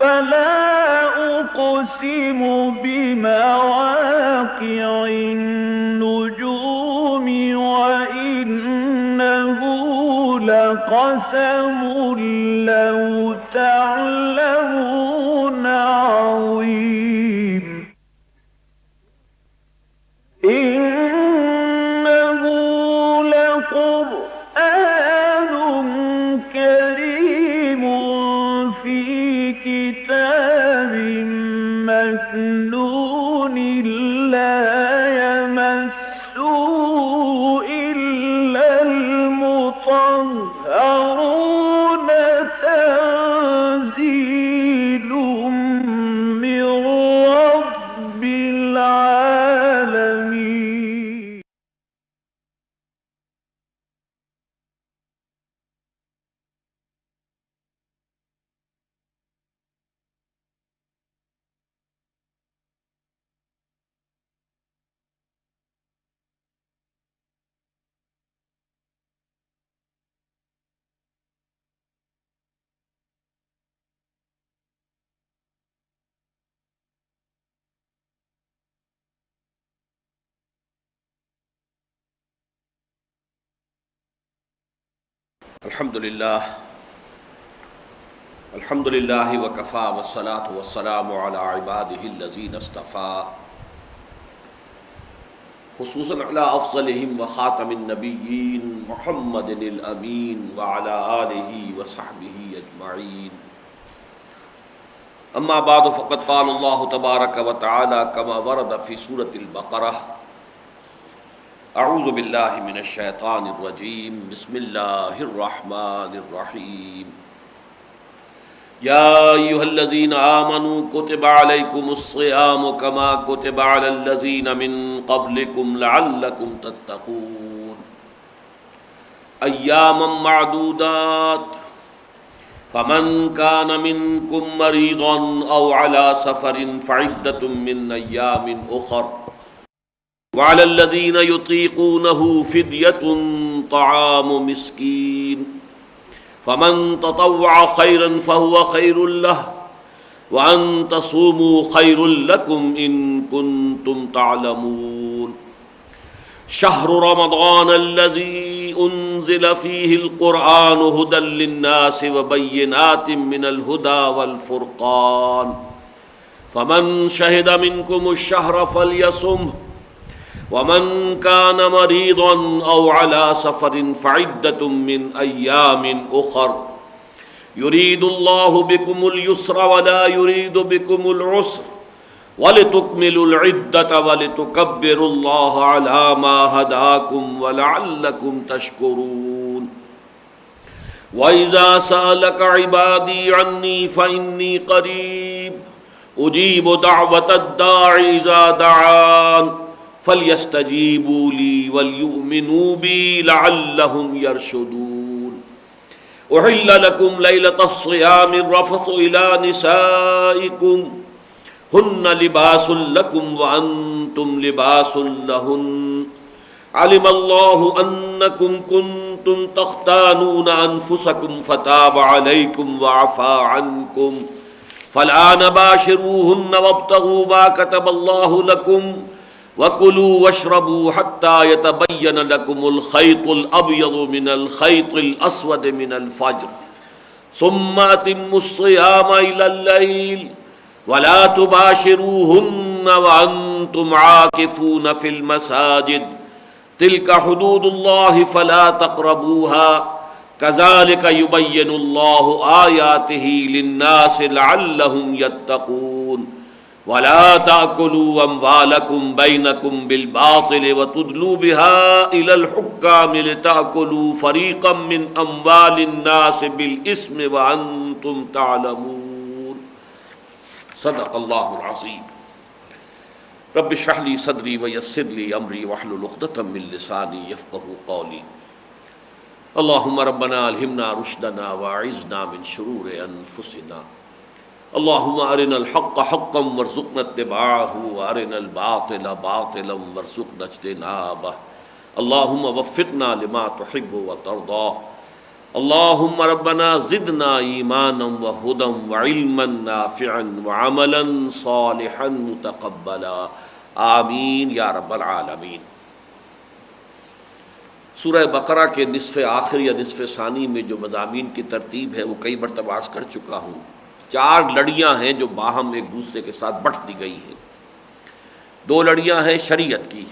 فلا أقسم بمواقع النجوم وإنه لقسم لو تعلمون عظيم إنه لقرآن كريم في كتاب مكنون لا يمسه إلا المطهرون تنزيل من رب العالمين. الحمد لله وكفى والصلاة والسلام على عباده الذين اصطفى خصوصا على أفضلهم وخاتم النبيين محمد الأمين وعلى آله وصحبه أجمعين. أما بعد فقد قال الله تبارك وتعالى كما ورد في سورة البقرة: اعوذ باللہ من الشیطان الرجیم بسم اللہ الرحمن الرحیم یا ایہا الذین آمنوا کتب علیکم الصیام کما کتب علی الذین من قبلکم لعلکم تتقون ایاما معدودات فمن کان منکم مریضا او علی سفر فعدۃ من ایام اخر وعلى الذين يطيقونه فدية طعام مسكين فمن تطوع خيرا فهو خير له وأن تصوموا خير لكم إن كنتم تعلمون شهر رمضان الذي أنزل فيه القرآن هدى للناس وبينات من الهدى والفرقان فمن شهد منكم الشهر فليصمه ومن كان مريضا أو على سفر فعدة من أيام أخر يريد الله بكم اليسر ولا يريد بكم العسر ولتكملوا العدة ولتكبروا الله على ما هداكم ولعلكم تشكرون وإذا سألك عبادي عني فإني قريب أجيب دعوة الداع إذا دعان فَلْيَسْتَجِيبُوا لِي وَلْيُؤْمِنُوا بِي لَعَلَّهُمْ يَرْشُدُونَ أُحِلَّ لَكُمْ لَيْلَةَ الصِّيَامِ الرَّفَثُ إِلَى نِسَائِكُمْ هُنَّ لِبَاسٌ لَكُمْ وَأَنْتُمْ لِبَاسٌ لَهُنَّ عَلِمَ اللَّهُ أَنَّكُمْ كُنْتُمْ تَخْتَانُونَ أَنفُسَكُمْ فَتَابَ عَلَيْكُمْ وَعَفَا عَنْكُمْ فَالْآنَ بَاشِرُوهُنَّ وَابْتَغُوا مَا كَتَبَ اللَّهُ لَكُمْ وَكُلُوا وَاشْرَبُوا حَتَّى يَتَبَيَّنَ لَكُمُ الْخَيْطُ الْأَبْيَضُ مِنَ الْخَيْطِ الْأَسْوَدِ مِنَ الْفَجْرِ ثُمَّ أَتِمُّوا الصِّيَامَ إِلَى اللَّيْلِ وَلَا تُبَاشِرُوهُنَّ وَأَنْتُمْ عَاكِفُونَ فِي الْمَسَاجِدِ تِلْكَ حُدُودُ اللَّهِ فَلَا تَقْرَبُوهَا كَذَلِكَ يُبَيِّنُ اللَّهُ آيَاتِهِ لِلنَّاسِ لَعَلَّهُمْ يَتَّقُونَ وَلَا تَأْكُلُوا أَمْوَالَكُمْ بَيْنَكُمْ بِالْبَاطِلِ وَتُدْلُوا بِهَا إِلَى الْحُكَّامِ لِتَأْكُلُوا فَرِيقًا مِّنْ أَمْوَالِ النَّاسِ بِالْإِثْمِ وَأَنْتُمْ تَعْلَمُونَ صدق اللہ العظیم. رب اشرح لي صدری ويسر لي أمري واحلل عقدة من لساني يفقهوا قولي. اللهم ربنا ألهمنا رشدنا وأعذنا من شرور أنفسنا. اللهم أرنا الحق حقا وارزقنا اتباعه وأرنا الباطل باطلا وارزقنا اجتنابه. اللهم وفقنا لما تحب وترضى اللہم ربنا زدنا ایمانا وہدا وعلما نافعا وعملا صالحا متقبلا آمین یا رب العالمین۔ سورہ بقرہ کے نصف آخر یا نصف ثانی میں جو مضامین کی ترتیب ہے وہ کئی مرتبہ عرض کر چکا ہوں۔ 4 لڑیاں ہیں جو باہم ایک دوسرے کے ساتھ بٹ دی گئی ہیں۔ 2 لڑیاں ہیں شریعت کی،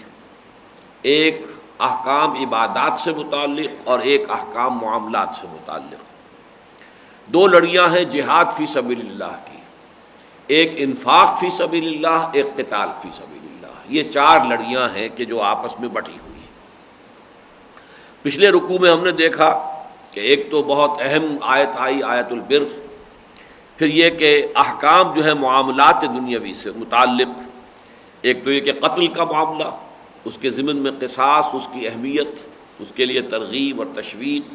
ایک احکام عبادات سے متعلق اور ایک احکام معاملات سے متعلق۔ 2 لڑیاں ہیں جہاد فی سبیل اللہ کی، ایک انفاق فی سبیل اللہ، ایک قتال فی سبیل اللہ۔ یہ 4 لڑیاں ہیں کہ جو آپس میں بٹی ہوئی ہیں۔ پچھلے رکوع میں ہم نے دیکھا کہ ایک تو بہت اہم آیت آئی، آیت البر، پھر یہ کہ احکام جو ہے معاملات دنیاوی سے متعلق، ایک تو یہ کہ قتل کا معاملہ، اس کے ضمن میں قصاص، اس کی اہمیت، اس کے لیے ترغیب اور تشویق۔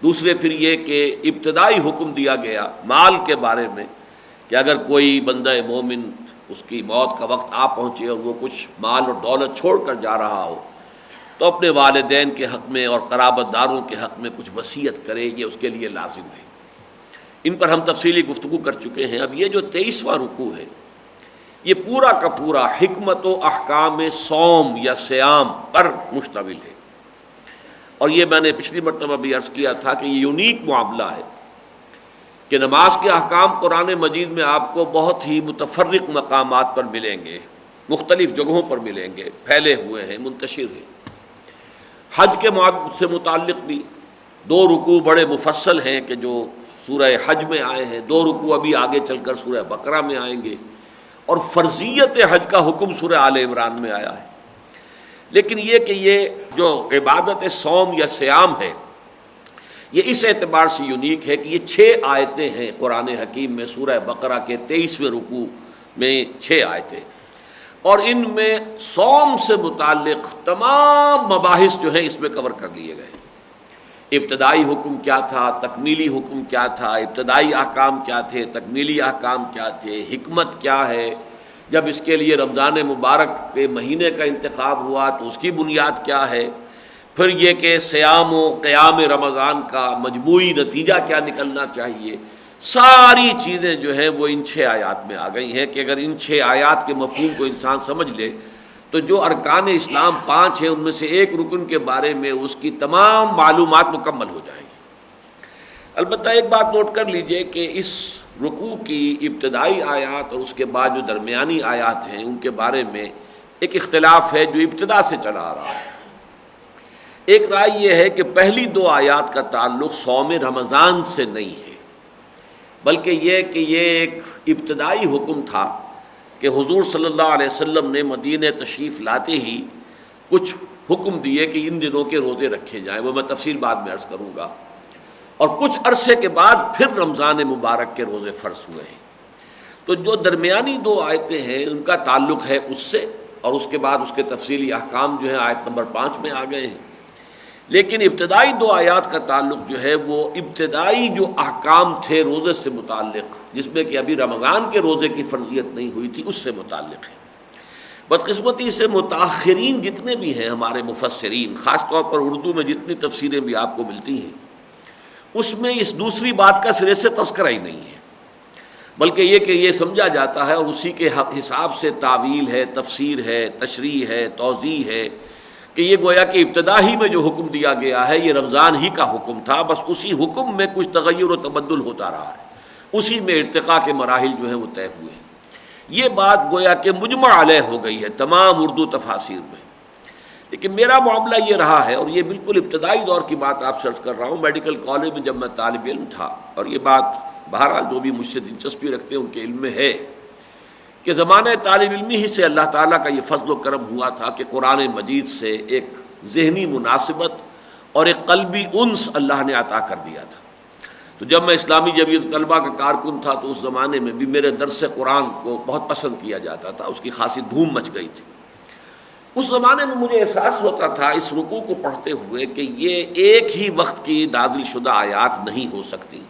دوسرے پھر یہ کہ ابتدائی حکم دیا گیا مال کے بارے میں کہ اگر کوئی بندہ مومن اس کی موت کا وقت آ پہنچے اور وہ کچھ مال اور دولت چھوڑ کر جا رہا ہو تو اپنے والدین کے حق میں اور قرابت داروں کے حق میں کچھ وصیت کرے، یہ اس کے لیے لازم ہے۔ ان پر ہم تفصیلی گفتگو کر چکے ہیں۔ اب یہ جو 23واں رکوع ہے یہ پورا کا پورا حکمت و احکام صوم یا صیام پر مشتمل ہے، اور یہ میں نے پچھلی مرتبہ بھی عرض کیا تھا کہ یہ یونیک معاملہ ہے کہ نماز کے احکام قرآن مجید میں آپ کو بہت ہی متفرق مقامات پر ملیں گے، مختلف جگہوں پر ملیں گے، پھیلے ہوئے ہیں، منتشر ہیں۔ حج کے سے متعلق بھی 2 رکوع بڑے مفصل ہیں کہ جو سورہ حج میں آئے ہیں، 2 رکوع ابھی آگے چل کر سورہ بقرہ میں آئیں گے، اور فرضیت حج کا حکم سورہ آل عمران میں آیا ہے۔ لیکن یہ کہ یہ جو عبادت صوم یا صیام ہے یہ اس اعتبار سے یونیک ہے کہ یہ 6 آیتیں ہیں قرآن حکیم میں، سورہ بقرہ کے 23ویں رکوع میں 6 آیتیں، اور ان میں صوم سے متعلق تمام مباحث جو ہیں اس میں کور کر لیے گئے۔ ابتدائی حکم کیا تھا، تکمیلی حکم کیا تھا، ابتدائی احکام کیا تھے، تکمیلی احکام کیا تھے، حکمت کیا ہے، جب اس کے لیے رمضان مبارک کے مہینے کا انتخاب ہوا تو اس کی بنیاد کیا ہے، پھر یہ کہ صیام و قیام رمضان کا مجموعی نتیجہ کیا نکلنا چاہیے، ساری چیزیں جو ہیں وہ ان 6 آیات میں آ گئی ہیں کہ اگر ان 6 آیات کے مفہوم کو انسان سمجھ لے تو جو ارکان اسلام 5 ہیں ان میں سے ایک رکن کے بارے میں اس کی تمام معلومات مکمل ہو جائیں گی۔ البتہ ایک بات نوٹ کر لیجئے کہ اس رکوع کی ابتدائی آیات اور اس کے بعد جو درمیانی آیات ہیں ان کے بارے میں ایک اختلاف ہے جو ابتدا سے چلا آ رہا ہے۔ ایک رائے یہ ہے کہ پہلی 2 آیات کا تعلق صوم رمضان سے نہیں ہے، بلکہ یہ کہ یہ ایک ابتدائی حکم تھا کہ حضور صلی اللہ علیہ وسلم نے مدینہ تشریف لاتے ہی کچھ حکم دیے کہ ان دنوں کے روزے رکھے جائیں، وہ میں تفصیل بعد میں عرض کروں گا، اور کچھ عرصے کے بعد پھر رمضان مبارک کے روزے فرض ہوئے ہیں۔ تو جو درمیانی 2 آیتیں ہیں ان کا تعلق ہے اس سے، اور اس کے بعد اس کے تفصیلی احکام جو ہیں آیت نمبر 5 میں آ گئے ہیں۔ لیکن ابتدائی 2 آیات کا تعلق جو ہے وہ ابتدائی جو احکام تھے روزے سے متعلق، جس میں کہ ابھی رمضان کے روزے کی فرضیت نہیں ہوئی تھی، اس سے متعلق ہے۔ بدقسمتی سے متاخرین جتنے بھی ہیں ہمارے مفسرین، خاص طور پر اردو میں جتنی تفسیریں بھی آپ کو ملتی ہیں، اس میں اس دوسری بات کا سرے سے تذکرہ ہی نہیں ہے، بلکہ یہ کہ یہ سمجھا جاتا ہے اور اسی کے حساب سے تعویل ہے، تفسیر ہے، تشریح ہے، توضیح ہے کہ یہ گویا کہ ابتدا ہی میں جو حکم دیا گیا ہے یہ رمضان ہی کا حکم تھا، بس اسی حکم میں کچھ تغیر و تبدل ہوتا رہا ہے، اسی میں ارتقاء کے مراحل جو ہیں وہ طے ہوئے ہیں۔ یہ بات گویا کہ مجمع علیہ ہو گئی ہے تمام اردو تفاسیر میں۔ لیکن میرا معاملہ یہ رہا ہے، اور یہ بالکل ابتدائی دور کی بات آپ سے عرض کر رہا ہوں، میڈیکل کالج میں جب میں طالب علم تھا، اور یہ بات بہرحال جو بھی مجھ سے دلچسپی رکھتے ہیں ان کے علم میں ہے کہ زمانہ طالب علمی ہی سے اللہ تعالیٰ کا یہ فضل و کرم ہوا تھا کہ قرآن مجید سے ایک ذہنی مناسبت اور ایک قلبی انس اللہ نے عطا کر دیا تھا۔ تو جب میں اسلامی جمعیت طلبہ کا کارکن تھا تو اس زمانے میں بھی میرے درس قرآن کو بہت پسند کیا جاتا تھا، اس کی خاصی دھوم مچ گئی تھی۔ اس زمانے میں مجھے احساس ہوتا تھا اس رکوع کو پڑھتے ہوئے کہ یہ ایک ہی وقت کی نازل شدہ آیات نہیں ہو سکتی،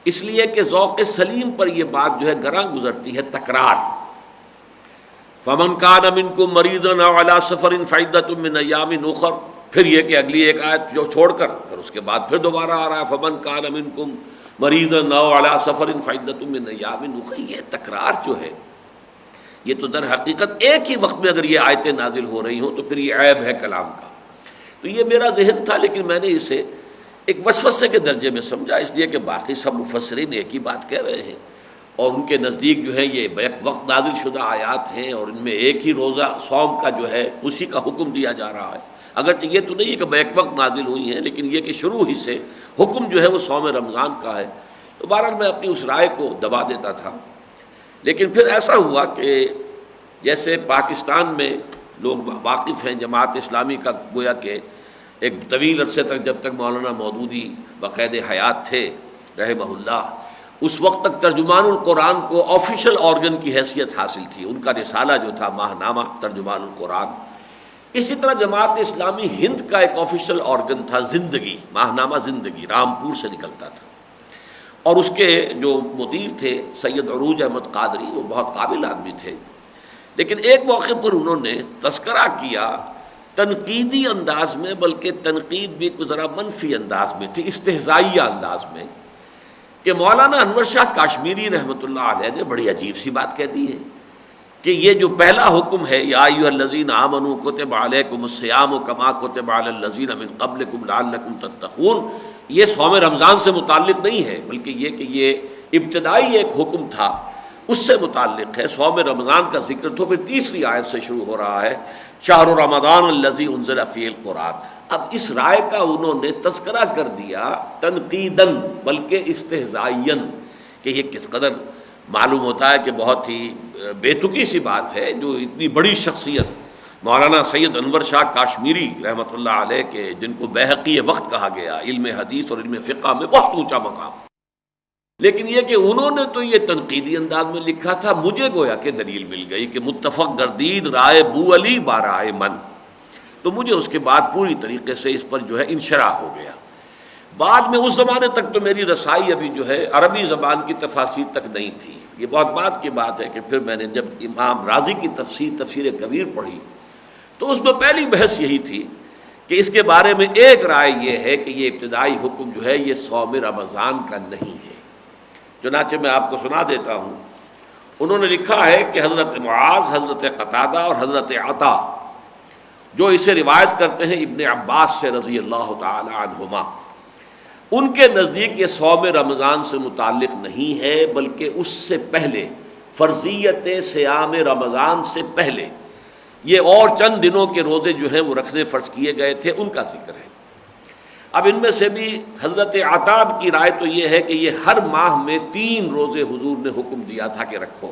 اس لیے کہ ذوق سلیم پر یہ بات جو ہے گراں گزرتی ہے تکرار۔ فَمَنْ كَانَ مِنْكُمْ مَرِيضًا أَوْ عَلَىٰ سَفَرٍ فَعِدَّةٌ مِّنْ أَيَّامٍ أُخَرَ، پھر یہ کہ اگلی ایک آیت جو چھوڑ کر پھر اس کے بعد پھر دوبارہ آ رہا ہے فمن کان منکم مریضا او علی سفر فعدۃ من ایام اخر. یہ تکرار جو ہے یہ تو در حقیقت ایک ہی وقت میں اگر یہ آیتیں نازل ہو رہی ہوں تو پھر یہ عیب ہے کلام کا. تو یہ میرا ذہن تھا، لیکن میں نے اسے ایک وسوسے کے درجے میں سمجھا، اس لیے کہ باقی سب مفسرین ایک ہی بات کہہ رہے ہیں اور ان کے نزدیک جو ہے یہ بیک وقت نازل شدہ آیات ہیں اور ان میں ایک ہی روزہ صوم کا جو ہے اسی کا حکم دیا جا رہا ہے. اگرچہ یہ تو نہیں ہے کہ بیک وقت نازل ہوئی ہیں، لیکن یہ کہ شروع ہی سے حکم جو ہے وہ صوم رمضان کا ہے. تو بہرحال میں اپنی اس رائے کو دبا دیتا تھا. لیکن پھر ایسا ہوا کہ جیسے پاکستان میں لوگ واقف ہیں جماعت اسلامی کا، گویا کہ ایک طویل عرصے تک جب تک مولانا مودودی بقید حیات تھے رحمہ اللہ، اس وقت تک ترجمان القرآن کو آفیشل آرگن کی حیثیت حاصل تھی. ان کا رسالہ جو تھا ماہنامہ ترجمان القرآن. اسی طرح جماعت اسلامی ہند کا ایک آفیشل آرگن تھا زندگی، ماہنامہ زندگی، رامپور سے نکلتا تھا. اور اس کے جو مدیر تھے سید عروج احمد قادری، وہ بہت قابل آدمی تھے. لیکن ایک موقع پر انہوں نے تذکرہ کیا تنقیدی انداز میں، بلکہ تنقید بھی کچھ ذرا منفی انداز میں تھی، استہزائیہ انداز میں، کہ مولانا انور شاہ کاشمیری رحمۃ اللہ علیہ نے بڑی عجیب سی بات کہہ دی ہے کہ یہ جو پہلا حکم ہے یا ایھا الذین آمنوا کتب علیکم الصیام کما کتب علی الذین من قبلکم لعلکم تتقون، یہ صوم رمضان سے متعلق نہیں ہے، بلکہ یہ کہ یہ ابتدائی ایک حکم تھا اس سے متعلق ہے. صوم رمضان کا ذکر تو پھر تیسری آیت سے شروع ہو رہا ہے، شہر رمضان الذی انزل فیہ القرآن. اب اس رائے کا انہوں نے تذکرہ کر دیا تنقیداً بلکہ استہزائیاً، کہ یہ کس قدر معلوم ہوتا ہے کہ بہت ہی بے تکی سی بات ہے جو اتنی بڑی شخصیت مولانا سید انور شاہ کاشمیری رحمۃ اللہ علیہ کے، جن کو بیہقی وقت کہا گیا، علم حدیث اور علم فقہ میں بہت اونچا مقام. لیکن یہ کہ انہوں نے تو یہ تنقیدی انداز میں لکھا تھا، مجھے گویا کہ دلیل مل گئی کہ متفق گردید رائے بو علی بارائے من. تو مجھے اس کے بعد پوری طریقے سے اس پر جو ہے انشراح ہو گیا. بعد میں اس زمانے تک تو میری رسائی ابھی جو ہے عربی زبان کی تفاسیر تک نہیں تھی. یہ بہت بات کی بات ہے کہ پھر میں نے جب امام رازی کی تفسیر کبیر پڑھی تو اس میں پہلی بحث یہی تھی کہ اس کے بارے میں ایک رائے یہ ہے کہ یہ ابتدائی حکم جو ہے یہ صوم رمضان کا نہیں ہے. چنانچہ میں آپ کو سنا دیتا ہوں. انہوں نے لکھا ہے کہ حضرت معاذ، حضرت قتادہ اور حضرت عطا جو اسے روایت کرتے ہیں ابن عباس سے رضی اللہ تعالی عنہما، ان کے نزدیک یہ صوم رمضان سے متعلق نہیں ہے، بلکہ اس سے پہلے فرضیت صیام رمضان سے پہلے یہ اور چند دنوں کے روزے جو ہیں وہ رکھنے فرض کیے گئے تھے، ان کا ذکر ہے. اب ان میں سے بھی حضرت عطاب کی رائے تو یہ ہے کہ یہ ہر ماہ میں 3 روزے حضور نے حکم دیا تھا کہ رکھو،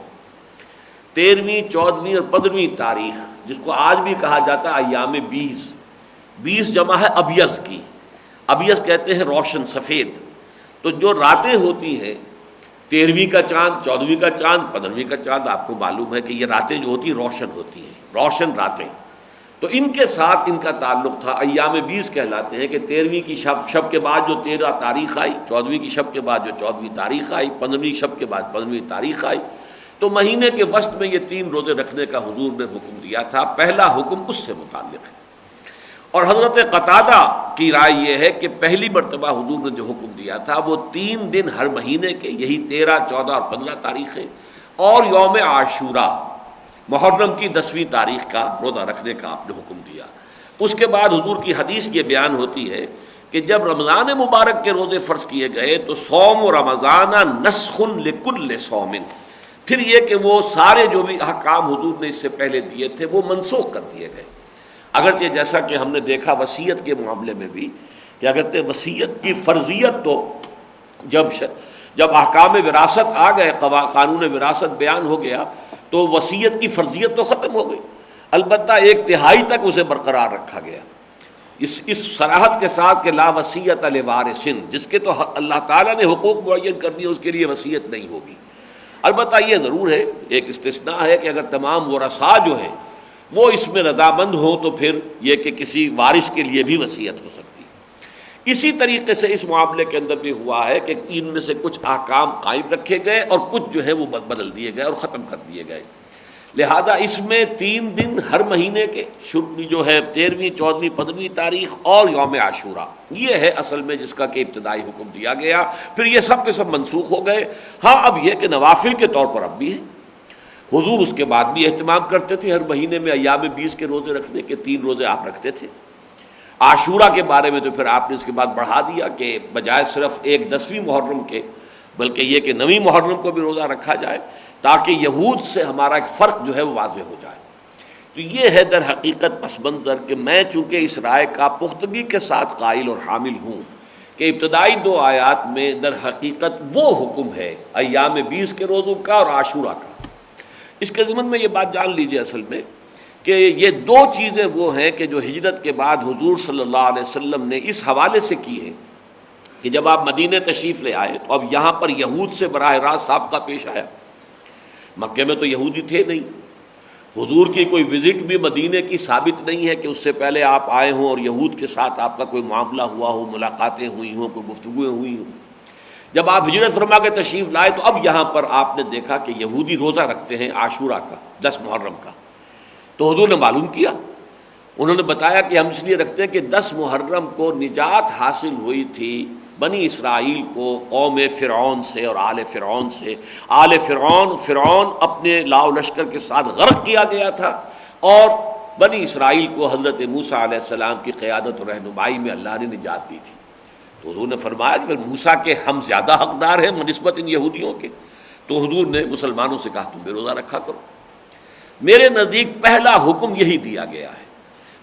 13ویں، 14ویں اور 15ویں تاریخ، جس کو آج بھی کہا جاتا ہے ایام 20. 20 جمع ہے ابیض کی، ابیض کہتے ہیں روشن سفید. تو جو راتیں ہوتی ہیں 13ویں کا چاند، 14ویں کا چاند، 15ویں کا چاند، آپ کو معلوم ہے کہ یہ راتیں جو ہوتی ہیں روشن ہوتی ہیں، روشن راتیں. تو ان کے ساتھ ان کا تعلق تھا. ایام 20 کہلاتے ہیں کہ 13ویں کی شب کے بعد جو 13 تاریخ آئی، 14ویں کی شب کے بعد جو 14ویں تاریخ آئی، 15ویں شب کے بعد 15ویں تاریخ آئی. تو مہینے کے وسط میں یہ 3 روزے رکھنے کا حضور نے حکم دیا تھا. پہلا حکم اس سے متعلق ہے. اور حضرت قتادہ کی رائے یہ ہے کہ پہلی مرتبہ حضور نے جو حکم دیا تھا وہ 3 دن ہر مہینے کے، یہی 13، 14 اور 15 تاریخیں، اور یوم عاشورہ محرم کی 10ویں تاریخ کا روزہ رکھنے کا آپ نے حکم دیا. اس کے بعد حضور کی حدیث یہ بیان ہوتی ہے کہ جب رمضان مبارک کے روزے فرض کیے گئے تو صوم رمضان نسخ لکل صوم، پھر یہ کہ وہ سارے جو بھی احکام حضور نے اس سے پہلے دیے تھے وہ منسوخ کر دیے گئے. اگرچہ جیسا کہ ہم نے دیکھا وصیت کے معاملے میں بھی کہ اگرچہ وصیت کی فرضیت تو جب احکام وراثت آ گئے، قانون وراثت بیان ہو گیا تو وصیت کی فرضیت تو ختم ہو گئی، البتہ 1/3 تک اسے برقرار رکھا گیا اس صراحت کے ساتھ کہ لا وصیت لوارث، جس کے تو اللہ تعالیٰ نے حقوق معین کر دیے اس کے لیے وصیت نہیں ہوگی. البتہ یہ ضرور ہے، ایک استثناء ہے کہ اگر تمام ورثاء جو ہیں وہ اس میں رضامند ہوں تو پھر یہ کہ کسی وارث کے لیے بھی وصیت ہو سکتی. اسی طریقے سے اس معاملے کے اندر بھی ہوا ہے کہ ان میں سے کچھ احکام قائم رکھے گئے اور کچھ جو ہے وہ بدل دیے گئے اور ختم کر دیے گئے. لہذا اس میں 3 دن ہر مہینے کے جو ہے 13ویں 14ویں 15ویں تاریخ اور یوم عاشورہ، یہ ہے اصل میں جس کا کہ ابتدائی حکم دیا گیا. پھر یہ سب کے سب منسوخ ہو گئے. ہاں اب یہ کہ نوافل کے طور پر اب بھی ہے. حضور اس کے بعد بھی اہتمام کرتے تھے ہر مہینے میں ایام 20 کے روزے رکھنے کے. 3 روزے آپ رکھتے تھے. عاشورہ کے بارے میں تو پھر آپ نے اس کے بعد بڑھا دیا کہ بجائے صرف ایک 10ویں محرم کے بلکہ یہ کہ 9ویں محرم کو بھی روزہ رکھا جائے تاکہ یہود سے ہمارا ایک فرق جو ہے وہ واضح ہو جائے. تو یہ ہے در حقیقت پس منظر کہ میں چونکہ اس رائے کا پختگی کے ساتھ قائل اور حامل ہوں کہ ابتدائی 2 آیات میں در حقیقت وہ حکم ہے ایام 20 کے روزوں کا اور عاشورہ کا. اس کے ضمن میں یہ بات جان لیجئے اصل میں کہ یہ 2 چیزیں وہ ہیں کہ جو ہجرت کے بعد حضور صلی اللہ علیہ وسلم نے اس حوالے سے کی ہے کہ جب آپ مدینہ تشریف لے آئے تو اب یہاں پر یہود سے براہ راست سابقہ پیش آیا. مکے میں تو یہودی تھے نہیں. حضور کی کوئی وزٹ بھی مدینے کی ثابت نہیں ہے کہ اس سے پہلے آپ آئے ہوں اور یہود کے ساتھ آپ کا کوئی معاملہ ہوا ہو، ملاقاتیں ہوئی ہوں، کوئی گفتگویں ہوئی ہوں. جب آپ ہجرت فرما کے تشریف لائے تو اب یہاں پر آپ نے دیکھا کہ یہودی روزہ رکھتے ہیں عاشورہ کا 10 محرم کا. تو حضور نے معلوم کیا، انہوں نے بتایا کہ ہم اس لیے رکھتے ہیں کہ 10 محرم کو نجات حاصل ہوئی تھی بنی اسرائیل کو قوم فرعون سے اور آل فرعون سے. آل فرعون اپنے لاؤ لشکر کے ساتھ غرق کیا گیا تھا اور بنی اسرائیل کو حضرت موسیٰ علیہ السلام کی قیادت اور رہنمائی میں اللہ نے نجات دی تھی. تو حضور نے فرمایا کہ پھر موسیٰ کے ہم زیادہ حقدار ہیں بنسبت ان یہودیوں کے. تو حضور نے مسلمانوں سے کہا تم بھی روزہ رکھا کرو. میرے نزدیک پہلا حکم یہی دیا گیا ہے.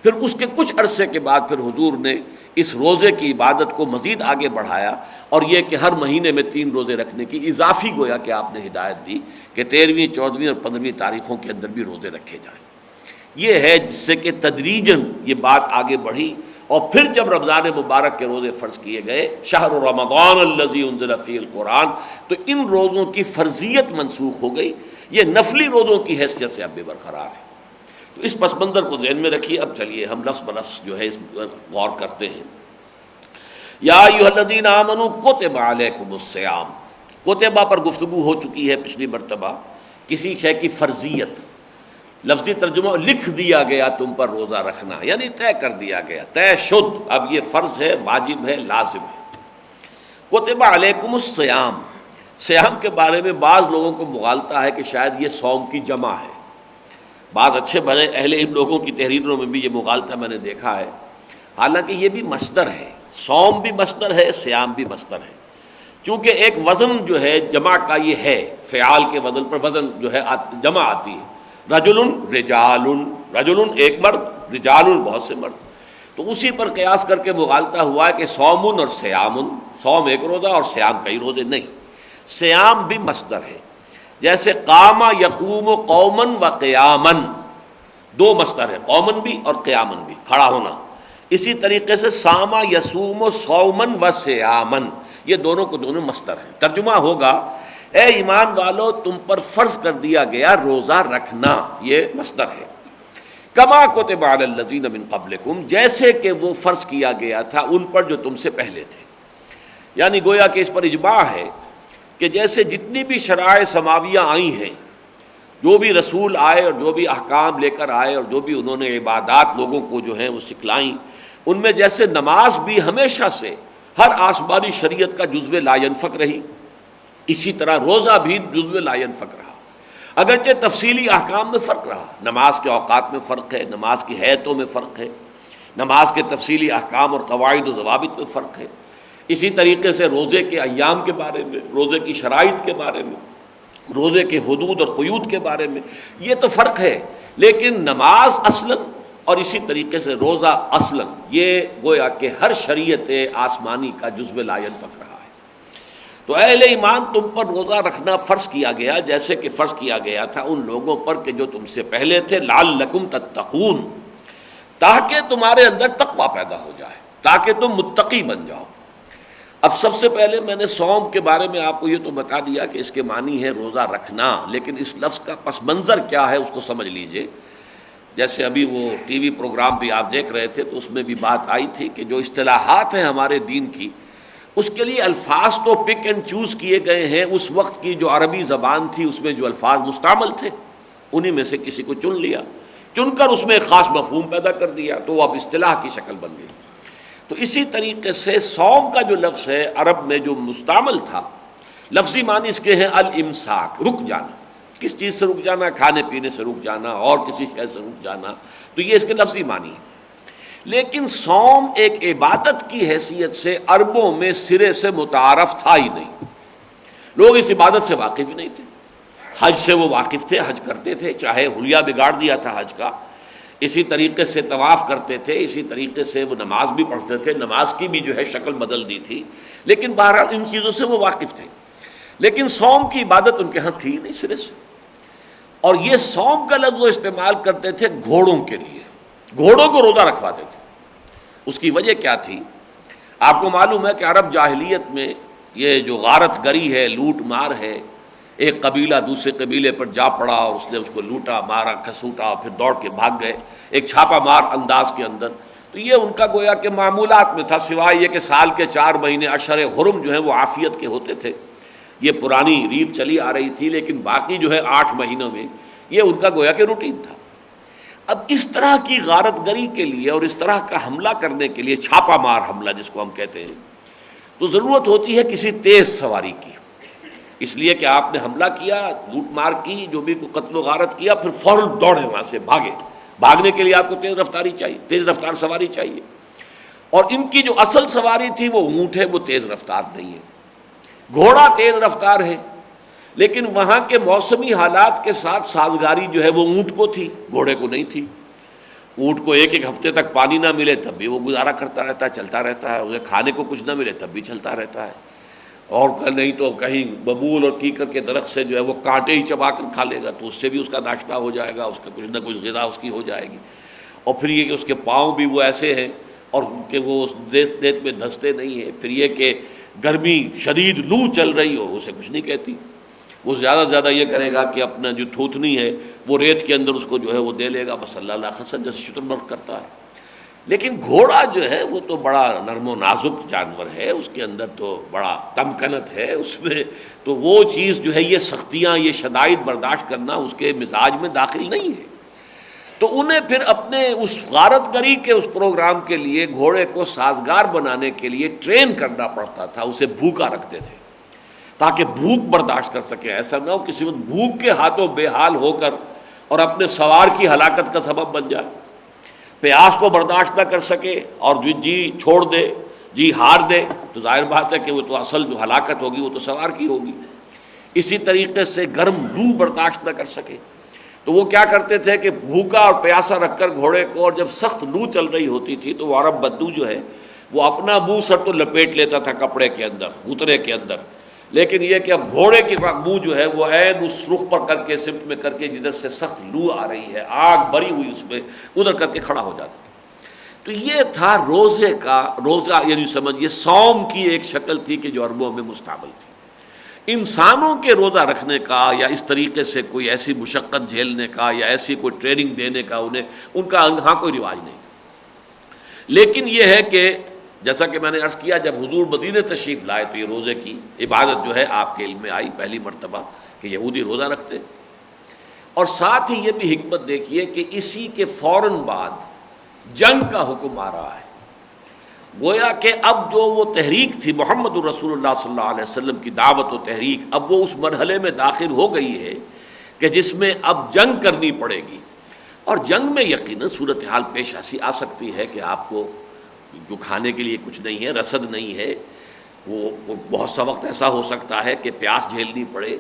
پھر اس کے کچھ عرصے کے بعد پھر حضور نے اس روزے کی عبادت کو مزید آگے بڑھایا اور یہ کہ ہر مہینے میں 3 روزے رکھنے کی اضافی گویا کہ آپ نے ہدایت دی کہ 13ویں 14ویں اور 15ویں تاریخوں کے اندر بھی روزے رکھے جائیں. یہ ہے جس سے کہ تدریجاً یہ بات آگے بڑھی. اور پھر جب رمضان مبارک کے روزے فرض کیے گئے شہر رمضان الذی انزل فیہ القرآن، تو ان روزوں کی فرضیت منسوخ ہو گئی. یہ نفلی روزوں کی حیثیت سے اب بھی برقرار ہے. تو اس پس منظر کو ذہن میں رکھیے. اب چلیے ہم لفظ بلفظ جو ہے اس پر غور کرتے ہیں. یا ایھا الذین آمنوا کتب علیکم الصیام. کتبہ پر گفتگو ہو چکی ہے پچھلی مرتبہ. کسی شے کی فرضیت، لفظی ترجمہ لکھ دیا گیا تم پر روزہ رکھنا، یعنی طے کر دیا گیا، طے شد. اب یہ فرض ہے، واجب ہے، لازم ہے. کتب علیکم الصیام. صیام کے بارے میں بعض لوگوں کو مغالطہ ہے کہ شاید یہ صوم کی جمع ہے. بعض اچھے بھلے اہل علم لوگوں کی تحریروں میں بھی یہ مغالطہ میں نے دیکھا ہے. حالانکہ یہ بھی مصدر ہے، صوم بھی مصدر ہے، صیام بھی مصدر ہے. چونکہ ایک وزن جو ہے جمع کا یہ ہے، فعال کے وزن پر وزن جو ہے جمع آتی ہے. رجل رجال، رجل ایک مرد، رجال بہت سے مرد. تو اسی پر قیاس کر کے مغالطہ ہوا ہے کہ صوم اور صیام، صوم ایک روزہ اور صیام کئی روزے. نہیں، صیام بھی مصدر ہے. جیسے قام یقوم قومن و قیامن، 2 مصدر ہے، قومن بھی اور قیامن بھی، کھڑا ہونا. اسی طریقے سے صام یصوم صومن و صیامن، یہ دونوں کو دونوں مصدر ہیں. ترجمہ ہوگا اے ایمان والو تم پر فرض کر دیا گیا روزہ رکھنا، یہ مصدر ہے. کما کتب علی الذین من قبلکم، جیسے کہ وہ فرض کیا گیا تھا ان پر جو تم سے پہلے تھے. یعنی گویا کہ اس پر اجماع ہے کہ جیسے جتنی بھی شرائع سماویہ آئی ہیں، جو بھی رسول آئے اور جو بھی احکام لے کر آئے اور جو بھی انہوں نے عبادات لوگوں کو جو ہیں وہ سکھلائیں، ان میں جیسے نماز بھی ہمیشہ سے ہر آسمانی شریعت کا جزو لا ینفک رہی، اسی طرح روزہ بھی جزو لا ینفک رہا. اگرچہ تفصیلی احکام میں فرق رہا، نماز کے اوقات میں فرق ہے، نماز کی ہیئتوں میں فرق ہے، نماز کے تفصیلی احکام اور قواعد و ضوابط میں فرق ہے. اسی طریقے سے روزے کے ایام کے بارے میں، روزے کی شرائط کے بارے میں، روزے کے حدود اور قیود کے بارے میں یہ تو فرق ہے. لیکن نماز اصلاً اور اسی طریقے سے روزہ اصلاً یہ گویا کہ ہر شریعت آسمانی کا جزو لا ینفک رہا ہے. تو اہل ایمان تم پر روزہ رکھنا فرض کیا گیا جیسے کہ فرض کیا گیا تھا ان لوگوں پر کہ جو تم سے پہلے تھے، لعلکم تتقون، تاکہ تمہارے اندر تقوی پیدا ہو جائے، تاکہ تم متقی بن جاؤ. اب سب سے پہلے میں نے صوم کے بارے میں آپ کو یہ تو بتا دیا کہ اس کے معنی ہے روزہ رکھنا، لیکن اس لفظ کا پس منظر کیا ہے اس کو سمجھ لیجئے. جیسے ابھی وہ ٹی وی پروگرام بھی آپ دیکھ رہے تھے تو اس میں بھی بات آئی تھی کہ جو اصطلاحات ہیں ہمارے دین کی، اس کے لیے الفاظ تو پک اینڈ چوز کیے گئے ہیں. اس وقت کی جو عربی زبان تھی اس میں جو الفاظ مستعمل تھے انہی میں سے کسی کو چن لیا، چن کر اس میں ایک خاص مفہوم پیدا کر دیا، تو وہ اب اصطلاح کی شکل بن گئی۔ تو اسی طریقے سے صوم کا جو لفظ ہے عرب میں جو مستعمل تھا، لفظی معنی اس کے ہیں الامساک، رک جانا، کس چیز سے رک جانا، کھانے پینے سے رک جانا اور کسی شے سے رک جانا، تو یہ اس کے لفظی معنی ہے۔ لیکن صوم ایک عبادت کی حیثیت سے عربوں میں سرے سے متعارف تھا ہی نہیں، لوگ اس عبادت سے واقف ہی نہیں تھے۔ حج سے وہ واقف تھے، حج کرتے تھے، چاہے حلیہ بگاڑ دیا تھا حج کا، اسی طریقے سے طواف کرتے تھے، اسی طریقے سے وہ نماز بھی پڑھتے تھے، نماز کی بھی جو ہے شکل بدل دی تھی، لیکن بہرحال ان چیزوں سے وہ واقف تھے۔ لیکن صوم کی عبادت ان کے ہاں تھی نہیں سرے سے، اور یہ صوم کا لفظ وہ استعمال کرتے تھے گھوڑوں کے لیے، گھوڑوں کو روزہ رکھواتے تھے۔ اس کی وجہ کیا تھی؟ آپ کو معلوم ہے کہ عرب جاہلیت میں یہ جو غارت گری ہے، لوٹ مار ہے، ایک قبیلہ دوسرے قبیلے پر جا پڑا اور اس نے اس کو لوٹا، مارا، کھسوٹا اور پھر دوڑ کے بھاگ گئے ایک چھاپا مار انداز کے اندر، تو یہ ان کا گویا کہ معمولات میں تھا، سوائے یہ کہ سال کے 4 مہینے اشہر حرم جو ہیں وہ عافیت کے ہوتے تھے، یہ پرانی ریت چلی آ رہی تھی، لیکن باقی جو ہے 8 مہینوں میں یہ ان کا گویا کہ روٹین تھا۔ اب اس طرح کی غارت گری کے لیے اور اس طرح کا حملہ کرنے کے لیے، چھاپا مار حملہ جس کو ہم کہتے ہیں، تو ضرورت ہوتی ہے کسی تیز سواری کی، اس لیے کہ آپ نے حملہ کیا، لوٹ مار کی، جو بھی کوئی قتل و غارت کیا، پھر فوراً دوڑے وہاں سے بھاگے، بھاگنے کے لیے آپ کو تیز رفتاری چاہیے، تیز رفتار سواری چاہیے، اور ان کی جو اصل سواری تھی وہ اونٹ ہے، وہ تیز رفتار نہیں ہے، گھوڑا تیز رفتار ہے، لیکن وہاں کے موسمی حالات کے ساتھ سازگاری جو ہے وہ اونٹ کو تھی، گھوڑے کو نہیں تھی۔ اونٹ کو ایک ہفتے تک پانی نہ ملے تب بھی وہ گزارا کرتا رہتا ہے، چلتا رہتا ہے، اسے کھانے کو کچھ نہ ملے تب بھی چلتا رہتا ہے، اور نہیں تو کہیں ببول اور کیکر کے درخت سے جو ہے وہ کانٹے ہی چبا کر کھا لے گا، تو اس سے بھی اس کا ناشتہ ہو جائے گا، اس کا کچھ نہ کچھ غذا اس کی ہو جائے گی۔ اور پھر یہ کہ اس کے پاؤں بھی وہ ایسے ہیں اور کہ وہ اس ریت میں دھنستے نہیں ہیں، پھر یہ کہ گرمی شدید لو چل رہی ہو اسے کچھ نہیں کہتی، وہ زیادہ سے زیادہ یہ کرے گا کہ اپنا جو تھوتنی ہے وہ ریت کے اندر اس کو جو ہے وہ دے لے گا، بس اللہ اللہ خسن جیسے شترمرغ کرتا ہے۔ لیکن گھوڑا جو ہے وہ تو بڑا نرم و نازک جانور ہے، اس کے اندر تو بڑا تمکنت ہے، اس میں تو وہ چیز جو ہے یہ سختیاں، یہ شدائد برداشت کرنا اس کے مزاج میں داخل نہیں ہے، تو انہیں پھر اپنے اس غارت گری کے اس پروگرام کے لیے گھوڑے کو سازگار بنانے کے لیے ٹرین کرنا پڑتا تھا، اسے بھوکا رکھتے تھے تاکہ بھوک برداشت کر سکے، ایسا نہ ہو کسی وقت بھوک کے ہاتھوں بے حال ہو کر اور اپنے سوار کی ہلاکت کا سبب بن جائے، پیاس کو برداشت نہ کر سکے اور جی چھوڑ دے، جی ہار دے، تو ظاہر بات ہے کہ وہ تو اصل جو ہلاکت ہوگی وہ تو سوار کی ہوگی۔ اسی طریقے سے گرم لو برداشت نہ کر سکے تو وہ کیا کرتے تھے کہ بھوکا اور پیاسا رکھ کر گھوڑے کو، اور جب سخت لو چل رہی ہوتی تھی تو وہ عرب بدو جو ہے وہ اپنا منہ سر تو لپیٹ لیتا تھا کپڑے کے اندر، غترے کے اندر، لیکن یہ کہ اب گھوڑے کی منہ جو ہے وہ عین اس رخ پر کر کے، سمت میں کر کے جدھر سے سخت لو آ رہی ہے، آگ بری ہوئی اس میں، ادھر کر کے کھڑا ہو جاتا تھا۔ تو یہ تھا روزے کا، روزہ یعنی سمجھیے صوم کی ایک شکل تھی کہ جو عربوں میں مستعمل تھی۔ انسانوں کے روزہ رکھنے کا یا اس طریقے سے کوئی ایسی مشقت جھیلنے کا یا ایسی کوئی ٹریننگ دینے کا انہیں، ان کا ہاں کوئی رواج نہیں تھا۔ لیکن یہ ہے کہ جیسا کہ میں نے عرض کیا، جب حضور مدینہ تشریف لائے تو یہ روزے کی عبادت جو ہے آپ کے علم میں آئی پہلی مرتبہ کہ یہودی روزہ رکھتے، اور ساتھ ہی یہ بھی حکمت دیکھیے کہ اسی کے فوراً بعد جنگ کا حکم آ رہا ہے، گویا کہ اب جو وہ تحریک تھی محمد الرسول اللہ صلی اللہ علیہ وسلم کی دعوت و تحریک، اب وہ اس مرحلے میں داخل ہو گئی ہے کہ جس میں اب جنگ کرنی پڑے گی، اور جنگ میں یقیناً صورتحال پیش ایسی آ سکتی ہے کہ آپ کو جو کھانے کے لیے کچھ نہیں ہے، رسد نہیں ہے، وہ بہت سا وقت ایسا ہو سکتا ہے کہ پیاس جھیلنی پڑے،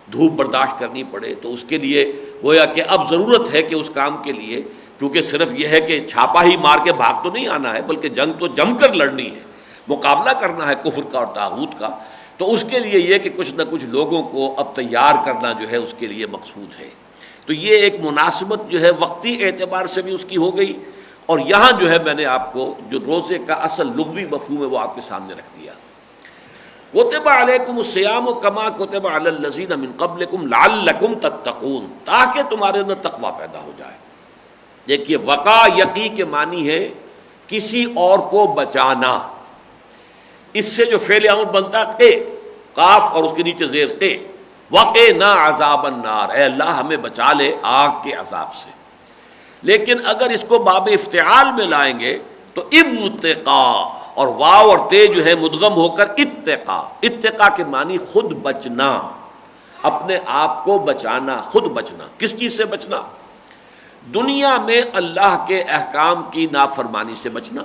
دھوپ برداشت کرنی پڑے، تو اس کے لیے گویا کہ اب ضرورت ہے کہ اس کام کے لیے، کیونکہ صرف یہ ہے کہ چھاپا ہی مار کے بھاگ تو نہیں آنا ہے، بلکہ جنگ تو جم کر لڑنی ہے، مقابلہ کرنا ہے کفر کا اور طاغوت کا، تو اس کے لیے یہ کہ کچھ نہ کچھ لوگوں کو اب تیار کرنا جو ہے اس کے لیے مقصود ہے۔ تو یہ ایک مناسبت جو ہے وقتی اعتبار سے بھی اس کی ہو گئی، اور یہاں جو ہے میں نے آپ کو جو روزے کا اصل لغوی مفہوم ہے وہ آپ کے سامنے رکھ دیا۔ کتب علیکم الصیام کما کتب علی الذین من قبلکم لعلکم تتقون، تاکہ تمہارے اندر تقوی پیدا ہو جائے۔ دیکھیے وقا یقی کے معنی ہے کسی اور کو بچانا، اس سے جو فعل امر بنتا قے، قاف اور اس کے نیچے زیر قے، وقنا عذاب النار، اے اللہ ہمیں بچا لے آگ کے عذاب سے۔ لیکن اگر اس کو باب افتعال میں لائیں گے تو ابتقا، اور واو اور تے جو ہے مدغم ہو کر اتقا، اتقا کے معنی خود بچنا، اپنے آپ کو بچانا، خود بچنا۔ کس چیز سے بچنا؟ دنیا میں اللہ کے احکام کی نافرمانی سے بچنا،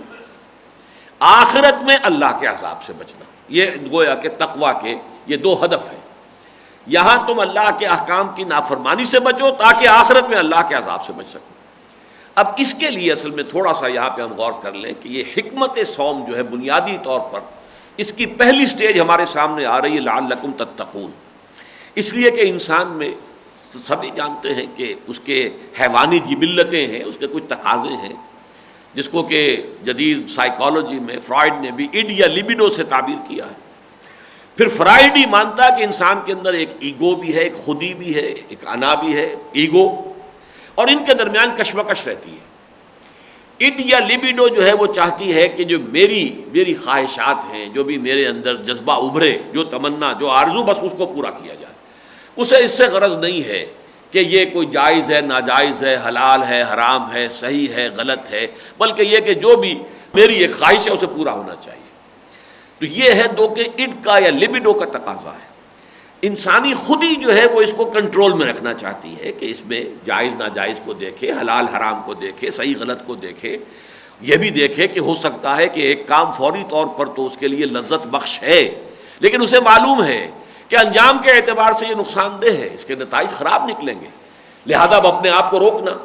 آخرت میں اللہ کے عذاب سے بچنا۔ یہ گویا کہ تقویٰ کے یہ دو ہدف ہیں۔ یہاں تم اللہ کے احکام کی نافرمانی سے بچو تاکہ آخرت میں اللہ کے عذاب سے بچ سکو۔ اب اس کے لیے اصل میں تھوڑا سا یہاں پہ ہم غور کر لیں کہ یہ حکمت صوم جو ہے بنیادی طور پر اس کی پہلی سٹیج ہمارے سامنے آ رہی ہے لعلکم تتقون، اس لیے کہ انسان میں سبھی جانتے ہیں کہ اس کے حیوانی جبلتیں ہیں، اس کے کچھ تقاضے ہیں، جس کو کہ جدید سائیکالوجی میں فرائڈ نے بھی اڈ یا لیبیڈو سے تعبیر کیا ہے۔ پھر فرائڈ ہی مانتا ہے کہ انسان کے اندر ایک ایگو بھی ہے، ایک خودی بھی ہے، ایک انا بھی ہے، ایگو، اور ان کے درمیان کشمکش رہتی ہے۔ اڈ یا لیبیڈو جو ہے وہ چاہتی ہے کہ جو میری خواہشات ہیں، جو بھی میرے اندر جذبہ ابھرے، جو تمنا، جو آرزو، بس اس کو پورا کیا جائے۔ اسے اس سے غرض نہیں ہے کہ یہ کوئی جائز ہے، ناجائز ہے، حلال ہے، حرام ہے، صحیح ہے، غلط ہے، بلکہ یہ کہ جو بھی میری ایک خواہش ہے اسے پورا ہونا چاہیے۔ تو یہ ہے دو کہ اڈ کا یا لیبیڈو کا تقاضا ہے۔ انسانی خودی جو ہے وہ اس کو کنٹرول میں رکھنا چاہتی ہے کہ اس میں جائز ناجائز کو دیکھے، حلال حرام کو دیکھے، صحیح غلط کو دیکھے، یہ بھی دیکھے کہ ہو سکتا ہے کہ ایک کام فوری طور پر تو اس کے لیے لذت بخش ہے، لیکن اسے معلوم ہے کہ انجام کے اعتبار سے یہ نقصان دہ ہے، اس کے نتائج خراب نکلیں گے، لہذا اب اپنے آپ کو روکنا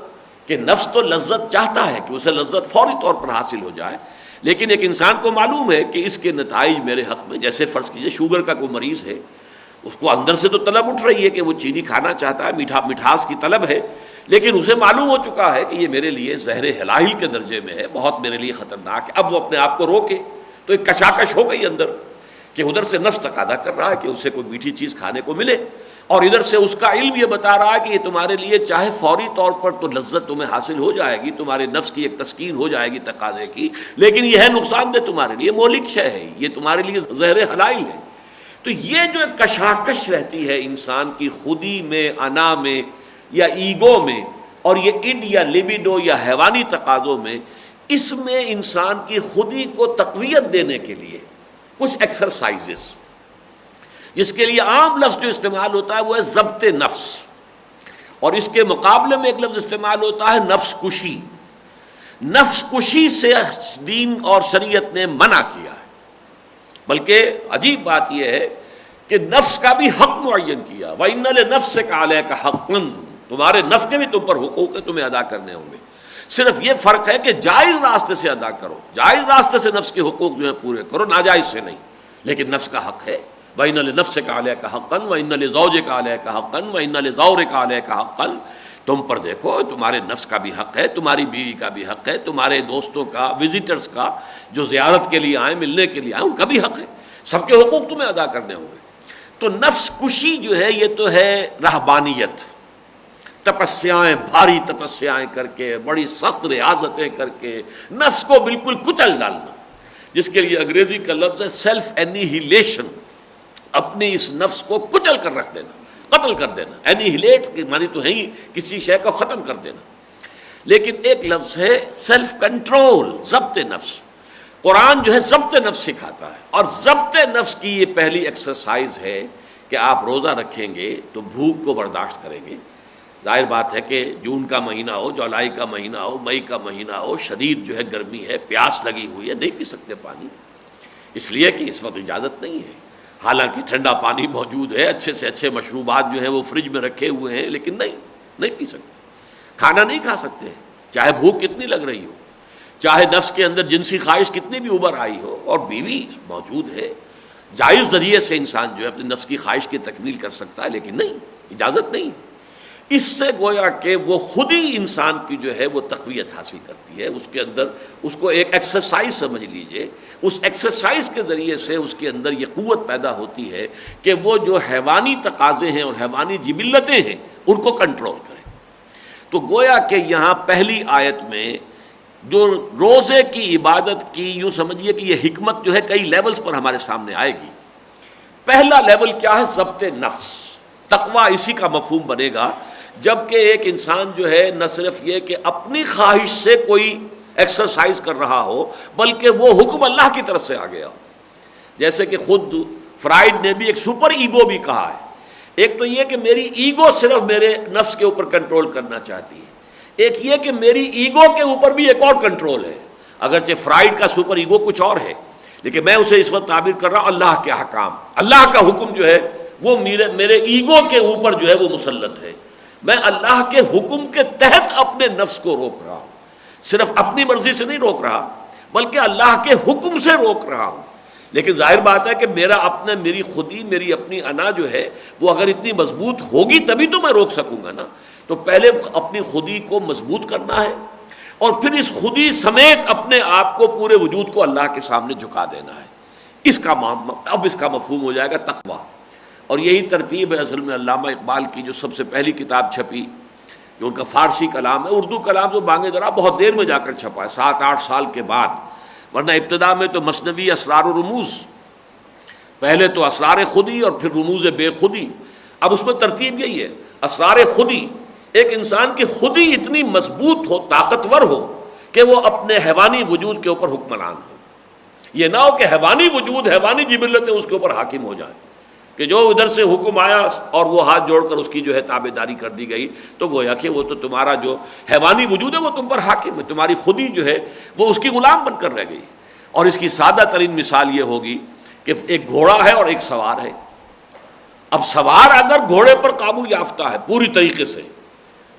کہ نفس تو لذت چاہتا ہے کہ اسے لذت فوری طور پر حاصل ہو جائے، لیکن ایک انسان کو معلوم ہے کہ اس کے نتائج میرے حق میں، جیسے فرض کیجئے شوگر کا کوئی مریض ہے، اس کو اندر سے تو طلب اٹھ رہی ہے کہ وہ چینی کھانا چاہتا ہے، مٹھاس کی طلب ہے، لیکن اسے معلوم ہو چکا ہے کہ یہ میرے لیے زہر ہلاہل کے درجے میں ہے، بہت میرے لیے خطرناک ہے۔ اب وہ اپنے آپ کو روکے تو ایک کشاکش ہو گئی اندر کہ ادھر سے نفس تقاضا کر رہا ہے کہ اسے کوئی میٹھی چیز کھانے کو ملے، اور ادھر سے اس کا علم یہ بتا رہا ہے کہ یہ تمہارے لیے چاہے فوری طور پر تو لذت تمہیں حاصل ہو جائے گی، تمہارے نفس کی ایک تسکین ہو جائے گی تقاضے کی، لیکن یہ ہے نقصان دہ تمہارے لیے، مہلک شے ہے، یہ تمہارے لیے زہر حلائل ہے۔ تو یہ جو ایک کشاکش رہتی ہے انسان کی خودی میں، انا میں یا ایگو میں، اور یہ اڈ یا لیبیڈو یا حیوانی تقاضوں میں، اس میں انسان کی خودی کو تقویت دینے کے لیے کچھ ایکسرسائزز، جس کے لیے عام لفظ جو استعمال ہوتا ہے وہ ہے ضبط نفس، اور اس کے مقابلے میں ایک لفظ استعمال ہوتا ہے نفس کشی۔ نفس کشی سے دین اور شریعت نے منع کیا ہے، بلکہ عجیب بات یہ ہے کہ نفس کا بھی حق معین کیا، وَإِنَّ لِنَفْسِكَ عَلَيْكَ حَقًّا، تمہارے نفس کے بھی تم پر حقوق ہے، تمہیں ادا کرنے ہوں گے۔ صرف یہ فرق ہے کہ جائز راستے سے ادا کرو، جائز راستے سے نفس کے حقوق جو ہے پورے کرو، ناجائز سے نہیں، لیکن نفس کا حق ہے۔ وَإِنَّ لِنَفْسِكَ عَلَيْكَ حَقًّا وَإِنَّ لِزَوْجِكَ عَلَيْكَ حَقًّا وَإِنَّ لِزَوْرِكَ عَلَيْكَ حَقًّا، تم پر دیکھو تمہارے نفس کا بھی حق ہے، تمہاری بیوی کا بھی حق ہے، تمہارے دوستوں کا، وزٹرز کا جو زیارت کے لیے آئیں، ملنے کے لیے آئیں، ان کا بھی حق ہے، سب کے حقوق تمہیں ادا کرنے ہوں گے۔ تو نفس کشی جو ہے یہ تو ہے رہبانیت، تپسیائیں، بھاری تپسیائیں کر کے، بڑی سخت ریاضتیں کر کے نفس کو بالکل کچل ڈالنا، جس کے لیے انگریزی کا لفظ ہے سیلف اینیہیلیشن، اپنے اس نفس کو کچل کر رکھ دینا، قتل کر دینا۔ اینیہیلیٹ کی معنی تو ہے ہی کسی شے کو ختم کر دینا، لیکن ایک لفظ ہے سیلف کنٹرول، ضبط نفس۔ قرآن جو ہے ضبط نفس سکھاتا ہے، اور ضبط نفس کی یہ پہلی ایکسرسائز ہے کہ آپ روزہ رکھیں گے تو بھوک کو برداشت کریں گے۔ ظاہر بات ہے کہ جون کا مہینہ ہو، جولائی کا مہینہ ہو، مئی کا مہینہ ہو، شدید جو ہے گرمی ہے، پیاس لگی ہوئی ہے، نہیں پی سکتے پانی، اس لیے کہ اس وقت اجازت نہیں ہے، حالانکہ ٹھنڈا پانی موجود ہے، اچھے سے اچھے مشروبات جو ہیں وہ فریج میں رکھے ہوئے ہیں، لیکن نہیں پی سکتے، کھانا نہیں کھا سکتے، چاہے بھوک کتنی لگ رہی ہو، چاہے نفس کے اندر جنسی خواہش کتنی بھی ابھر آئی ہو، اور بیوی موجود ہے، جائز ذریعے سے انسان جو ہے اپنی نفس کی خواہش کی تکمیل کر سکتا ہے، لیکن نہیں، اجازت نہیں۔ اس سے گویا کہ وہ خود ہی انسان کی جو ہے وہ تقویت حاصل کرتی ہے، اس کے اندر اس کو ایک ایکسرسائز سمجھ لیجئے، اس ایکسرسائز کے ذریعے سے اس کے اندر یہ قوت پیدا ہوتی ہے کہ وہ جو حیوانی تقاضے ہیں اور حیوانی جبلتیں ہیں ان کو کنٹرول کرے۔ تو گویا کہ یہاں پہلی آیت میں جو روزے کی عبادت کی، یوں سمجھیے کہ یہ حکمت جو ہے کئی لیولز پر ہمارے سامنے آئے گی۔ پہلا لیول کیا ہے؟ ضبط نفس، تقویٰ اسی کا مفہوم بنے گا جبکہ ایک انسان جو ہے نہ صرف یہ کہ اپنی خواہش سے کوئی ایکسرسائز کر رہا ہو بلکہ وہ حکم اللہ کی طرف سے آ گیا ہو. جیسے کہ خود فرائڈ نے بھی ایک سپر ایگو بھی کہا ہے. ایک تو یہ کہ میری ایگو صرف میرے نفس کے اوپر کنٹرول کرنا چاہتی ہے, ایک یہ کہ میری ایگو کے اوپر بھی ایک اور کنٹرول ہے. اگرچہ فرائڈ کا سپر ایگو کچھ اور ہے لیکن میں اسے اس وقت تعبیر کر رہا ہوں اللہ کے احکام. اللہ کا حکم جو ہے وہ میرے ایگو کے اوپر جو ہے وہ مسلط ہے. میں اللہ کے حکم کے تحت اپنے نفس کو روک رہا ہوں, صرف اپنی مرضی سے نہیں روک رہا بلکہ اللہ کے حکم سے روک رہا ہوں. لیکن ظاہر بات ہے کہ میری خودی, میری اپنی انا جو ہے وہ اگر اتنی مضبوط ہوگی تبھی تو میں روک سکوں گا نا. تو پہلے اپنی خودی کو مضبوط کرنا ہے اور پھر اس خودی سمیت اپنے آپ کو, پورے وجود کو اللہ کے سامنے جھکا دینا ہے. اب اس کا مفہوم ہو جائے گا تقویٰ. اور یہی ترتیب ہے اصل میں علامہ اقبال کی جو سب سے پہلی کتاب چھپی, جو ان کا فارسی کلام ہے. اردو کلام تو بانگ درا بہت دیر میں جا کر چھپا ہے, 7-8 سال کے بعد, ورنہ ابتدا میں تو مثنوی اسرار و رموز, پہلے تو اسرار خودی اور پھر رموز بے خودی. اب اس میں ترتیب یہی ہے, اسرار خودی, ایک انسان کی خودی اتنی مضبوط ہو, طاقتور ہو کہ وہ اپنے حیوانی وجود کے اوپر حکمران ہو. یہ نہ ہو کہ حیوانی وجود, حیوانی جبلتیں اس کے اوپر حاکم ہو جائیں, کہ جو ادھر سے حکم آیا اور وہ ہاتھ جوڑ کر اس کی جو ہے تابع داری کر دی گئی تو گویا کہ وہ تو تمہارا جو حیوانی وجود ہے وہ تم پر حاکم ہے, تمہاری خودی جو ہے وہ اس کی غلام بن کر رہ گئی. اور اس کی سادہ ترین مثال یہ ہوگی کہ ایک گھوڑا ہے اور ایک سوار ہے. اب سوار اگر گھوڑے پر قابو یافتہ ہے پوری طریقے سے,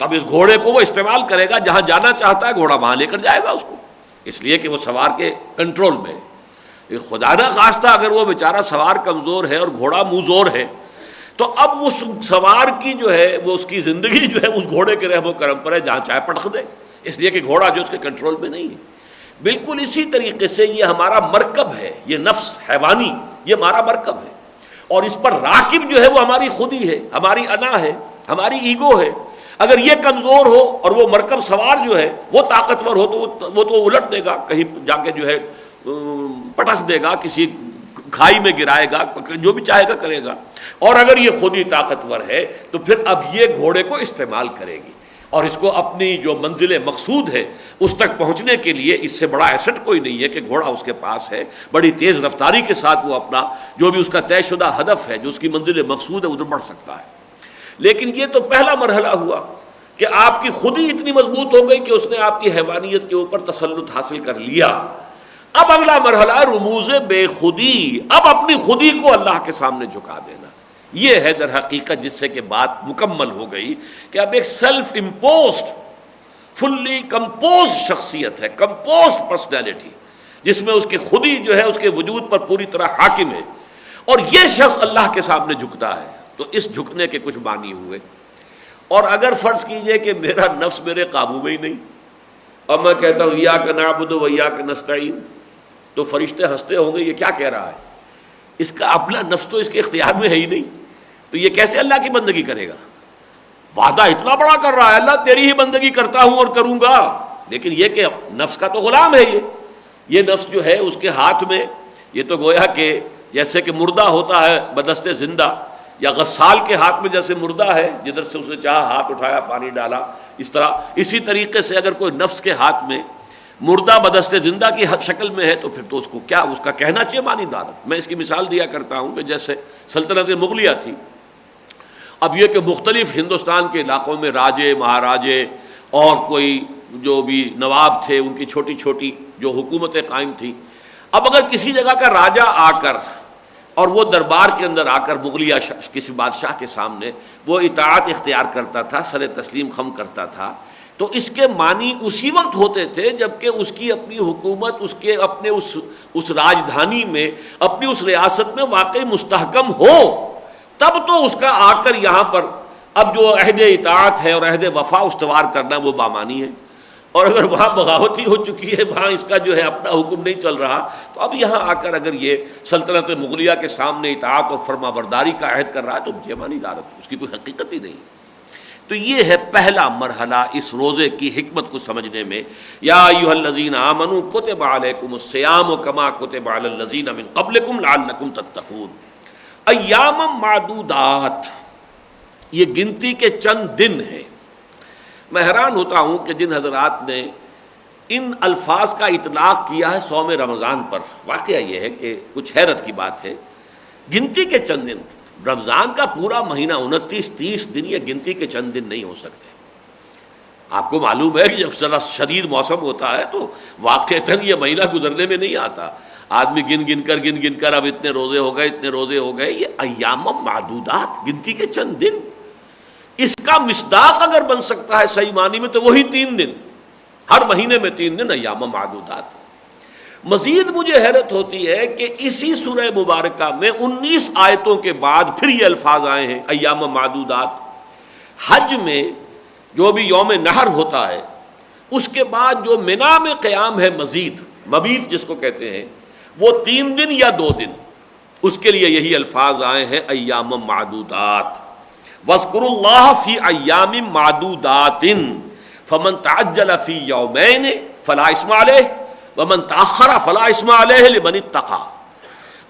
تب اس گھوڑے کو وہ استعمال کرے گا, جہاں جانا چاہتا ہے گھوڑا وہاں لے کر جائے گا اس کو, اس لیے کہ وہ سوار کے کنٹرول میں ہے. خدا نہ خواستہ اگر وہ بیچارہ سوار کمزور ہے اور گھوڑا موزور ہے تو اب اس سوار کی جو ہے وہ اس کی زندگی جو ہے اس گھوڑے کے رحم و کرم پر ہے, جہاں چاہے پٹخ دے, اس لیے کہ گھوڑا جو اس کے کنٹرول میں نہیں ہے. بالکل اسی طریقے سے یہ ہمارا مرکب ہے, یہ نفس حیوانی یہ ہمارا مرکب ہے, اور اس پر راکب جو ہے وہ ہماری خودی ہے, ہماری انا ہے, ہماری ایگو ہے. اگر یہ کمزور ہو اور وہ مرکب سوار جو ہے وہ طاقتور ہو تو وہ تو الٹ دے گا, کہیں جا کے جو ہے پٹخ دے گا, کسی کھائی میں گرائے گا, جو بھی چاہے گا کرے گا. اور اگر یہ خود ہی طاقتور ہے تو پھر اب یہ گھوڑے کو استعمال کرے گی اور اس کو اپنی جو منزل مقصود ہے اس تک پہنچنے کے لیے اس سے بڑا ایسٹ کوئی نہیں ہے کہ گھوڑا اس کے پاس ہے. بڑی تیز رفتاری کے ساتھ وہ اپنا جو بھی اس کا طے شدہ ہدف ہے, جو اس کی منزل مقصود ہے, ادھر بڑھ سکتا ہے. لیکن یہ تو پہلا مرحلہ ہوا کہ آپ کی خودی اتنی مضبوط ہو گئی کہ اس نے آپ کی حیوانیت کے اوپر تسلط حاصل کر لیا. اب اگلا مرحلہ رموز بے خودی, اب اپنی خودی کو اللہ کے سامنے جھکا دینا. یہ ہے در حقیقت جس سے کہ بات مکمل ہو گئی کہ اب ایک سیلف امپوزڈ فلی کمپوز شخصیت ہے, کمپوزڈ پرسنالٹی, جس میں اس کی خودی جو ہے اس کے وجود پر پوری طرح حاکم ہے, اور یہ شخص اللہ کے سامنے جھکتا ہے. تو اس جھکنے کے کچھ معنی ہوئے. اور اگر فرض کیجئے کہ میرا نفس میرے قابو میں ہی نہیں اور میں کہتا ہوں ایاک نعبد و ایاک نستعین, تو فرشتے ہنستے ہوں گے یہ کیا کہہ رہا ہے, اس کا اپنا نفس تو اس کے اختیار میں ہے ہی نہیں, تو یہ کیسے اللہ کی بندگی کرے گا. وعدہ اتنا بڑا کر رہا ہے, اللہ تیری ہی بندگی کرتا ہوں اور کروں گا, لیکن یہ کہ نفس کا تو غلام ہے. یہ نفس جو ہے اس کے ہاتھ میں, یہ تو گویا کہ جیسے کہ مردہ ہوتا ہے بدست زندہ, یا غسال کے ہاتھ میں جیسے مردہ ہے جدھر سے اس نے چاہا ہاتھ اٹھایا پانی ڈالا, اس طرح اسی طریقے سے اگر کوئی نفس کے ہاتھ میں مردہ بدست زندہ کی شکل میں ہے تو پھر تو اس کو کیا, اس کا کہنا چاہیے مانی دارت. میں اس کی مثال دیا کرتا ہوں کہ جیسے سلطنت مغلیہ تھی, اب یہ کہ مختلف ہندوستان کے علاقوں میں راجے مہاراجے اور کوئی جو بھی نواب تھے ان کی چھوٹی چھوٹی جو حکومتیں قائم تھیں. اب اگر کسی جگہ کا راجہ آ کر اور وہ دربار کے اندر آ کر مغلیہ کسی بادشاہ کے سامنے وہ اطاعت اختیار کرتا تھا, سر تسلیم خم کرتا تھا, تو اس کے معنی اسی وقت ہوتے تھے جبکہ اس کی اپنی حکومت اس کے اپنے اس راجدھانی میں, اپنی اس ریاست میں واقعی مستحکم ہو, تب تو اس کا آ کر یہاں پر اب جو عہد اطاعت ہے اور عہد وفا استوار کرنا وہ بامانی ہے. اور اگر وہاں بغاوتی ہو چکی ہے, وہاں اس کا جو ہے اپنا حکم نہیں چل رہا, تو اب یہاں آ کر اگر یہ سلطنت مغلیہ کے سامنے اطاعت اور فرما برداری کا عہد کر رہا ہے تو یہ مانی دارت, اس کی کوئی حقیقت ہی نہیں. تو یہ ہے پہلا مرحلہ اس روزے کی حکمت کو سمجھنے میں. یا ایھا الذین آمنوا کتب علیکم الصیام کما کتب علی الذین من قبلکم لعلکم تتقون. ایام معدودات, یہ گنتی کے چند دن ہیں۔ میں حیران ہوتا ہوں کہ جن حضرات نے ان الفاظ کا اطلاق کیا ہے صوم رمضان پر، واقعہ یہ ہے کہ کچھ حیرت کی بات ہے۔ گنتی کے چند دن، رمضان کا پورا مہینہ 29-30 دن، یہ گنتی کے چند دن نہیں ہو سکتے۔ آپ کو معلوم ہے کہ جب ذرا شدید موسم ہوتا ہے تو واقعتاً یہ مہینہ گزرنے میں نہیں آتا، آدمی گن گن کر اب اتنے روزے ہو گئے، اتنے روزے ہو گئے۔ یہ ایام معدودات، گنتی کے چند دن، اس کا مصداق اگر بن سکتا ہے صحیح معنی میں تو وہی 3 دن، ہر مہینے میں 3 دن ایام معدودات۔ مزید مجھے حیرت ہوتی ہے کہ اسی سورہ مبارکہ میں 19 آیتوں کے بعد پھر یہ الفاظ آئے ہیں ایام معدودات۔ حج میں جو بھی یوم نحر ہوتا ہے اس کے بعد جو منا میں قیام ہے، مبیت جس کو کہتے ہیں، وہ 3 دن یا 2 دن، اس کے لیے یہی الفاظ آئے ہیں ایام معدودات۔ وَاذْكُرُوا اللَّهَ فِي أَيَّامٍ مَعْدُودَاتٍ فَمَن تَعَجَّلَ فِي يَوْمَيْنِ فَلَا إِثْمَ عَلَيْهِ وَمَن تَأَخَّرَ فَلَا إِثْمَ عَلَيْهِ لِمَنِ اتَّقَىٰ۔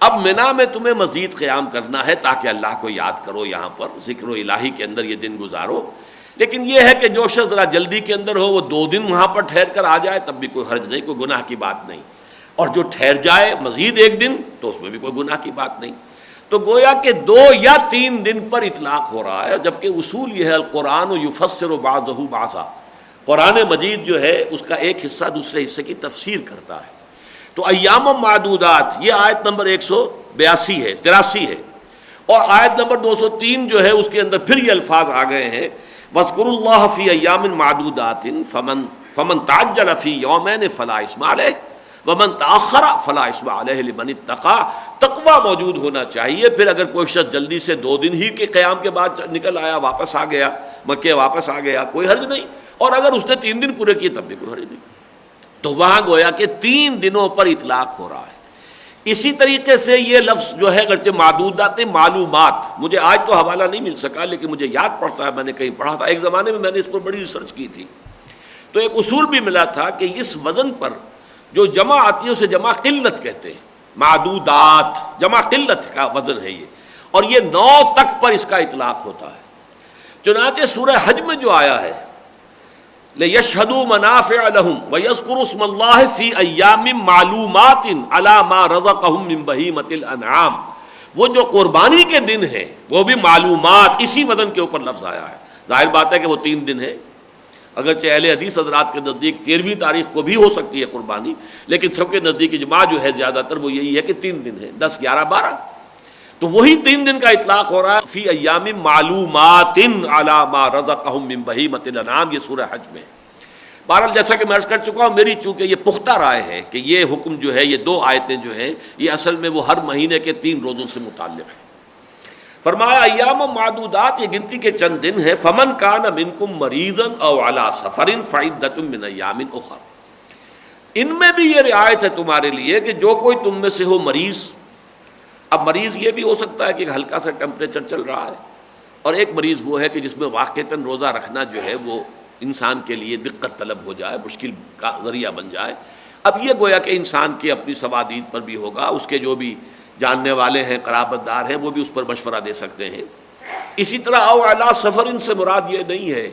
اب منا میں تمہیں مزید قیام کرنا ہے تاکہ اللہ کو یاد کرو، یہاں پر ذکر الہی کے اندر یہ دن گزارو، لیکن یہ ہے کہ جو شخص ذرا جلدی کے اندر ہو وہ 2 دن وہاں پر ٹھہر کر آ جائے تب بھی کوئی حرج نہیں، کوئی گناہ کی بات نہیں، اور جو ٹھہر جائے مزید 1 دن تو اس میں بھی کوئی گناہ کی بات نہیں۔ تو گویا کہ 2 یا 3 دن پر اطلاق ہو رہا ہے، جبکہ اصول یہ ہے القرآن یفسر بعضہ بعضا، قرآن مجید جو ہے اس کا ایک حصہ دوسرے حصے کی تفسیر کرتا ہے۔ تو ایام معدودات یہ آیت نمبر 182 ہے، 83 ہے، اور آیت نمبر 203 جو ہے اس کے اندر پھر یہ الفاظ آ گئے ہیں وَاذْكُرُوا اللَّهَ فِي أَيَّامٍ مَعْدُودَاتٍ فَمَن تَعَجَّلَ فِي يَوْمَيْنِ فَلَا إِثْمَ عَلَيْهِ وَمَن تَأَخَّرَ فَلَا إِثْمَ عَلَيْهِ لِمَنِ اتَّقَىٰ۔ تقویٰ موجود ہونا چاہیے۔ پھر اگر کوئی شخص جلدی سے 2 دن ہی کے قیام کے بعد نکل آیا، واپس آ گیا، مکے واپس آ گیا، کوئی حرج نہیں، اور اگر اس نے 3 دن پورے کیے تب بھی کوئی حرج نہیں۔ تو وہاں گویا کہ 3 دنوں پر اطلاق ہو رہا ہے۔ اسی طریقے سے یہ لفظ جو ہے اگرچہ معدودات معلومات، مجھے آج تو حوالہ نہیں مل سکا لیکن مجھے یاد پڑتا ہے میں نے کہیں پڑھا تھا، ایک زمانے میں میں نے اس پر بڑی ریسرچ کی تھی، تو ایک اصول بھی ملا تھا کہ اس وزن پر جو جمع آتی ہے اسے جمع قلت کہتے ہیں، معدودات جمع قلت کا وزن ہے یہ، اور یہ 9 تک پر اس کا اطلاق ہوتا ہے۔ چنانچہ سورہ حج میں جو آیا ہے لِيَشْهَدُوا مَنَافِعَ لَهُمْ وَيَذْكُرُوا اسْمَ اللَّهِ فِي أَيَّامٍ مَّعْلُومَاتٍ عَلَىٰ مَا رَزَقَهُم مِّن بَهِيمَةِ الْأَنْعَامِ، وہ جو قربانی کے دن ہیں وہ بھی معلومات، اسی وزن کے اوپر لفظ آیا ہے۔ ظاہر بات ہے کہ وہ 3 دن ہے، اگرچہ اہل حدیث حضرات کے نزدیک 13ویں تاریخ کو بھی ہو سکتی ہے قربانی، لیکن سب کے نزدیک اجماع جو ہے زیادہ تر وہ یہی ہے کہ 3 دن ہے، 10، 11، 12، تو وہی 3 دن کا اطلاق ہو رہا ہے فی ایام معلومات علی ما رزقہم من بہیمۃ الانعام، یہ سورہ حج میں۔ بہرحال جیسا کہ میں عرض کر چکا ہوں، میری چونکہ یہ پختہ رائے ہے کہ یہ حکم جو ہے، یہ 2 آیتیں جو ہیں، یہ اصل میں وہ ہر مہینے کے 3 روزوں سے متعلق ہے۔ فرمایا ایام معدودات، یہ گنتی کے چند دن ہیں، فمن کان منکم مریضا او علی سفر فعدۃ من ایام اخر، ان میں بھی یہ رعایت ہے تمہارے لیے کہ جو کوئی تم میں سے ہو مریض، اب مریض یہ بھی ہو سکتا ہے کہ ہلکا سا ٹیمپریچر چل رہا ہے، اور ایک مریض وہ ہے کہ جس میں واقعتاً روزہ رکھنا جو ہے وہ انسان کے لیے دقت طلب ہو جائے، مشکل کا ذریعہ بن جائے۔ اب یہ گویا کہ انسان کی اپنی سوادید پر بھی ہوگا، اس کے جو بھی جاننے والے ہیں، قرابت دار ہیں، وہ بھی اس پر مشورہ دے سکتے ہیں۔ اسی طرح او علی سفر، ان سے مراد یہ نہیں ہے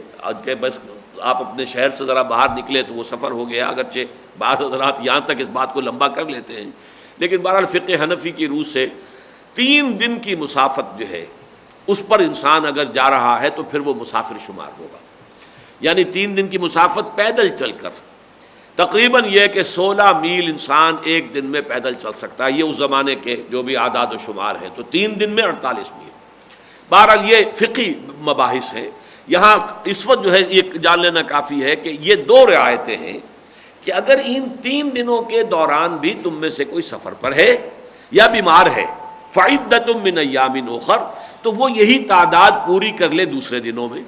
کہ بس آپ اپنے شہر سے ذرا باہر نکلے تو وہ سفر ہو گیا، اگرچہ بعض حضرات یہاں تک اس بات کو لمبا کر لیتے ہیں، لیکن بہرحال فقہ حنفی کی روح سے 3 دن کی مسافت جو ہے اس پر انسان اگر جا رہا ہے تو پھر وہ مسافر شمار ہوگا، یعنی 3 دن کی مسافت پیدل چل کر، تقریباً یہ کہ 16 میل انسان ایک دن میں پیدل چل سکتا ہے، یہ اس زمانے کے جو بھی اعداد و شمار ہیں، تو 3 دن میں 48 میل۔ بہرحال یہ فقہی مباحث ہیں، یہاں اس وقت جو ہے یہ جان لینا کافی ہے کہ یہ 2 رعایتیں ہیں کہ اگر ان 3 دنوں کے دوران بھی تم میں سے کوئی سفر پر ہے یا بیمار ہے، فعدۃ من ایام اخر، تو وہ یہی تعداد پوری کر لے دوسرے دنوں میں،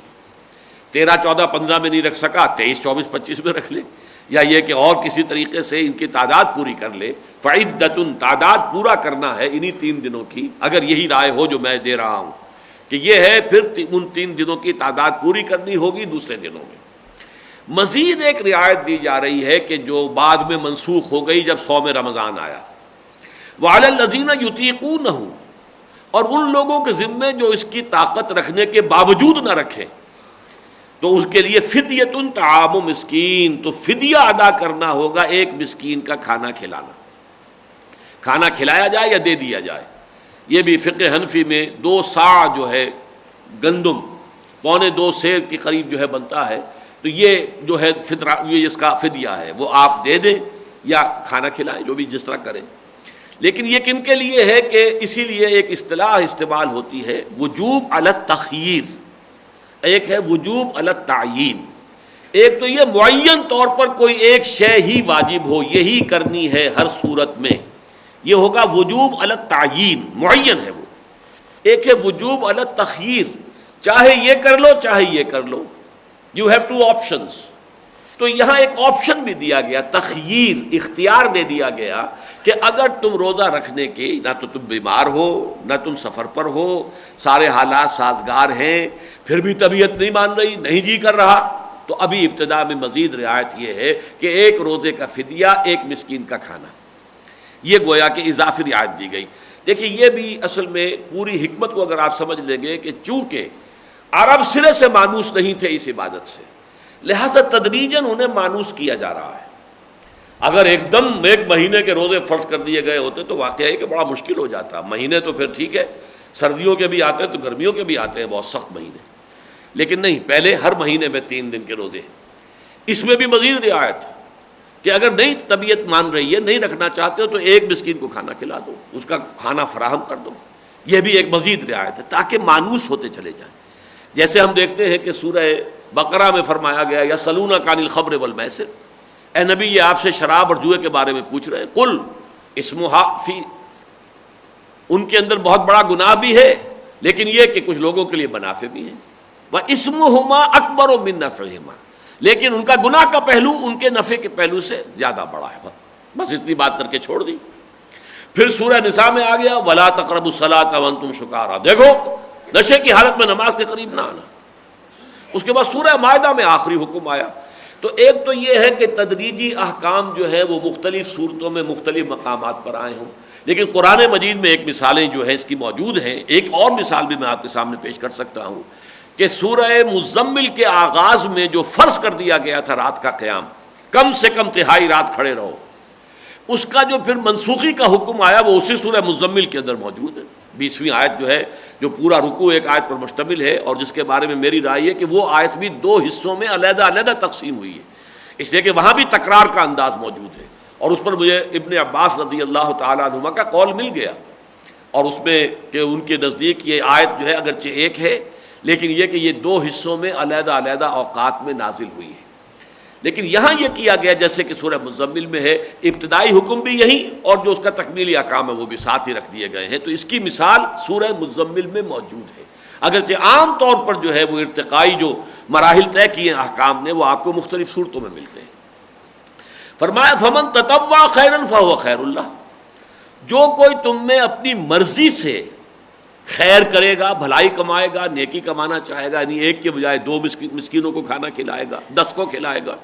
13، 14، 15 میں نہیں رکھ سکا 23، 24، 25 میں رکھ لے، یا یہ کہ اور کسی طریقے سے ان کی تعداد پوری کر لے۔ فعدۃ، تعداد پورا کرنا ہے انہی 3 دنوں کی، اگر یہی رائے ہو جو میں دے رہا ہوں کہ یہ ہے، پھر ان 3 دنوں کی تعداد پوری کرنی ہوگی دوسرے دنوں میں۔ مزید ایک رعایت دی جا رہی ہے کہ جو بعد میں منسوخ ہو گئی جب صوم رمضان آیا، وعلی الذین یطیقونہ، اور ان لوگوں کے ذمے جو اس کی طاقت رکھنے کے باوجود نہ رکھے تو اس کے لیے فدیۃ طعام مسکین، تو فدیہ ادا کرنا ہوگا ایک مسکین کا کھانا کھلانا، کھانا کھلایا جائے یا دے دیا جائے۔ یہ بھی فقہ حنفی میں 2 صاع جو ہے گندم، 2.25 سیر کے قریب جو ہے بنتا ہے، تو یہ جو ہے فطرہ، یہ اس کا فدیہ ہے، وہ آپ دے دیں یا کھانا کھلائیں، جو بھی جس طرح کریں۔ لیکن یہ کن کے لیے ہے کہ اسی لیے ایک اصطلاح استعمال ہوتی ہے وجوب علی التخییر، ایک ہے وجوب علی التعیین۔ ایک تو یہ معین طور پر کوئی ایک شے ہی واجب ہو، یہی کرنی ہے ہر صورت میں، یہ ہوگا وجوب علی التعیین، معین ہے وہ۔ ایک ہے وجوب علی التخییر، چاہے یہ کر لو چاہے یہ کر لو، یو ہیو 2 آپشنز۔ تو یہاں ایک آپشن بھی دیا گیا، تخییر، اختیار دے دیا گیا کہ اگر تم روزہ رکھنے کے، نہ تو تم بیمار ہو نہ تم سفر پر ہو، سارے حالات سازگار ہیں، پھر بھی طبیعت نہیں مان رہی، نہیں جی کر رہا، تو ابھی ابتدا میں مزید رعایت یہ ہے کہ ایک روزے کا فدیہ، ایک مسکین کا کھانا، یہ گویا کہ اضافی رعایت دی گئی۔ دیکھیے یہ بھی اصل میں پوری حکمت کو اگر آپ سمجھ لیں گے کہ چونکہ عرب سرے سے مانوس نہیں تھے اس عبادت سے، لہذا تدریجاً انہیں مانوس کیا جا رہا ہے۔ اگر ایک دم 1 مہینے کے روزے فرض کر دیے گئے ہوتے تو واقعہ ہے کہ بڑا مشکل ہو جاتا۔ مہینے تو پھر ٹھیک ہے، سردیوں کے بھی آتے ہیں تو گرمیوں کے بھی آتے ہیں، بہت سخت مہینے، لیکن نہیں، پہلے ہر مہینے میں 3 دن کے روزے۔ اس میں بھی مزید رعایت کہ اگر نہیں طبیعت مان رہی ہے، نہیں رکھنا چاہتے ہو تو ایک مسکین کو کھانا کھلا دو، اس کا کھانا فراہم کر دو، یہ بھی ایک مزید رعایت ہے تاکہ مانوس ہوتے چلے جائیں۔ جیسے ہم دیکھتے ہیں کہ سورہ بقرہ میں فرمایا گیا یسألونک عن الخمر والمیسر، اے نبی یہ آپ سے شراب اور جوئے کے بارے میں پوچھ رہے ہیں، قل اسمھا فی، ان کے اندر بہت بڑا گناہ بھی ہے لیکن یہ کہ کچھ لوگوں کے لیے منافع بھی ہیں، واسمھما اکبر من نفعہما، لیکن ان کا گناہ کا پہلو ان کے نفع کے پہلو سے زیادہ بڑا ہے۔ بس اتنی بات کر کے چھوڑ دی۔ پھر سورہ نساء میں آ گیا ولا تقربوا الصلاۃ وانتم سکارى، دیکھو نشے کی حالت میں نماز کے قریب نہ آنا۔ اس کے بعد سورہ مائدہ میں آخری حکم آیا۔ تو ایک تو یہ ہے کہ تدریجی احکام جو ہے وہ مختلف صورتوں میں مختلف مقامات پر آئے ہوں، لیکن قرآن مجید میں ایک مثالیں جو ہے اس کی موجود ہیں۔ ایک اور مثال بھی میں آپ کے سامنے پیش کر سکتا ہوں کہ سورہ مزمل کے آغاز میں جو فرض کر دیا گیا تھا رات کا قیام، کم سے کم تہائی رات کھڑے رہو، اس کا جو پھر منسوخی کا حکم آیا وہ اسی سورہ مزمل کے اندر موجود ہے۔ 20ویں آیت جو ہے، جو پورا رکوع ایک آیت پر مشتمل ہے، اور جس کے بارے میں میری رائے ہے کہ وہ آیت بھی 2 حصوں میں علیحدہ علیحدہ تقسیم ہوئی ہے، اس لیے کہ وہاں بھی تکرار کا انداز موجود ہے، اور اس پر مجھے ابن عباس رضی اللہ تعالیٰ عنہما کا قول مل گیا، اور اس میں کہ ان کے نزدیک یہ آیت جو ہے اگرچہ ایک ہے لیکن یہ کہ یہ 2 حصوں میں علیحدہ علیحدہ اوقات میں نازل ہوئی ہے۔ لیکن یہاں یہ کیا گیا جیسے کہ سورہ مزمل میں ہے، ابتدائی حکم بھی یہی اور جو اس کا تکمیلی احکام ہے وہ بھی ساتھ ہی رکھ دیے گئے ہیں۔ تو اس کی مثال سورہ مزمل میں موجود ہے، اگرچہ عام طور پر جو ہے وہ ارتقائی جو مراحل طے کیے احکام نے وہ آپ کو مختلف صورتوں میں ملتے ہیں۔ فرمایا فمن تطوع خیرا فهو خیر اللہ، جو کوئی تم میں اپنی مرضی سے خیر کرے گا، بھلائی کمائے گا، نیکی کمانا چاہے گا، یعنی ایک کے بجائے 2 مسکینوں کو کھانا کھلائے گا، 10 کو کھلائے گا،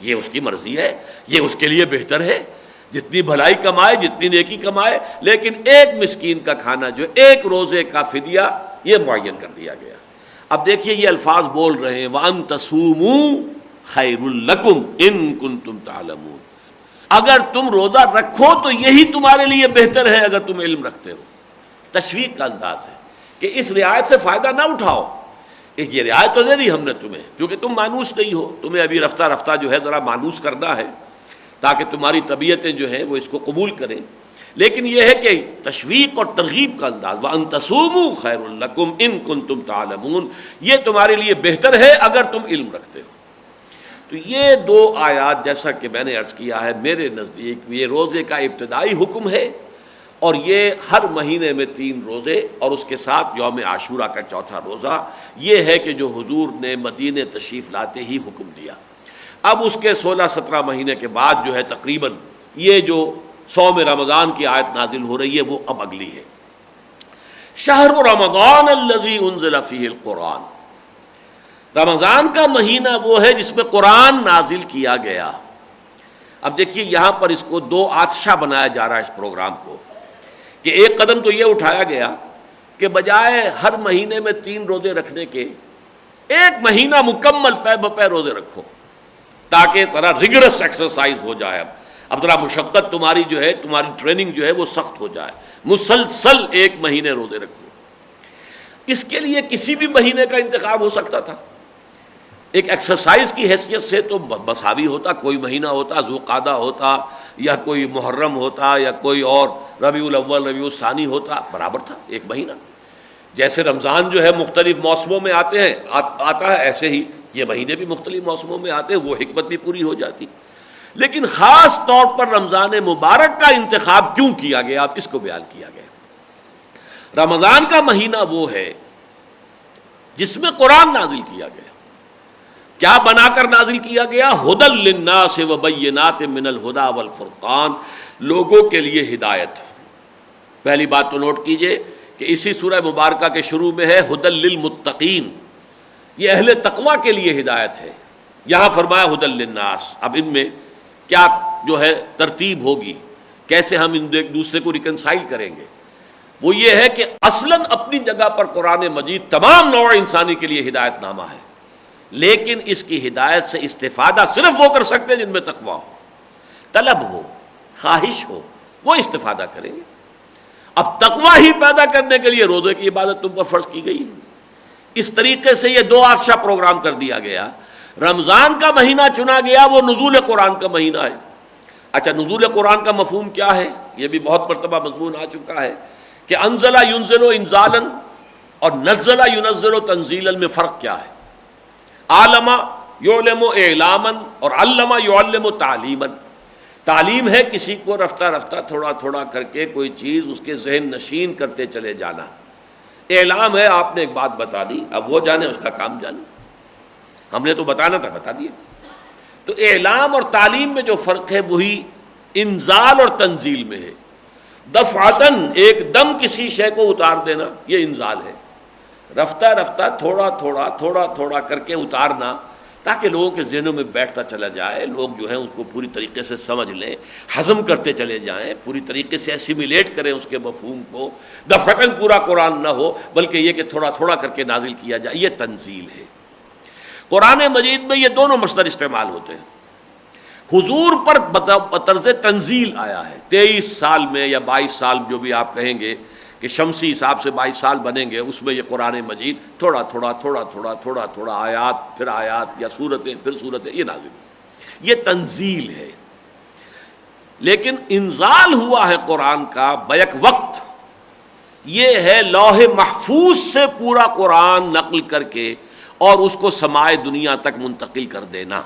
یہ اس کی مرضی ہے، یہ اس کے لیے بہتر ہے، جتنی بھلائی کمائے، جتنی نیکی کمائے، لیکن ایک مسکین کا کھانا جو ایک روزے کا فدیہ یہ معین کر دیا گیا۔ اب دیکھیے یہ الفاظ بول رہے ہیں وَأَن تَصُومُوا خَيْرٌ لَكُمْ إِن كُنتُمْ تَعْلَمُونَ، اگر تم روزہ رکھو تو یہی تمہارے لیے بہتر ہے اگر تم علم رکھتے ہو۔ تشویق کا انداز ہے کہ اس رعایت سے فائدہ نہ اٹھاؤ، ایک یہ رعایت تو دے دی ہم نے تمہیں، چونکہ تم مانوس نہیں ہو، تمہیں ابھی رفتہ رفتہ جو ہے ذرا مانوس کرنا ہے تاکہ تمہاری طبیعتیں جو ہیں وہ اس کو قبول کریں، لیکن یہ ہے کہ تشویق اور ترغیب کا انداز وَأَن تَصُومُوا خَيْرٌ لَكُمْ إِن كُنتُمْ تَعْلَمُونَ، یہ تمہارے لیے بہتر ہے اگر تم علم رکھتے ہو۔ تو یہ 2 آیات جیسا کہ میں نے عرض کیا ہے میرے نزدیک یہ روزے کا ابتدائی حکم ہے، اور یہ ہر مہینے میں 3 روزے اور اس کے ساتھ یوم عاشورہ کا 4تھا روزہ، یہ ہے کہ جو حضور نے مدینے تشریف لاتے ہی حکم دیا۔ اب اس کے 16-17 مہینے کے بعد جو ہے تقریباً یہ جو صوم رمضان کی آیت نازل ہو رہی ہے وہ اب اگلی ہے۔ شہر رمضان الذی انزل فیہ القرآن، رمضان کا مہینہ وہ ہے جس میں قرآن نازل کیا گیا۔ اب دیکھیے یہاں پر اس کو 2 آتشہ بنایا جا رہا ہے اس پروگرام کو، کہ ایک قدم تو یہ اٹھایا گیا کہ بجائے ہر مہینے میں 3 روزے رکھنے کے 1 مہینہ مکمل پے بپے روزے رکھو، تاکہ ذرا ریگرس ایکسرسائز ہو جائے۔ اب ذرا مشقت تمہاری جو ہے، تمہاری ٹریننگ جو ہے وہ سخت ہو جائے، مسلسل 1 مہینے روزے رکھو۔ اس کے لیے کسی بھی مہینے کا انتخاب ہو سکتا تھا، ایک ایکسرسائز کی حیثیت سے تو مساوی ہوتا، کوئی مہینہ ہوتا، ذوالقعدہ ہوتا یا کوئی محرم ہوتا یا کوئی اور ربیع الاول ربیع الثانی ہوتا، برابر تھا 1 مہینہ۔ جیسے رمضان جو ہے مختلف موسموں میں آتا ہے، ایسے ہی یہ مہینے بھی مختلف موسموں میں آتے ہیں، وہ حکمت بھی پوری ہو جاتی۔ لیکن خاص طور پر رمضان مبارک کا انتخاب کیوں کیا گیا، اب اس کو بیان کیا گیا۔ رمضان کا مہینہ وہ ہے جس میں قرآن نازل کیا گیا۔ کیا بنا کر نازل کیا گیا؟ ھدی للناس وبینات من الھدی والفرقان، لوگوں کے لیے ہدایت۔ پہلی بات تو نوٹ کیجئے کہ اسی سورہ مبارکہ کے شروع میں ہے ھدی للمتقین، یہ اہل تقوی کے لیے ہدایت ہے۔ یہاں فرمایا ھدی للناس۔ اب ان میں کیا جو ہے ترتیب ہوگی، کیسے ہم ایک دوسرے کو ریکنسائل کریں گے، وہ یہ ہے کہ اصلاً اپنی جگہ پر قرآن مجید تمام نوع انسانی کے لیے ہدایت نامہ ہے، لیکن اس کی ہدایت سے استفادہ صرف وہ کر سکتے ہیں جن میں تقویٰ ہو، طلب ہو، خواہش ہو، وہ استفادہ کریں گے۔ اب تقویٰ ہی پیدا کرنے کے لیے روزے کی عبادت تم پر فرض کی گئی ہے۔ اس طریقے سے یہ 2 عرصہ پروگرام کر دیا گیا۔ رمضان کا مہینہ چنا گیا، وہ نزول قرآن کا مہینہ ہے۔ اچھا، نزول قرآن کا مفہوم کیا ہے؟ یہ بھی بہت مرتبہ مضمون آ چکا ہے کہ انزل ینزل انزالا اور نزل ینزل تنزیلا میں فرق کیا ہے؟ عالم یعلم اعلاما اور علم یعلم تعلیما۔ تعلیم ہے کسی کو رفتہ رفتہ تھوڑا تھوڑا کر کے کوئی چیز اس کے ذہن نشین کرتے چلے جانا۔ اعلام ہے آپ نے ایک بات بتا دی، اب وہ جانے اس کا کام جانے، ہم نے تو بتانا تھا بتا دیا۔ تو اعلام اور تعلیم میں جو فرق ہے وہی انزال اور تنزیل میں ہے۔ دفعتاً ایک دم کسی شے کو اتار دینا یہ انزال ہے، رفتہ رفتہ تھوڑا تھوڑا تھوڑا تھوڑا کر کے اتارنا تاکہ لوگوں کے ذہنوں میں بیٹھتا چلا جائے، لوگ جو ہیں اس کو پوری طریقے سے سمجھ لیں، ہضم کرتے چلے جائیں، پوری طریقے سے ایسیمیلیٹ کریں اس کے مفہوم کو۔ دفعتاً پورا قرآن نہ ہو بلکہ یہ کہ تھوڑا تھوڑا کر کے نازل کیا جائے، یہ تنزیل ہے۔ قرآن مجید میں یہ دونوں مصدر استعمال ہوتے ہیں۔ حضور پر بطرز تنزیل آیا ہے، 23 سال میں یا 22 سال جو بھی آپ کہیں گے کہ شمسی حساب سے 22 سال بنیں گے، اس میں یہ قرآن مجید تھوڑا تھوڑا تھوڑا تھوڑا تھوڑا تھوڑا آیات پھر آیات یا سورتیں پھر سورتیں یہ نازل ہوئی، یہ تنزیل ہے۔ لیکن انزال ہوا ہے قرآن کا بیک وقت، یہ ہے لوح محفوظ سے پورا قرآن نقل کر کے اور اس کو سمائے دنیا تک منتقل کر دینا،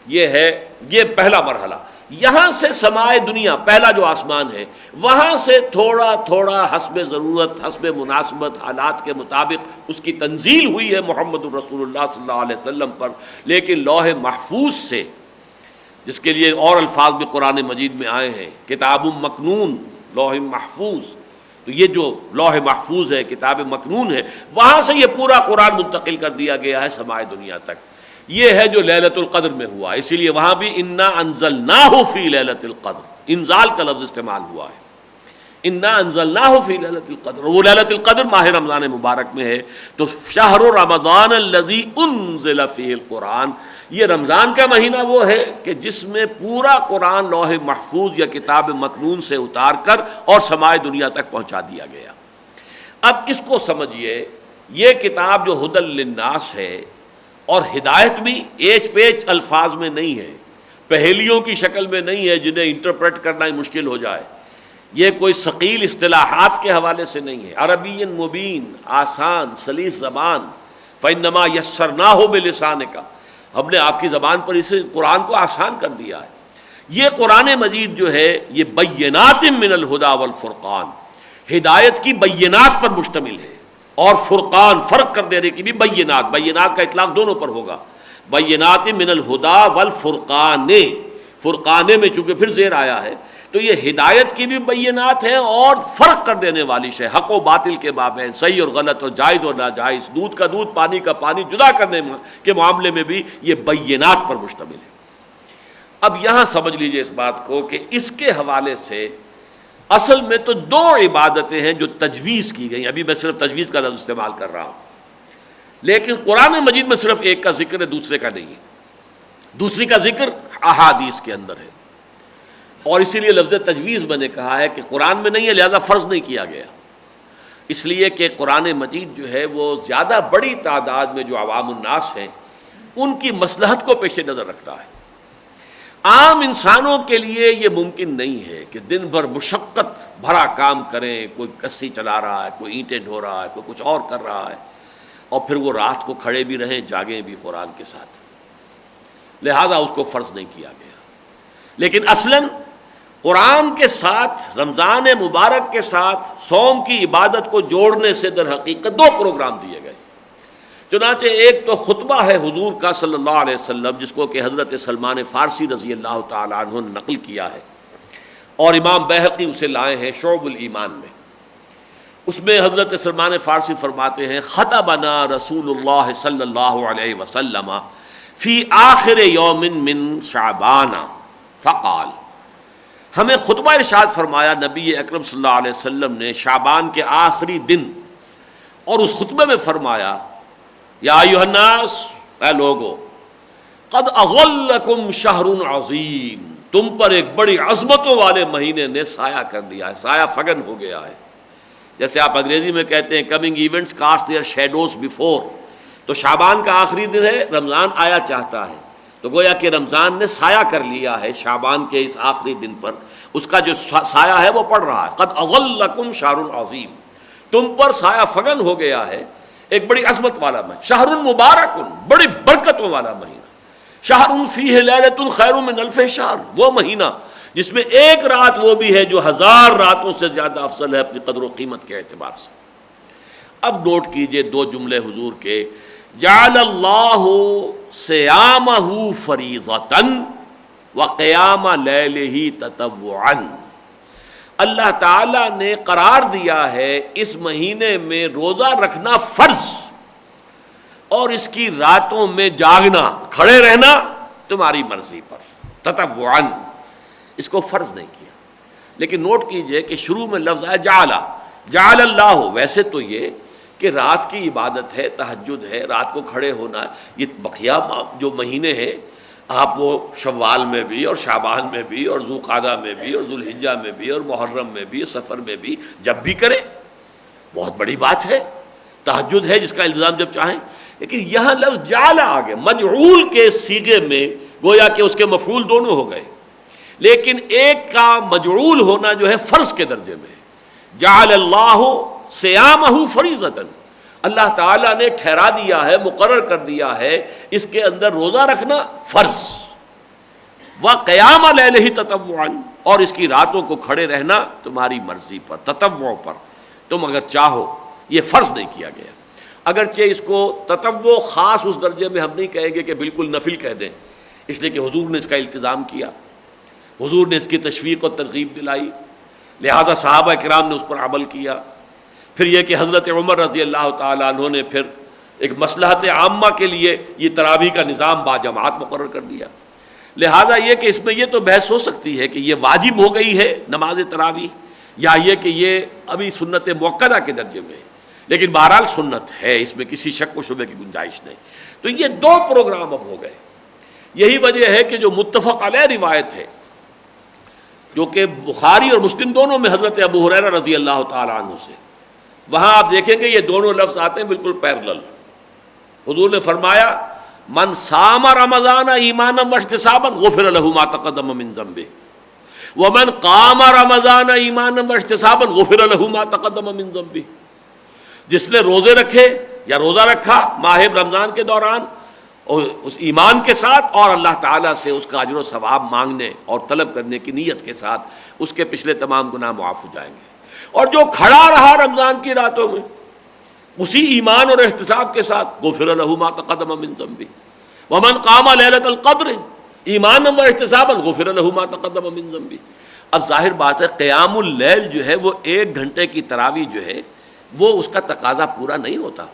یہ پہلا مرحلہ۔ یہاں سے سمائے دنیا، پہلا جو آسمان ہے، وہاں سے تھوڑا تھوڑا حسب ضرورت، حسب مناسبت، حالات کے مطابق اس کی تنزیل ہوئی ہے محمد الرسول اللہ صلی اللہ علیہ وسلم پر، لیکن لوح محفوظ سے، جس کے لیے اور الفاظ بھی قرآن مجید میں آئے ہیں، کتاب مکنون، لوح محفوظ، تو یہ جو لوح محفوظ ہے، کتاب مکنون ہے، وہاں سے یہ پورا قرآن منتقل کر دیا گیا ہے سمائے دنیا تک۔ یہ ہے جو لیلۃ القدر میں ہوا، اسی لیے وہاں بھی انا انزلناہ فی لیلۃ القدر، انزال کا لفظ استعمال ہوا ہے، انا انزلناہ فی لیلۃ القدر، وہ لیلۃ القدر ماہ رمضان مبارک میں ہے۔ تو شہر رمضان الذی انزل فیہ القرآن، یہ رمضان کا مہینہ وہ ہے کہ جس میں پورا قرآن لوح محفوظ یا کتاب مکنون سے اتار کر اور سمائے دنیا تک پہنچا دیا گیا۔ اب اس کو سمجھیے، یہ کتاب جو ھدی للناس ہے اور ہدایت بھی ایچ پیچ الفاظ میں نہیں ہے، پہیلیوں کی شکل میں نہیں ہے جنہیں انٹرپریٹ کرنا ہی مشکل ہو جائے، یہ کوئی ثقیل اصطلاحات کے حوالے سے نہیں ہے، عربی مبین، آسان سلیس زبان، فإنما یسرناہ بلسانک، ہم نے آپ کی زبان پر اسے قرآن کو آسان کر دیا ہے۔ یہ قرآن مجید جو ہے یہ بینات من الہدی والفرقان، ہدایت کی بینات پر مشتمل ہے، اور فرقان فرق کر دینے کی بھی بینات، بینات کا اطلاق دونوں پر ہوگا، بینات من الہدی والفرقان، فرقانے میں چونکہ پھر زیر آیا ہے تو یہ ہدایت کی بھی بینات ہیں اور فرق کر دینے والی شے، حق و باطل کے مابین، صحیح اور غلط اور جائز اور ناجائز، دودھ کا دودھ پانی کا پانی جدا کرنے کے معاملے میں بھی یہ بینات پر مشتمل ہے۔ اب یہاں سمجھ لیجئے اس بات کو کہ اس کے حوالے سے اصل میں تو دو عبادتیں ہیں جو تجویز کی گئی. ابھی میں صرف تجویز کا لفظ استعمال کر رہا ہوں، لیکن قرآن مجید میں صرف ایک کا ذکر ہے، دوسرے کا نہیں ہے. دوسری کا ذکر احادیث کے اندر ہے، اور اسی لیے لفظ تجویز میں نے کہا ہے کہ قرآن میں نہیں ہے، لہذا فرض نہیں کیا گیا. اس لیے کہ قرآن مجید جو ہے وہ زیادہ بڑی تعداد میں جو عوام الناس ہیں ان کی مصلحت کو پیش نظر رکھتا ہے. عام انسانوں کے لیے یہ ممکن نہیں ہے کہ دن بھر مشقت بھرا کام کریں، کوئی کسی چلا رہا ہے، کوئی اینٹیں ڈھو رہا ہے، کوئی کچھ اور کر رہا ہے، اور پھر وہ رات کو کھڑے بھی رہیں، جاگیں بھی قرآن کے ساتھ. لہذا اس کو فرض نہیں کیا گیا. لیکن اصلاً قرآن کے ساتھ، رمضان مبارک کے ساتھ صوم کی عبادت کو جوڑنے سے در حقیقت دو پروگرام دیے گئے. چنانچہ ایک تو خطبہ ہے حضور کا صلی اللہ علیہ وسلم، جس کو کہ حضرت سلمان فارسی رضی اللہ تعالی عنہ نے نقل کیا ہے، اور امام بیہقی اسے لائے ہیں شعب الایمان میں. اس میں حضرت سلمان فارسی فرماتے ہیں خطبنا رسول اللہ صلی اللہ علیہ وسلم فی آخر یوم من شعبان فقال، ہمیں خطبہ ارشاد فرمایا نبی اکرم صلی اللہ علیہ وسلم نے شعبان کے آخری دن، اور اس خطبے میں فرمایا یا ایھا الناس، اے لوگو، قد اغلکم شہر عظیم، تم پر ایک بڑی عظمتوں والے مہینے نے سایہ کر دیا ہے، سایہ فگن ہو گیا ہے. جیسے آپ انگریزی میں کہتے ہیں coming events cast their shadows before, تو شعبان کا آخری دن ہے، رمضان آیا چاہتا ہے، تو گویا کہ رمضان نے سایہ کر لیا ہے شعبان کے اس آخری دن پر، اس کا جو سایہ ہے وہ پڑ رہا ہے. قد اظلکم شہر عظیم، تم پر سایہ فگن ہو گیا ہے ایک بڑی عظمت والا مہینہ. شہر مبارک، بڑی برکتوں والا مہینہ. شہر فیہ لیلۃ خیر من الف شہر، وہ مہینہ جس میں ایک رات وہ بھی ہے جو 1000 راتوں سے زیادہ افضل ہے اپنی قدر و قیمت کے اعتبار سے. اب نوٹ کیجئے دو جملے حضور کے، جعل اللہ صیامہ فریضۃ وقیام لیلہ تطوعا، اللہ تعالیٰ نے قرار دیا ہے اس مہینے میں روزہ رکھنا فرض، اور اس کی راتوں میں جاگنا، کھڑے رہنا تمہاری مرضی پر، تطوعا، اس کو فرض نہیں کیا. لیکن نوٹ کیجئے کہ شروع میں لفظ ہے جعل اللہ. ویسے تو یہ کہ رات کی عبادت ہے، تہجد ہے، رات کو کھڑے ہونا ہے، یہ بقیہ جو مہینے ہیں آپ وہ شوال میں بھی اور شعبان میں بھی اور ذوالقعدہ میں بھی اور ذوالحجہ میں بھی اور محرم میں بھی، سفر میں بھی، جب بھی کریں، بہت بڑی بات ہے. تہجد ہے جس کا الزام جب چاہیں. لیکن یہاں لفظ جعل آگے مجعول کے صیغے میں، گویا کہ اس کے مفعول دونوں ہو گئے، لیکن ایک کا مجعول ہونا جو ہے فرض کے درجے میں. جعل اللہ صیامہ فریضۃ، اللہ تعالیٰ نے ٹھہرا دیا ہے، مقرر کر دیا ہے اس کے اندر روزہ رکھنا فرض، وقیام لیلہ تطوعا، اور اس کی راتوں کو کھڑے رہنا تمہاری مرضی پر، تطوع پر، تم اگر چاہو. یہ فرض نہیں کیا گیا. اگرچہ اس کو تطوع خاص اس درجے میں ہم نہیں کہیں گے کہ بالکل نفل کہہ دیں، اس لیے کہ حضور نے اس کا التزام کیا، حضور نے اس کی تشویق و ترغیب دلائی، لہذا صحابہ کرام نے اس پر عمل کیا. پھر یہ کہ حضرت عمر رضی اللہ تعالیٰ عنہ نے پھر ایک مصلحت عامہ کے لیے یہ تراویح کا نظام باجماعت مقرر کر دیا. لہذا یہ کہ اس میں یہ تو بحث ہو سکتی ہے کہ یہ واجب ہو گئی ہے نماز تراویح، یا یہ کہ یہ ابھی سنت مؤکدہ کے درجے میں ہے، لیکن بہرحال سنت ہے، اس میں کسی شک و شبہ کی گنجائش نہیں. تو یہ دو پروگرام اب ہو گئے. یہی وجہ ہے کہ جو متفق علیہ روایت ہے، جو کہ بخاری اور مسلم دونوں میں حضرت ابو ہریرہ رضی اللہ تعالیٰ عنہ سے، وہاں آپ دیکھیں گے یہ دونوں لفظ آتے ہیں بالکل پیرلل. حضور نے فرمایا من صام رمضان ایمانا واحتسابا غفر له ما تقدم من ذنبه ومن قام رمضان ایمانا واحتسابا غفر له ما تقدم من ذنبه. جس نے روزے رکھے یا روزہ رکھا ماہ رمضان کے دوران اس ایمان کے ساتھ اور اللہ تعالیٰ سے اس کا اجر و ثواب مانگنے اور طلب کرنے کی نیت کے ساتھ، اس کے پچھلے تمام گناہ معاف ہو جائیں گے. اور جو کھڑا رہا رمضان کی راتوں میں اسی ایمان اور احتساب کے ساتھ، غفر له ما تقدم من ذنبه ومن قام لیلۃ القدر ایمانا واحتسابا غفر له ما تقدم من ذنبه. اب ظاہر بات ہے قیام اللیل جو ہے وہ 1 گھنٹے کی تراویح جو ہے وہ اس کا تقاضا پورا نہیں ہوتا.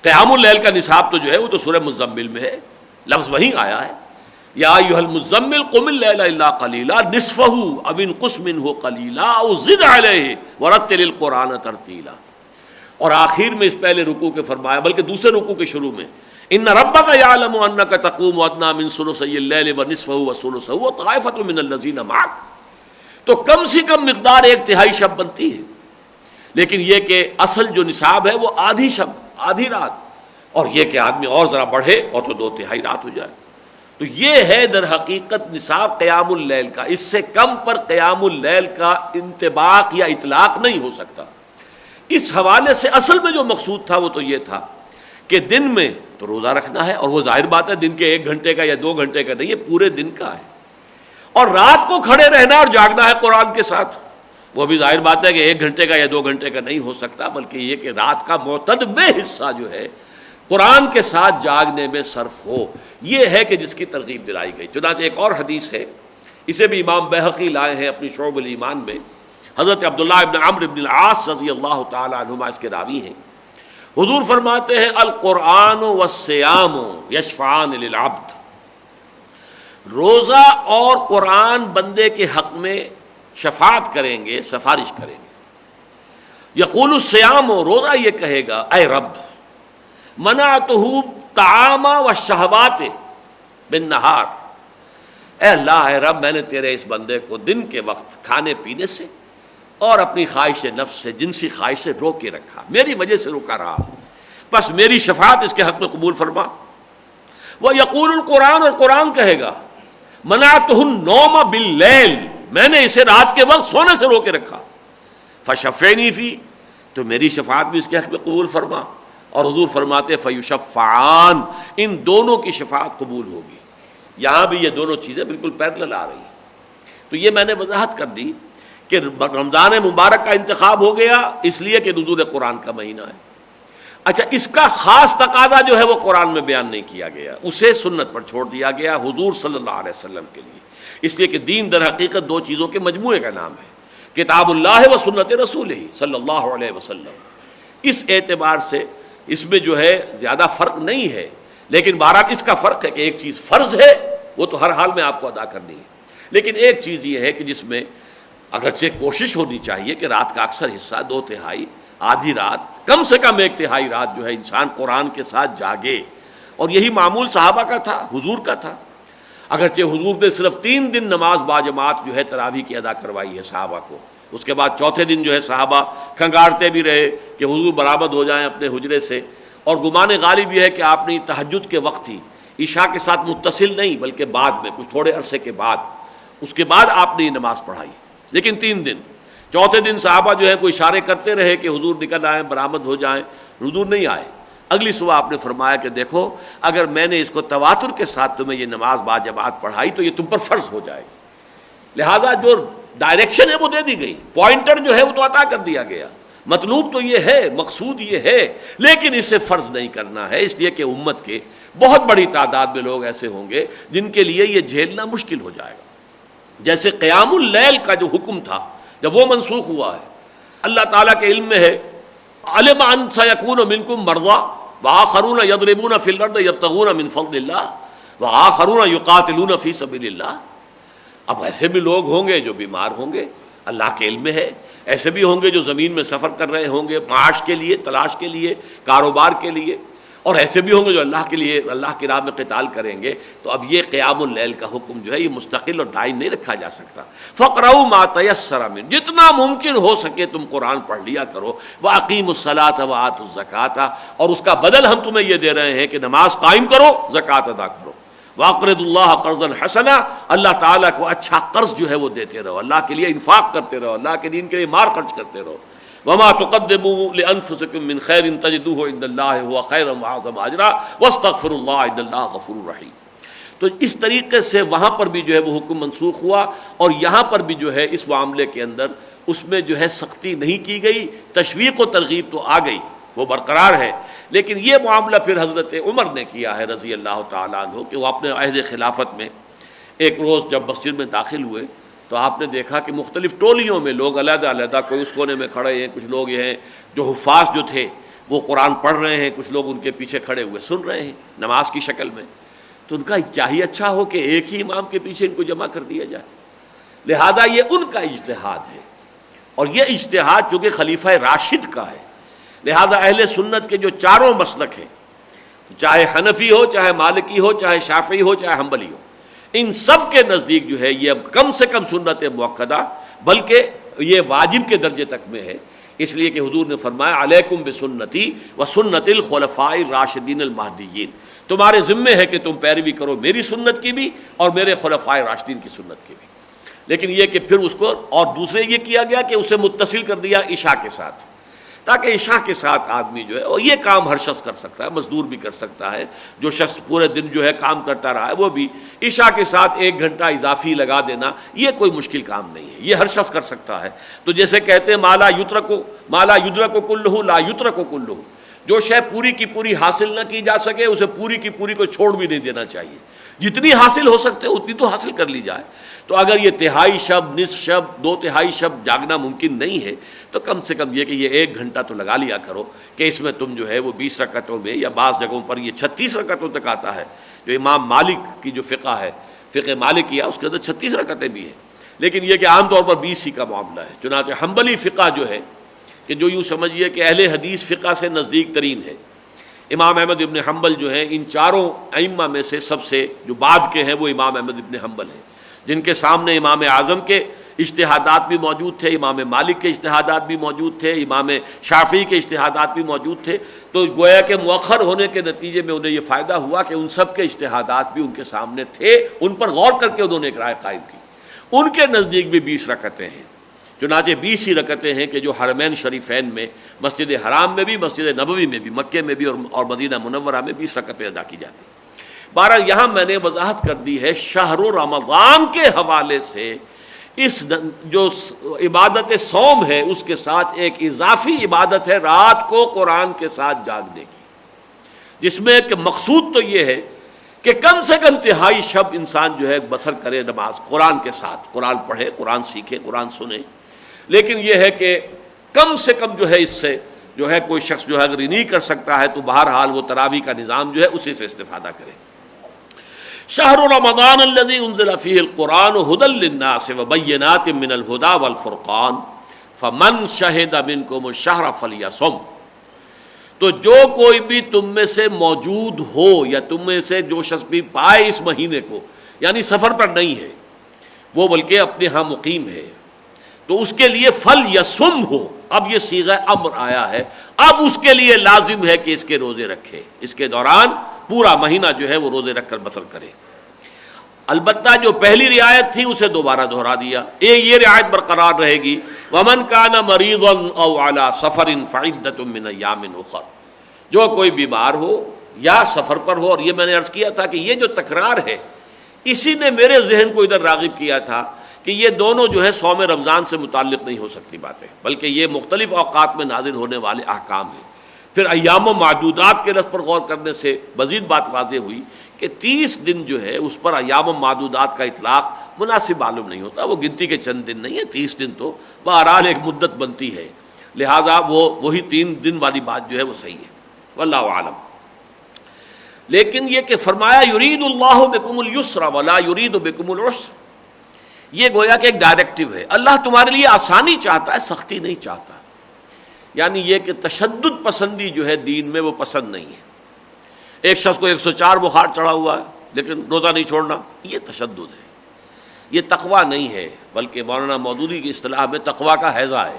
قیام اللیل کا نصاب تو جو ہے وہ تو سورہ مزمل میں ہے، لفظ وہیں آیا ہے. یا ایھا المزمل قم اللیل الا قلیلا نصفہ او انقص منہ قلیلا او زد علیہ ورتل القرآن ترتیلا. اور آخر میں اس پہلے رکوع کے فرمایا، بلکہ دوسرے رکوع کے شروع میں، ان ربک یعلم انک تقوم ادنی من ثلثی اللیل ونصفہ وثلثہ وطائفۃ من الذین معک. تو کم سے کم مقدار ایک تہائی شب بنتی ہے، لیکن یہ کہ اصل جو نصاب ہے وہ آدھی شب، آدھی رات، اور یہ کہ آدمی اور ذرا بڑھے اور تو 2/3 رات ہو جائے. تو یہ ہے در حقیقت نصاب قیام اللیل کا. اس سے کم پر قیام اللیل کا انطباق یا اطلاق نہیں ہو سکتا. اس حوالے سے اصل میں جو مقصود تھا وہ تو یہ تھا کہ دن میں تو روزہ رکھنا ہے، اور وہ ظاہر بات ہے دن کے 1 گھنٹے کا یا 2 گھنٹے کا نہیں، یہ پورے دن کا ہے. اور رات کو کھڑے رہنا اور جاگنا ہے قرآن کے ساتھ، وہ بھی ظاہر بات ہے کہ 1 گھنٹے کا یا 2 گھنٹے کا نہیں ہو سکتا، بلکہ یہ کہ رات کا معتدبہ حصہ جو ہے قرآن کے ساتھ جاگنے میں صرف ہو. یہ ہے کہ جس کی ترغیب دلائی گئی. چنانچہ ایک اور حدیث ہے، اسے بھی امام بیہقی لائے ہیں اپنی شعب الایمان میں. حضرت عبداللہ ابن عمرو بن العاص رضی اللہ تعالی عنہما اس کے راوی ہیں. حضور فرماتے ہیں القرآن والصیام یشفعان للعبد. روزہ اور قرآن بندے کے حق میں شفاعت کریں گے، سفارش کریں گے. یقول الصیام، روزہ یہ کہے گا اے رب منعتہ طعام والشہوات بالنہار، اے اللہ، اے رب، میں نے تیرے اس بندے کو دن کے وقت کھانے پینے سے اور اپنی خواہش نفس سے، جنسی خواہش سے روک کے رکھا، میری وجہ سے روکا رہا، بس میری شفاعت اس کے حق میں قبول فرما. وہ یقول القرآن، اور قرآن کہے گا منعتہ النوم باللیل، میں نے اسے رات کے وقت سونے سے روک کے رکھا، فشفعنی فی، تو میری شفاعت بھی اس کے حق میں قبول فرما. اور حضور فرماتے فیشفعان، ان دونوں کی شفاعت قبول ہوگی. یہاں بھی یہ دونوں چیزیں بالکل پیرلل آ رہی ہیں. تو یہ میں نے وضاحت کر دی کہ رمضان مبارک کا انتخاب ہو گیا اس لیے کہ نزول قرآن کا مہینہ ہے. اچھا، اس کا خاص تقاضا جو ہے وہ قرآن میں بیان نہیں کیا گیا، اسے سنت پر چھوڑ دیا گیا حضور صلی اللہ علیہ وسلم کے لیے. اس لیے کہ دین در حقیقت 2 چیزوں کے مجموعے کا نام ہے، کتاب اللہ و سنت رسولہ صلی اللہ علیہ وسلم. اس اعتبار سے اس میں جو ہے زیادہ فرق نہیں ہے، لیکن بہرحال اس کا فرق ہے کہ ایک چیز فرض ہے، وہ تو ہر حال میں آپ کو ادا کرنی ہے، لیکن ایک چیز یہ ہے کہ جس میں اگرچہ کوشش ہونی چاہیے کہ رات کا اکثر حصہ 2/3، آدھی رات، کم سے کم 1/3 رات جو ہے انسان قرآن کے ساتھ جاگے. اور یہی معمول صحابہ کا تھا، حضور کا تھا. اگرچہ حضور نے صرف 3 دن نماز باجماعت جو ہے تراویح کی ادا کروائی ہے صحابہ کو، اس کے بعد چوتھے دن جو ہے صحابہ کھنگارتے بھی رہے کہ حضور برآمد ہو جائیں اپنے حجرے سے. اور گمان غالب یہ ہے کہ آپ نے تہجد کے وقت ہی، عشاء کے ساتھ متصل نہیں بلکہ بعد میں کچھ تھوڑے عرصے کے بعد، اس کے بعد آپ نے یہ نماز پڑھائی. لیکن 3 دن، چوتھے دن صحابہ جو ہے کوئی اشارے کرتے رہے کہ حضور نکل آئیں، برآمد ہو جائیں، حضور نہیں آئے. اگلی صبح آپ نے فرمایا کہ دیکھو اگر میں نے اس کو تواتر کے ساتھ تمہیں یہ نماز باجماعت پڑھائی تو یہ تم پر فرض ہو جائے گی. لہذا جو ڈائریکشن ہے وہ دے دی گئی، پوائنٹر جو ہے وہ تو عطا کر دیا گیا. مطلوب تو یہ ہے، مقصود یہ ہے، لیکن اسے فرض نہیں کرنا ہے، اس لیے کہ امت کے بہت بڑی تعداد میں لوگ ایسے ہوں گے جن کے لیے یہ جھیلنا مشکل ہو جائے گا. جیسے قیام اللیل کا جو حکم تھا جب وہ منسوخ ہوا ہے، اللہ تعالیٰ کے علم میں ہے علم ان سیکون منکم مرضی وآخرون یضربون فی الارض یبتغون من فضل اللہ وآخرون یقاتلون فی سبیل اللہ. اب ایسے بھی لوگ ہوں گے جو بیمار ہوں گے، اللہ کے علم میں ہے. ایسے بھی ہوں گے جو زمین میں سفر کر رہے ہوں گے معاش کے لیے، تلاش کے لیے، کاروبار کے لیے، اور ایسے بھی ہوں گے جو اللہ کے لیے، اللہ کی راہ میں قتال کریں گے. تو اب یہ قیام اللیل کا حکم جو ہے یہ مستقل اور دائم نہیں رکھا جا سکتا. فقرؤوا ما تیسر من، جتنا ممکن ہو سکے تم قرآن پڑھ لیا کرو. واقیموا الصلاۃ وآتوا الزکاۃ، اور اس کا بدل ہم تمہیں یہ دے رہے ہیں کہ نماز قائم کرو، زکوٰۃ ادا کرو. واقرضوا اللہ قرضا حسنا، اللہ تعالیٰ کو اچھا قرض جو ہے وہ دیتے رہو، اللہ کے لیے انفاق کرتے رہو، اللہ کے دین کے لیے مال خرچ کرتے رہو. وما تقدموا لانفسکم من خیر تجدوه عند اللہ هو خیرا واعظم اجرا واستغفروا اللہ ان اللہ غفور رحیم. تو اس طریقے سے وہاں پر بھی جو ہے وہ حکم منسوخ ہوا، اور یہاں پر بھی جو ہے اس معاملے کے اندر اس میں جو ہے سختی نہیں کی گئی. تشویق و ترغیب تو آ گئی، وہ برقرار ہے، لیکن یہ معاملہ پھر حضرت عمر نے کیا ہے رضی اللہ تعالیٰ عنہ کہ وہ اپنے عہد خلافت میں ایک روز جب مسجد میں داخل ہوئے تو آپ نے دیکھا کہ مختلف ٹولیوں میں لوگ علیحدہ علیحدہ، کوئی اس کونے میں کھڑے ہیں، کچھ لوگ یہ ہیں جو حفاظ جو تھے وہ قرآن پڑھ رہے ہیں، کچھ لوگ ان کے پیچھے کھڑے ہوئے سن رہے ہیں نماز کی شکل میں. تو ان کا کیا ہی اچھا ہو کہ ایک ہی امام کے پیچھے ان کو جمع کر دیا جائے. لہذا یہ ان کا اجتہاد ہے، اور یہ اجتہاد چونکہ خلیفہ راشد کا ہے، لہذا اہل سنت کے جو چاروں مسلک ہیں، چاہے حنفی ہو، چاہے مالکی ہو، چاہے شافعی ہو، چاہے حنبلی ہو، ان سب کے نزدیک جو ہے یہ اب کم سے کم سنت مؤکدہ بلکہ یہ واجب کے درجے تک میں ہے. اس لیے کہ حضور نے فرمایا علیکم بسنتی و سنت الخلفاء الراشدین المہدیین، تمہارے ذمے ہے کہ تم پیروی کرو میری سنت کی بھی اور میرے خلفاء راشدین کی سنت کی بھی. لیکن یہ کہ پھر اس کو اور دوسرے یہ کیا گیا کہ اسے متصل کر دیا عشاء کے ساتھ، تاکہ عشاء کے ساتھ آدمی جو ہے، اور یہ کام ہر شخص کر سکتا ہے، مزدور بھی کر سکتا ہے، جو شخص پورے دن جو ہے کام کرتا رہا ہے وہ بھی عشاء کے ساتھ 1 گھنٹہ اضافی لگا دینا یہ کوئی مشکل کام نہیں ہے، یہ ہر شخص کر سکتا ہے. تو جیسے کہتے ہیں مالا یدرک کلہ لا یترک کلہ، جو شے پوری کی پوری حاصل نہ کی جا سکے اسے پوری کی پوری کو چھوڑ بھی نہیں دینا چاہیے. جتنی حاصل ہو سکتے اتنی تو حاصل کر لی جائے. تو اگر یہ تہائی شب، نصف شب، 2/3 شب جاگنا ممکن نہیں ہے تو کم سے کم یہ کہ یہ 1 گھنٹہ تو لگا لیا کرو کہ اس میں تم جو ہے وہ 20 رکعتوں میں، یا بعض جگہوں پر یہ 36 رکعتوں تک آتا ہے. جو امام مالک کی جو فقہ ہے، فقہ مالکیہ، اس کے اندر 36 رکعتیں بھی ہیں، لیکن یہ کہ عام طور پر 20 ہی کا معاملہ ہے. چنانچہ حنبلی فقہ جو ہے کہ جو یوں سمجھیے کہ اہل حدیث فقہ سے نزدیک ترین ہے، امام احمد ابن حنبل جو ہیں ان چاروں ائمہ میں سے سب سے جو بعد کے ہیں وہ امام احمد ابن حنبل ہیں، جن کے سامنے امام اعظم کے اجتہادات بھی موجود تھے، امام مالک کے اجتہادات بھی موجود تھے، امام شافعی کے اجتہادات بھی موجود تھے. تو گویا کہ مؤخر ہونے کے نتیجے میں انہیں یہ فائدہ ہوا کہ ان سب کے اجتہادات بھی ان کے سامنے تھے، ان پر غور کر کے انہوں نے ایک رائے قائم کی. ان کے نزدیک بھی 20 رکعتیں ہیں. چنانچہ 20 ہی رکعتیں ہیں کہ جو حرمین شریفین میں، مسجد حرام میں بھی، مسجد نبوی میں بھی، مکے میں بھی اور مدینہ منورہ میں 20 رکعتیں ادا کی جاتی ہیں. بہرحال یہاں میں نے وضاحت کر دی ہے شہر رمضان کے حوالے سے اس جو عبادت صوم ہے اس کے ساتھ ایک اضافی عبادت ہے رات کو قرآن کے ساتھ جاگنے کی، جس میں کہ مقصود تو یہ ہے کہ کم سے کم تہائی شب انسان جو ہے بسر کرے نماز قرآن کے ساتھ، قرآن پڑھے، قرآن سیکھے، قرآن سنے. لیکن یہ ہے کہ کم سے کم جو ہے اس سے جو ہے کوئی شخص جو ہے اگر نہیں کر سکتا ہے تو بہرحال وہ تراویح کا نظام جو ہے اسی سے استفادہ کرے. شہر رمضان الذی انزل فیہ القرآن ھدی للناس وبینات من الھدی والفرقان فمن شہد منکم الشہر فلیصم. تو جو کوئی بھی تم میں سے موجود ہو یا تم میں سے جو شخص بھی پائے اس مہینے کو، یعنی سفر پر نہیں ہے وہ بلکہ اپنے ہاں مقیم ہے، تو اس کے لیے فلیصم ہو. اب یہ صیغہ امر آیا ہے، اب اس کے لیے لازم ہے کہ اس کے روزے رکھے، اس کے دوران پورا مہینہ جو ہے وہ روزے رکھ کر بسر کرے. البتہ جو پہلی رعایت تھی اسے دوبارہ دہرا دیا، یہ رعایت برقرار رہے گی. ومن کان مریضا او علی سفر فعدۃ من ایام اخر. جو کوئی بیمار ہو یا سفر پر ہو، اور یہ میں نے عرض کیا تھا کہ یہ جو تکرار ہے اسی نے میرے ذہن کو ادھر راغب کیا تھا کہ یہ دونوں جو ہے صوم رمضان سے متعلق نہیں ہو سکتی باتیں، بلکہ یہ مختلف اوقات میں نازل ہونے والے احکام ہیں. پھر ایام و معدودات کے لفظ پر غور کرنے سے مزید بات واضح ہوئی کہ 30 دن جو ہے اس پر ایام و معدودات کا اطلاق مناسب معلوم نہیں ہوتا. وہ گنتی کے چند دن نہیں ہے، 30 دن تو بہرحال ایک مدت بنتی ہے، لہذا وہی 3 دن والی بات جو ہے وہ صحیح ہے، واللہ اعلم. لیکن یہ کہ فرمایا یرید اللہ بکم اليسر ولا یرید بکم العسر، یہ گویا کہ ایک ڈائریکٹو ہے. اللہ تمہارے لیے آسانی چاہتا ہے، سختی نہیں چاہتا. یعنی یہ کہ تشدد پسندی جو ہے دین میں وہ پسند نہیں ہے. ایک شخص کو 104 بخار چڑھا ہوا ہے لیکن روزہ نہیں چھوڑنا، یہ تشدد ہے، یہ تقویٰ نہیں ہے، بلکہ مولانا مودودی کی اصطلاح میں تقویٰ کا حیضہ ہے.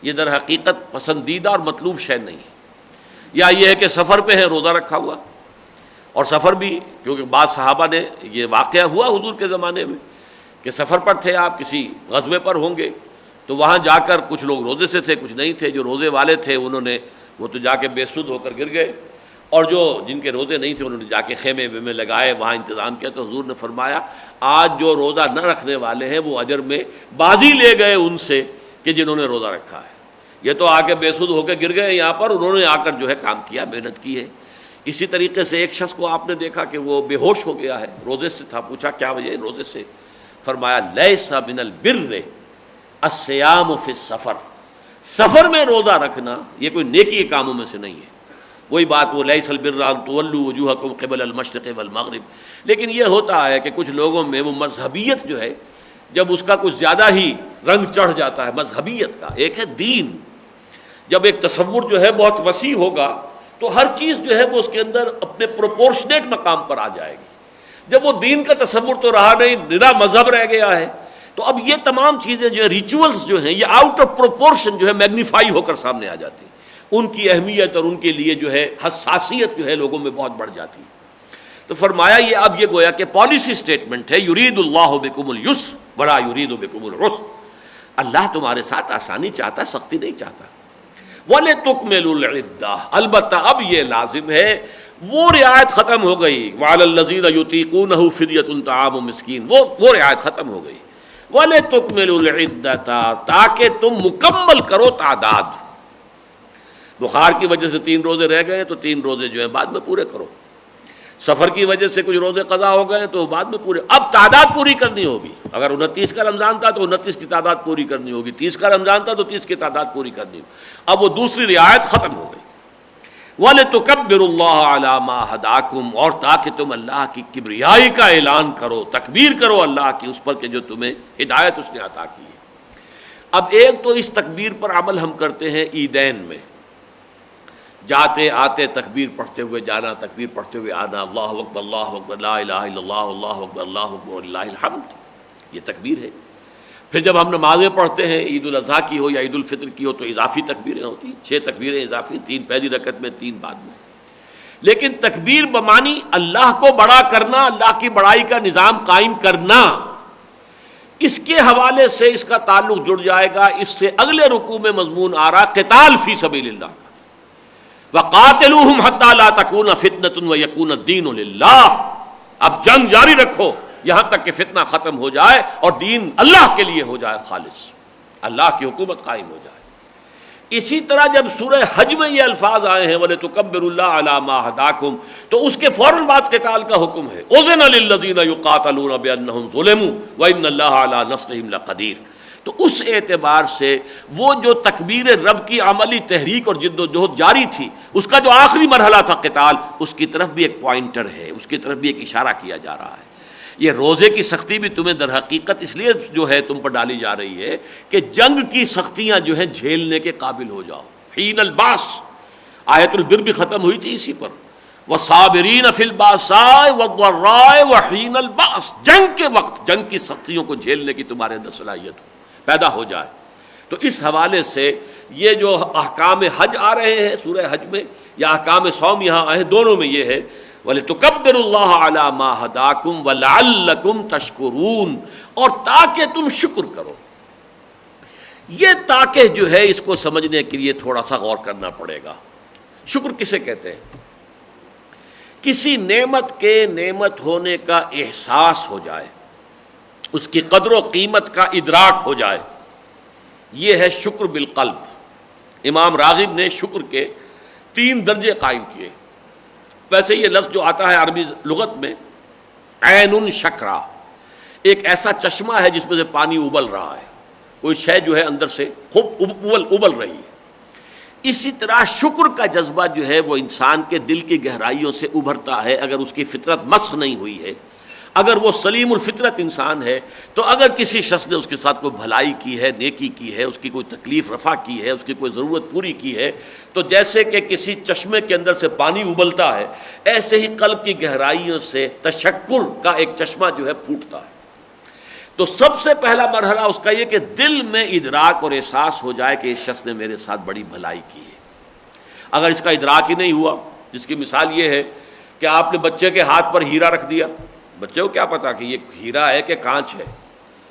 یہ در حقیقت پسندیدہ اور مطلوب شے نہیں ہے. یا یہ ہے کہ سفر پہ ہے روزہ رکھا ہوا، اور سفر بھی کیونکہ بعض صحابہ نے یہ واقعہ ہوا حضور کے زمانے میں کہ سفر پر تھے آپ، کسی غزوے پر ہوں گے، تو وہاں جا کر کچھ لوگ روزے سے تھے، کچھ نہیں تھے. جو روزے والے تھے وہ تو جا کے بے سود ہو کر گر گئے، اور جو جن کے روزے نہیں تھے انہوں نے جا کے خیمے میں لگائے، وہاں انتظام کیا. تو حضور نے فرمایا آج جو روزہ نہ رکھنے والے ہیں وہ اجر میں بازی لے گئے ان سے کہ جنہوں نے روزہ رکھا ہے. یہ تو آ کے بے سود ہو کے گر گئے یہاں پر، انہوں نے آ کر جو ہے کام کیا، محنت کی ہے. اسی طریقے سے ایک شخص کو آپ نے دیکھا کہ وہ بے ہوش ہو گیا ہے، روزے سے تھا. پوچھا کیا وجہ ہے روزے سے؟ فرمایا لیس من البر الصیام فی السفر، سفر میں روزہ رکھنا یہ کوئی نیکی کے کاموں میں سے نہیں ہے. وہی بات وہ لیس البر ان تولوا وجوہکم قبل المشرق والمغرب. لیکن یہ ہوتا ہے کہ کچھ لوگوں میں وہ مذہبیت جو ہے جب اس کا کچھ زیادہ ہی رنگ چڑھ جاتا ہے مذہبیت کا. ایک ہے دین، جب ایک تصور جو ہے بہت وسیع ہوگا تو ہر چیز جو ہے وہ اس کے اندر اپنے پروپورشنیٹ مقام پر آ جائے گی. جب وہ دین کا تصور تو رہا نہیں، نرا مذہب رہ گیا ہے، تو اب یہ تمام چیزیں جو ہے ریچولز جو ہیں یہ آؤٹ آف پروپورشن جو ہے میگنیفائی ہو کر سامنے آ جاتی ہیں. ان کی اہمیت اور ان کے لیے جو ہے حساسیت جو ہے لوگوں میں بہت بڑھ جاتی ہے. تو فرمایا یہ اب یہ گویا کہ پالیسی سٹیٹمنٹ ہے، یرید اللہ بکم اليسر ولا یرید بکم العسر. اللہ تمہارے ساتھ آسانی چاہتا، سختی نہیں چاہتا. وَلِتُكْمِلُوا الْعِدَّةَ، البتہ اب یہ لازم ہے، وہ رعایت ختم ہو گئی. وَعَلَى الَّذِينَ يُطِيقُونَهُ فِدْيَةٌ طَعَامُ مِسْكِين، وہ رعایت ختم ہو گئی. وَلِتُكْمِلُوا الْعِدَّةَ، تاکہ تم مکمل کرو تعداد. بخار کی وجہ سے 3 روزے رہ گئے تو 3 روزے جو ہیں بعد میں پورے کرو. سفر کی وجہ سے کچھ روزے قضا ہو گئے تو بعد میں پورے. اب تعداد پوری کرنی ہوگی. اگر 29 کا رمضان تھا تو 29 کی تعداد پوری کرنی ہوگی، 30 کا رمضان تھا تو 30 کی تعداد پوری کرنی ہوگی. اب وہ دوسری رعایت ختم ہو گئی. وَلِتُكَبِّرُوا اللَّهَ عَلَىٰ مَا هَدَاكُمْ، اور تاکہ تم اللہ کی کبریائی کا اعلان کرو، تکبیر کرو اللہ کی اس پر کہ جو تمہیں ہدایت اس نے عطا کی ہے. اب ایک تو اس تکبیر پر عمل ہم کرتے ہیں عیدین میں، جاتے آتے تکبیر پڑھتے ہوئے جانا، تکبیر پڑھتے ہوئے آنا، اللہ اکبر اللہ اکبر لا الہ الا اللہ اللہ اکبر اللہ اکبر وللہ الحمد، یہ تکبیر ہے. پھر جب ہم نمازیں پڑھتے ہیں، عید الاضحیٰ کی ہو یا عید الفطر کی ہو، تو اضافی تکبیریں ہوتی ہیں، 6 تکبیریں اضافی، 3 پہلی رکعت میں، 3 بعد میں. لیکن تکبیر بمانی اللہ کو بڑا کرنا، اللہ کی بڑائی کا نظام قائم کرنا، اس کے حوالے سے اس کا تعلق جڑ جائے گا. اس سے اگلے رکوع میں مضمون آ رہا قتال فی سبیل اللہ کا، وَقَاتِلُوهُمْ حَتَّىٰ لَا تَكُونَ فِتْنَةٌ وَيَكُونَ الدِّينُ لِلَّهِ. اب جنگ جاری رکھو یہاں تک کہ فتنہ ختم ہو جائے اور دین اللہ کے لیے ہو جائے خالص، اللہ کی حکومت قائم ہو جائے. اسی طرح جب سورہ حج میں یہ الفاظ آئے ہیں وَلِتُكَبِّرُوا اللَّهَ عَلَىٰ مَا هَدَاكُمْ، تو اس کے فوراً بعد قتال کا حکم ہے. أُذِنَ لِلَّذِينَ يُقَاتَلُونَ بِأَنَّهُمْ ظُلِمُوا وَإِنَّ اللَّهَ عَلَىٰ نَصْرِهِمْ لَقَدِيرٌ. تو اس اعتبار سے وہ جو تکبیر رب کی عملی تحریک اور جد و جہد جاری تھی، اس کا جو آخری مرحلہ تھا قتال، اس کی طرف بھی ایک پوائنٹر ہے، اس کی طرف بھی ایک اشارہ کیا جا رہا ہے. یہ روزے کی سختی بھی تمہیں در حقیقت اس لیے جو ہے تم پر ڈالی جا رہی ہے کہ جنگ کی سختیاں جو ہیں جھیلنے کے قابل ہو جاؤ. حین الباس، آیت البر بھی ختم ہوئی تھی اسی پر، وَصَابِرِينَ فِي الْبَأْسَاءِ وَالضَّرَّاءِ وَحِينَ الْبَأْسِ. جنگ کے وقت جنگ کی سختیوں کو جھیلنے کی تمہارے اندر صلاحیت پیدا ہو جائے. تو اس حوالے سے یہ جو احکام حج آ رہے ہیں سورہ حج میں یا احکام صوم یہاں آئے ہیں، دونوں میں یہ ہے وَلِتُكَبِّرُوا اللَّهَ عَلَىٰ مَا هَدَاكُمْ وَلَعَلَّكُمْ تَشْكُرُونَ، اور تاکہ تم شکر کرو. یہ تاکہ جو ہے اس کو سمجھنے کے لیے تھوڑا سا غور کرنا پڑے گا. شکر کسے کہتے ہیں؟ کسی نعمت کے نعمت ہونے کا احساس ہو جائے، اس کی قدر و قیمت کا ادراک ہو جائے، یہ ہے شکر بالقلب. امام راغب نے شکر کے 3 درجے قائم کیے. ویسے یہ لفظ جو آتا ہے عربی لغت میں عین شکرا، ایک ایسا چشمہ ہے جس میں سے پانی ابل رہا ہے، کوئی شے جو ہے اندر سے خوب ابل رہی ہے. اسی طرح شکر کا جذبہ جو ہے وہ انسان کے دل کی گہرائیوں سے ابھرتا ہے اگر اس کی فطرت مسخ نہیں ہوئی ہے، اگر وہ سلیم الفطرت انسان ہے. تو اگر کسی شخص نے اس کے ساتھ کوئی بھلائی کی ہے، نیکی کی ہے، اس کی کوئی تکلیف رفع کی ہے، اس کی کوئی ضرورت پوری کی ہے، تو جیسے کہ کسی چشمے کے اندر سے پانی ابلتا ہے، ایسے ہی قلب کی گہرائیوں سے تشکر کا ایک چشمہ جو ہے پھوٹتا ہے. تو سب سے پہلا مرحلہ اس کا یہ کہ دل میں ادراک اور احساس ہو جائے کہ اس شخص نے میرے ساتھ بڑی بھلائی کی ہے. اگر اس کا ادراک ہی نہیں ہوا، جس کی مثال یہ ہے کہ آپ نے بچے کے ہاتھ پر ہیرا رکھ دیا، بچے کو کیا پتا کہ یہ ہیرا ہے کہ کانچ ہے،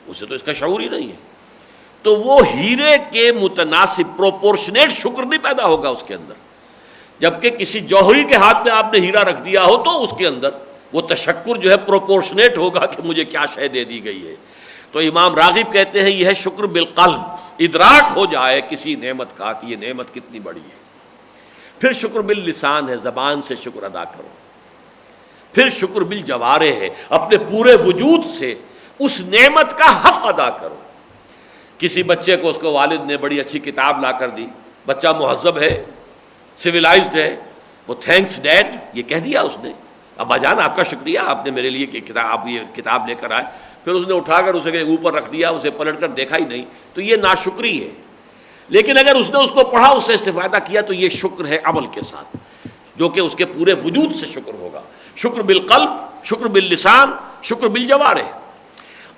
اسے تو اس کا شعور ہی نہیں ہے، تو وہ ہیرے کے متناسب پروپورشنیٹ شکر نہیں پیدا ہوگا اس کے اندر. جبکہ کسی جوہری کے ہاتھ میں آپ نے ہیرا رکھ دیا ہو تو اس کے اندر وہ تشکر جو ہے پروپورشنیٹ ہوگا کہ مجھے کیا شے دے دی گئی ہے. تو امام راغب کہتے ہیں یہ ہے شکر بالقلب، ادراک ہو جائے کسی نعمت کا کہ یہ نعمت کتنی بڑی ہے. پھر شکر باللسان ہے، زبان سے شکر ادا کرو. پھر شکر بالجوارح ہے، اپنے پورے وجود سے اس نعمت کا حق ادا کرو. کسی بچے کو اس کو والد نے بڑی اچھی کتاب لا کر دی، بچہ مہذب ہے، سویلائزڈ ہے، وہ تھینکس ڈیڈ یہ کہہ دیا اس نے، ابا جان آپ کا شکریہ، آپ نے میرے لیے یہ کتاب لے کر آئے، پھر اس نے اٹھا کر اسے اوپر رکھ دیا، اسے پلٹ کر دیکھا ہی نہیں، تو یہ ناشکری ہے۔ لیکن اگر اس نے اس کو پڑھا، اس سے استفادہ کیا، تو یہ شکر ہے عمل کے ساتھ، جو کہ اس کے پورے وجود سے شکر ہوگا، شکر بالقلب، شکر باللسان، شکر بالجوارح۔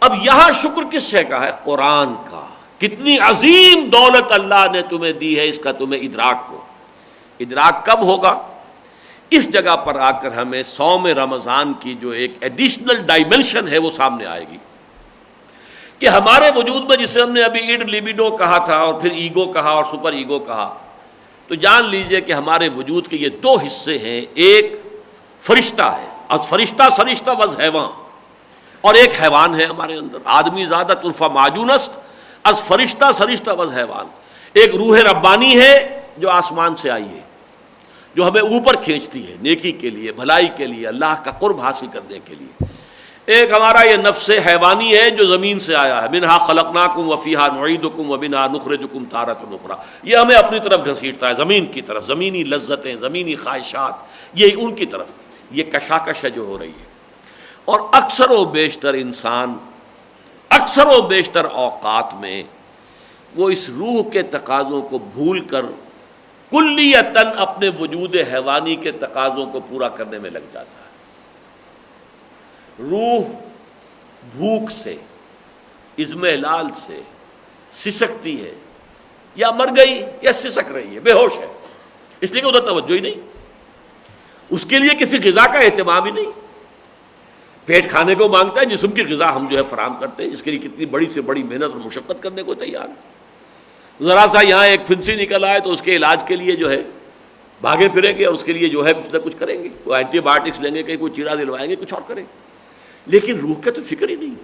اب یہاں شکر کس سے کا ہے؟ قرآن کا۔ کتنی عظیم دولت اللہ نے تمہیں دی ہے، اس کا تمہیں ادراک ہو۔ ادراک کب ہوگا؟ اس جگہ پر آ کر ہمیں صوم رمضان کی جو ایک ایڈیشنل ڈائمنشن ہے وہ سامنے آئے گی، کہ ہمارے وجود میں جسے ہم نے ابھی ایڈ لیبیڈو کہا تھا اور پھر ایگو کہا اور سپر ایگو کہا، تو جان لیجئے کہ ہمارے وجود کے یہ دو حصے ہیں، ایک فرشتہ ہے، از فرشتہ سرشتہ وز حیوان، اور ایک حیوان ہے ہمارے اندر، آدمی زادہ ترفع معجون است از فرشتہ سرشتہ وز حیوان۔ ایک روح ربانی ہے جو آسمان سے آئی ہے، جو ہمیں اوپر کھینچتی ہے نیکی کے لیے، بھلائی کے لیے، اللہ کا قرب حاصل کرنے کے لیے۔ ایک ہمارا یہ نفس حیوانی ہے جو زمین سے آیا ہے، منہا خلقناکم وفیہا نعیدکم ومنہا نخرجکم تارۃ اخری، یہ ہمیں اپنی طرف گھسیٹتا ہے، زمین کی طرف، زمینی لذتیں، زمینی خواہشات، یہ ان کی طرف، یہ کشاکش ہے جو ہو رہی ہے۔ اور اکثر و بیشتر انسان اکثر و بیشتر اوقات میں وہ اس روح کے تقاضوں کو بھول کر کلیتاً اپنے وجود حیوانی کے تقاضوں کو پورا کرنے میں لگ جاتا ہے۔ روح بھوک سے، اضمحلال سے سسکتی ہے، یا مر گئی یا سسک رہی ہے، بے ہوش ہے، اس لیے کہ ادھر توجہ ہی نہیں، اس کے لیے کسی غذا کا اہتمام ہی نہیں۔ پیٹ کھانے کو مانگتا ہے، جسم کی غذا ہم جو ہے فراہم کرتے ہیں، جس کے لیے کتنی بڑی سے بڑی محنت اور مشقت کرنے کو تیار ہے۔ ذرا سا یہاں ایک پھنسی نکل آئے تو اس کے علاج کے لیے جو ہے بھاگے پھریں گے، اور اس کے لیے جو ہے کچھ نہ کچھ کریں گے، کوئی اینٹی بایوٹکس لیں گے، کہیں کوئی چیرا دلوائیں گے، کچھ اور کریں گے، لیکن روح کا تو فکر ہی نہیں۔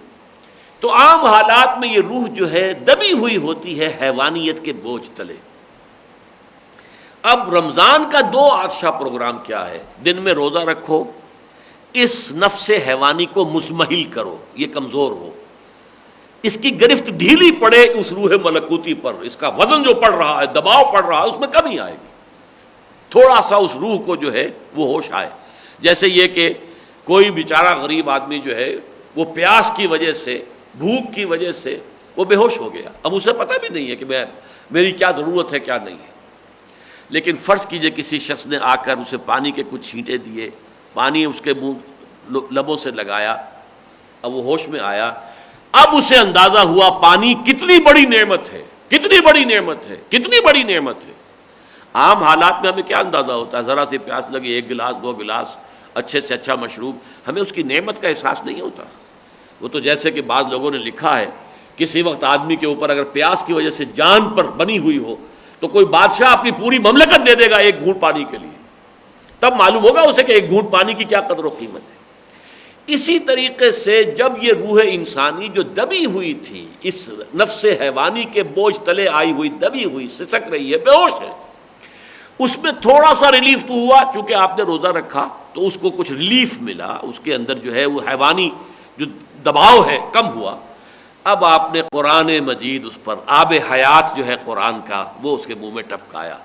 تو عام حالات میں یہ روح جو ہے دبی ہوئی ہوتی ہے حیوانیت کے بوجھ تلے۔ اب رمضان کا دو عطشہ پروگرام کیا ہے؟ دن میں روزہ رکھو، اس نفس حیوانی کو مزمحل کرو، یہ کمزور ہو، اس کی گرفت ڈھیلی پڑے اس روح ملکوتی پر، اس کا وزن جو پڑ رہا ہے، دباؤ پڑ رہا ہے، اس میں کمی آئے گی، تھوڑا سا اس روح کو جو ہے وہ ہوش آئے۔ جیسے یہ کہ کوئی بیچارہ غریب آدمی جو ہے وہ پیاس کی وجہ سے، بھوک کی وجہ سے وہ بے ہوش ہو گیا، اب اسے پتہ بھی نہیں ہے کہ میری کیا ضرورت ہے کیا نہیں ہے، لیکن فرض کیجئے کسی شخص نے آ کر اسے پانی کے کچھ چھینٹے دیے، پانی اس کے منہ لبوں سے لگایا، اب وہ ہوش میں آیا، اب اسے اندازہ ہوا پانی کتنی بڑی نعمت ہے، کتنی بڑی نعمت ہے، کتنی بڑی نعمت ہے۔ عام حالات میں ہمیں کیا اندازہ ہوتا ہے؟ ذرا سی پیاس لگی، ایک گلاس دو گلاس اچھے سے اچھا مشروب، ہمیں اس کی نعمت کا احساس نہیں ہوتا۔ وہ تو جیسے کہ بعض لوگوں نے لکھا ہے، کسی وقت آدمی کے اوپر اگر پیاس کی وجہ سے جان پر بنی ہوئی ہو تو کوئی بادشاہ اپنی پوری مملکت دے دے گا ایک گھونٹ پانی کے لیے، تب معلوم ہوگا اسے کہ ایک گھونٹ پانی کی کیا قدر و قیمت ہے۔ اسی طریقے سے جب یہ روح انسانی جو دبی ہوئی تھی، اس نفس حیوانی کے بوجھ تلے آئی ہوئی، دبی ہوئی، سسک رہی ہے، بے ہوش ہے، اس میں تھوڑا سا ریلیف تو ہوا، چونکہ آپ نے روزہ رکھا تو اس کو کچھ ریلیف ملا، اس کے اندر جو ہے وہ حیوانی جو دباؤ ہے کم ہوا۔ اب آپ نے قرآن مجید اس پر آب حیات جو ہے قرآن کا وہ اس کے منہ میں ٹپکایا،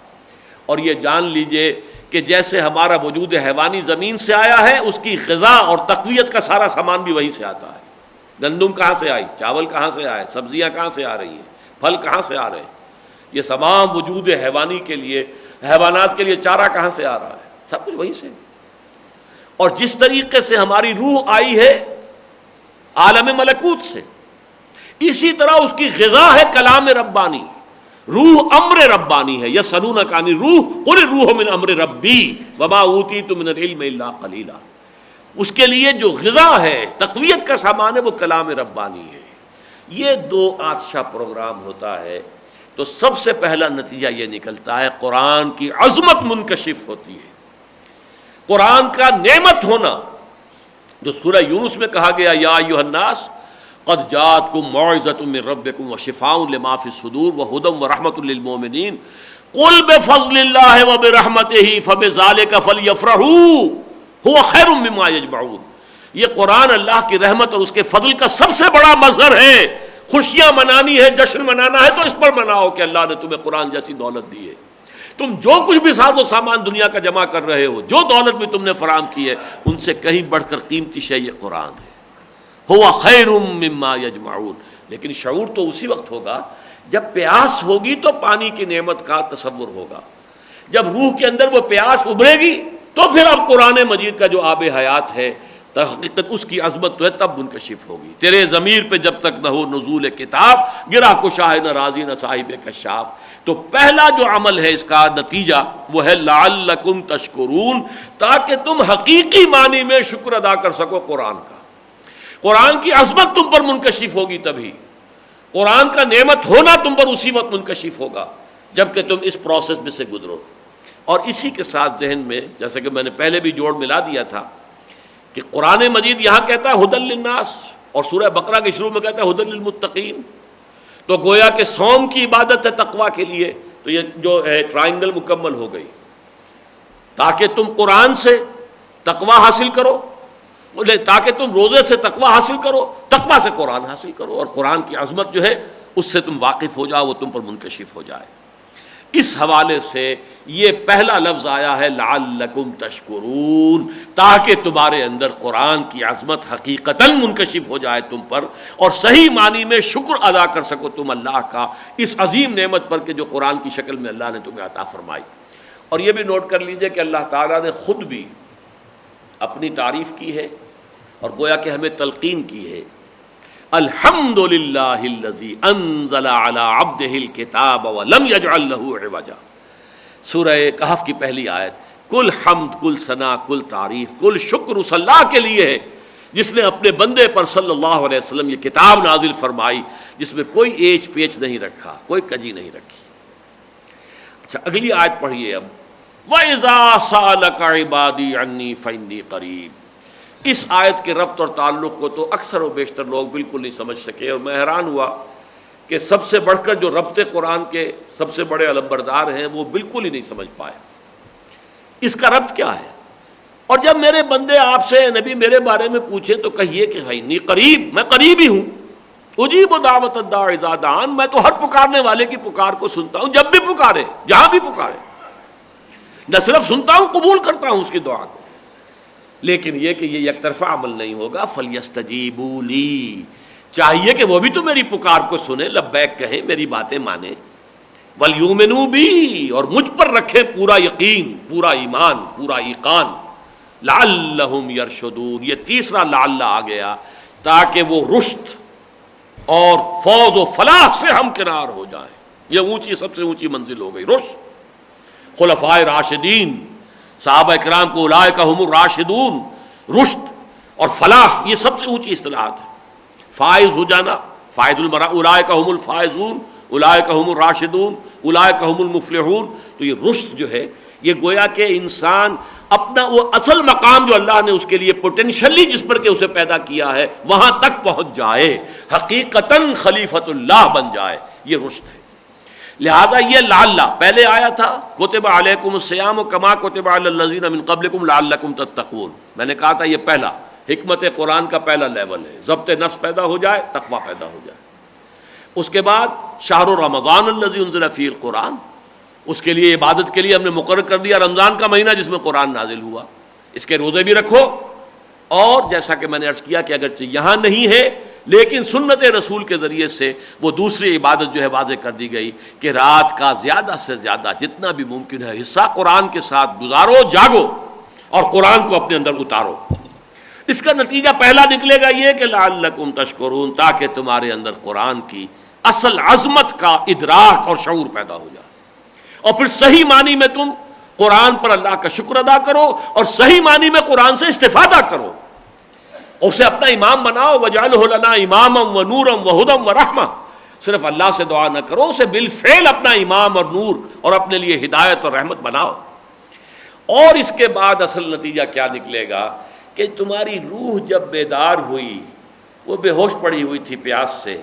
اور یہ جان لیجئے کہ جیسے ہمارا وجود حیوانی زمین سے آیا ہے، اس کی غذا اور تقویت کا سارا سامان بھی وہیں سے آتا ہے۔ گندم کہاں سے آئی، چاول کہاں سے آئے، سبزیاں کہاں سے آ رہی ہیں، پھل کہاں سے آ رہے ہیں، یہ تمام وجود حیوانی کے لیے، حیوانات کے لیے چارہ کہاں سے آ رہا ہے، سب کچھ وہیں سے۔ اور جس طریقے سے ہماری روح آئی ہے عالم ملکوت سے، اسی طرح اس کی غذا ہے کلام ربانی، روح امر ربانی ہے۔ یسألونک عن الروح قل الروح من امر ربی وما اوتیتم من العلم الا قلیلا، اس کے لیے جو غذا ہے، تقویت کا سامان ہے، وہ کلام ربانی ہے۔ یہ دو عطشہ پروگرام ہوتا ہے تو سب سے پہلا نتیجہ یہ نکلتا ہے قرآن کی عظمت منکشف ہوتی ہے، قرآن کا نعمت ہونا، جو سورہ یونس میں کہا گیا یا ایھا الناس قد جاءتکم موعظۃ من ربکم وشفاء لما فی الصدور وہدی ورحمۃ للمؤمنین قل بفضل اللہ وبرحمتہ فبذلک فلیفرحوا ھو خیر مما یجمعون۔ یہ قرآن اللہ کی رحمت اور اس کے فضل کا سب سے بڑا مظہر ہے۔ خوشیاں منانی ہے، جشن منانا ہے تو اس پر مناؤ کہ اللہ نے تمہیں قرآن جیسی دولت دی ہے۔ تم جو کچھ بھی ساز و سامان دنیا کا جمع کر رہے ہو، جو دولت بھی تم نے فراہم کی ہے، ان سے کہیں بڑھ کر قیمتی شے یہ قرآن ہے۔ ہوا خیر مما یجمعون۔ لیکن شعور تو اسی وقت ہوگا جب پیاس ہوگی تو پانی کی نعمت کا تصور ہوگا، جب روح کے اندر وہ پیاس ابھرے گی تو پھر اب قرآن مجید کا جو آب حیات ہے، حقیقت اس کی عظمت تو ہے، تب منکشف ہوگی۔ تیرے ضمیر پہ جب تک نہ ہو نزول کتاب، گرا کشا ہے نہ راضی نہ صاحب کشاف۔ تو پہلا جو عمل ہے اس کا نتیجہ وہ ہے لعلکم تشکرون، تاکہ تم حقیقی معنی میں شکر ادا کر سکو قرآن کا۔ قرآن کی عظمت تم پر منکشف ہوگی تبھی، قرآن کا نعمت ہونا تم پر اسی وقت منکشف ہوگا جب کہ تم اس پروسیس میں سے گزرو۔ اور اسی کے ساتھ ذہن میں، جیسا کہ میں نے پہلے بھی جوڑ ملا دیا تھا، کہ قرآن مجید یہاں کہتا ہے ہدی للناس، اور سورہ بقرہ کے شروع میں کہتا ہے ہدی للمتقین، تو گویا کہ صوم کی عبادت ہے تقویٰ کے لیے، تو یہ جو ہے ٹرائنگل مکمل ہو گئی، تاکہ تم قرآن سے تقویٰ حاصل کرو، تاکہ تم روزے سے تقویٰ حاصل کرو، تقویٰ سے قرآن حاصل کرو، اور قرآن کی عظمت جو ہے اس سے تم واقف ہو جاؤ، وہ تم پر منکشف ہو جائے۔ اس حوالے سے یہ پہلا لفظ آیا ہے لعلکم تشکرون، تاکہ تمہارے اندر قرآن کی عظمت حقیقتاً منکشف ہو جائے تم پر، اور صحیح معنی میں شکر ادا کر سکو تم اللہ کا اس عظیم نعمت پر کہ جو قرآن کی شکل میں اللہ نے تمہیں عطا فرمائی۔ اور یہ بھی نوٹ کر لیجئے کہ اللہ تعالیٰ نے خود بھی اپنی تعریف کی ہے اور گویا کہ ہمیں تلقین کی ہے، الحمدللہ الذی انزل علی عبدہ الکتاب ولم یجعل لہ عوجا۔ سورہ کہف کی پہلی آیت، کل حمد، کل ثنا، کل تعریف، کل شکر اس اللہ کے لیے ہے جس نے اپنے بندے پر صلی اللہ علیہ وسلم یہ کتاب نازل فرمائی جس میں کوئی ایچ پیچ نہیں رکھا، کوئی کجی نہیں رکھی۔ اچھا اگلی آیت پڑھیے اب، وَإِذَا سَأَلَكَ عِبَادِي عَنِّي فَإِنِّي قَرِيبٌ۔ اس آیت کے ربط اور تعلق کو تو اکثر و بیشتر لوگ بالکل نہیں سمجھ سکے، اور میں حیران ہوا کہ سب سے بڑھ کر جو ربط قرآن کے سب سے بڑے علمبردار ہیں وہ بالکل ہی نہیں سمجھ پائے اس کا ربط کیا ہے۔ اور جب میرے بندے آپ سے نبی میرے بارے میں پوچھیں تو کہیے کہ انی قریب، میں قریب ہی ہوں، اجیب دعوت الداع اذا دعان، میں تو ہر پکارنے والے کی پکار کو سنتا ہوں، جب بھی پکارے، جہاں بھی پکارے، نہ صرف سنتا ہوں، قبول کرتا ہوں اس کی دعا کو۔ لیکن یہ کہ یہ یک طرفہ عمل نہیں ہوگا، فَلْيَسْتَجِيبُوا لِي، چاہیے کہ وہ بھی تو میری پکار کو سنیں، لبیک کہیں، میری باتیں مانیں، وَلْيُؤْمِنُوا بِي، اور مجھ پر رکھیں پورا یقین، پورا ایمان، پورا ایقان، لَعَلَّهُمْ يَرْشُدُونَ۔ یہ تیسرا لعل آ گیا تاکہ وہ رشد اور فوز و فلاح سے ہمکنار ہو جائیں۔ یہ اونچی، سب سے اونچی منزل ہو گئی رشد۔ خلفائے راشدین، صحابہ اکرام کو اولئک ھم الراشدون، رشد اور فلاح یہ سب سے اونچی اصطلاحات ہے۔ فائز ہو جانا، فائز المرا، اولئک ھم الفائزون، اولئک ھم الراشدون، اولئک ھم المفلحون۔ تو یہ رشد جو ہے یہ گویا کہ انسان اپنا وہ اصل مقام جو اللہ نے اس کے لیے پوٹینشلی جس پر کہ اسے پیدا کیا ہے وہاں تک پہنچ جائے، حقیقتاً خلیفۃ اللہ بن جائے، یہ رشد ہے۔ لہذا یہ لعل پہلے آیا تھا، کتب علیکم الصیام کما کتب علی الذین من قبلکم لعلکم تتقون۔ میں نے کہا تھا یہ پہلا حکمت قرآن کا پہلا لیول ہے، ضبط نفس پیدا ہو جائے، تقویٰ پیدا ہو جائے۔ اس کے بعد شہر رمضان الذی انزل فیہ القرآن، اس کے لیے عبادت کے لیے ہم نے مقرر کر دیا رمضان کا مہینہ جس میں قرآن نازل ہوا، اس کے روزے بھی رکھو۔ اور جیسا کہ میں نے عرض کیا کہ اگرچہ یہاں نہیں ہے لیکن سنت رسول کے ذریعے سے وہ دوسری عبادت جو ہے واضح کر دی گئی کہ رات کا زیادہ سے زیادہ جتنا بھی ممکن ہے حصہ قرآن کے ساتھ گزارو، جاگو اور قرآن کو اپنے اندر اتارو۔ اس کا نتیجہ پہلا نکلے گا یہ کہ لعلکم تشکرون، تاکہ تمہارے اندر قرآن کی اصل عظمت کا ادراک اور شعور پیدا ہو جائے، اور پھر صحیح معنی میں تم قرآن پر اللہ کا شکر ادا کرو اور صحیح معنی میں قرآن سے استفادہ کرو، اسے اپنا امام بناؤ۔ وَجَعَلْهُ لَنَا إِمَامًا وَنُورًا وَهُدًى وَرَحْمَةً، صرف اللہ سے دعا نہ کرو، اسے بالفعل اپنا امام اور نور اور اپنے لیے ہدایت اور رحمت بناؤ۔ اور اس کے بعد اصل نتیجہ کیا نکلے گا کہ تمہاری روح جب بیدار ہوئی، وہ بے ہوش پڑی ہوئی تھی پیاس سے،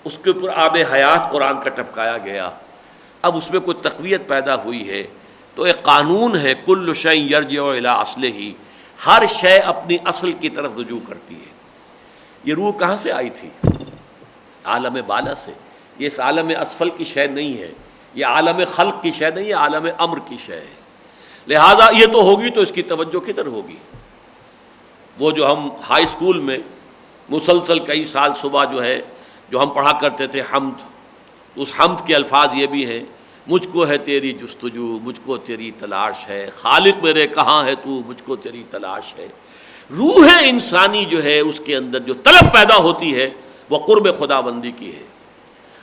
اس کے اوپر آب حیات قرآن کا ٹپکایا گیا، اب اس میں کوئی تقویت پیدا ہوئی ہے، تو ایک قانون ہے کل شیء یرجع الی اصلہ، ہر شے اپنی اصل کی طرف رجوع کرتی ہے۔ یہ روح کہاں سے آئی تھی؟ عالم بالا سے، یہ اس عالم اسفل کی شے نہیں ہے، یہ عالم خلق کی شے نہیں، یہ عالم امر کی شے ہے، لہذا یہ تو ہوگی تو اس کی توجہ کدھر ہوگی؟ وہ جو ہم ہائی اسکول میں مسلسل کئی سال صبح جو ہم پڑھا کرتے تھے حمد، اس حمد کے الفاظ یہ بھی ہیں، مجھ کو ہے تیری جستجو، مجھ کو تیری تلاش ہے، خالق میرے کہاں ہے تو، مجھ کو تیری تلاش ہے۔ روح انسانی جو ہے اس کے اندر جو طلب پیدا ہوتی ہے وہ قرب خداوندی کی ہے،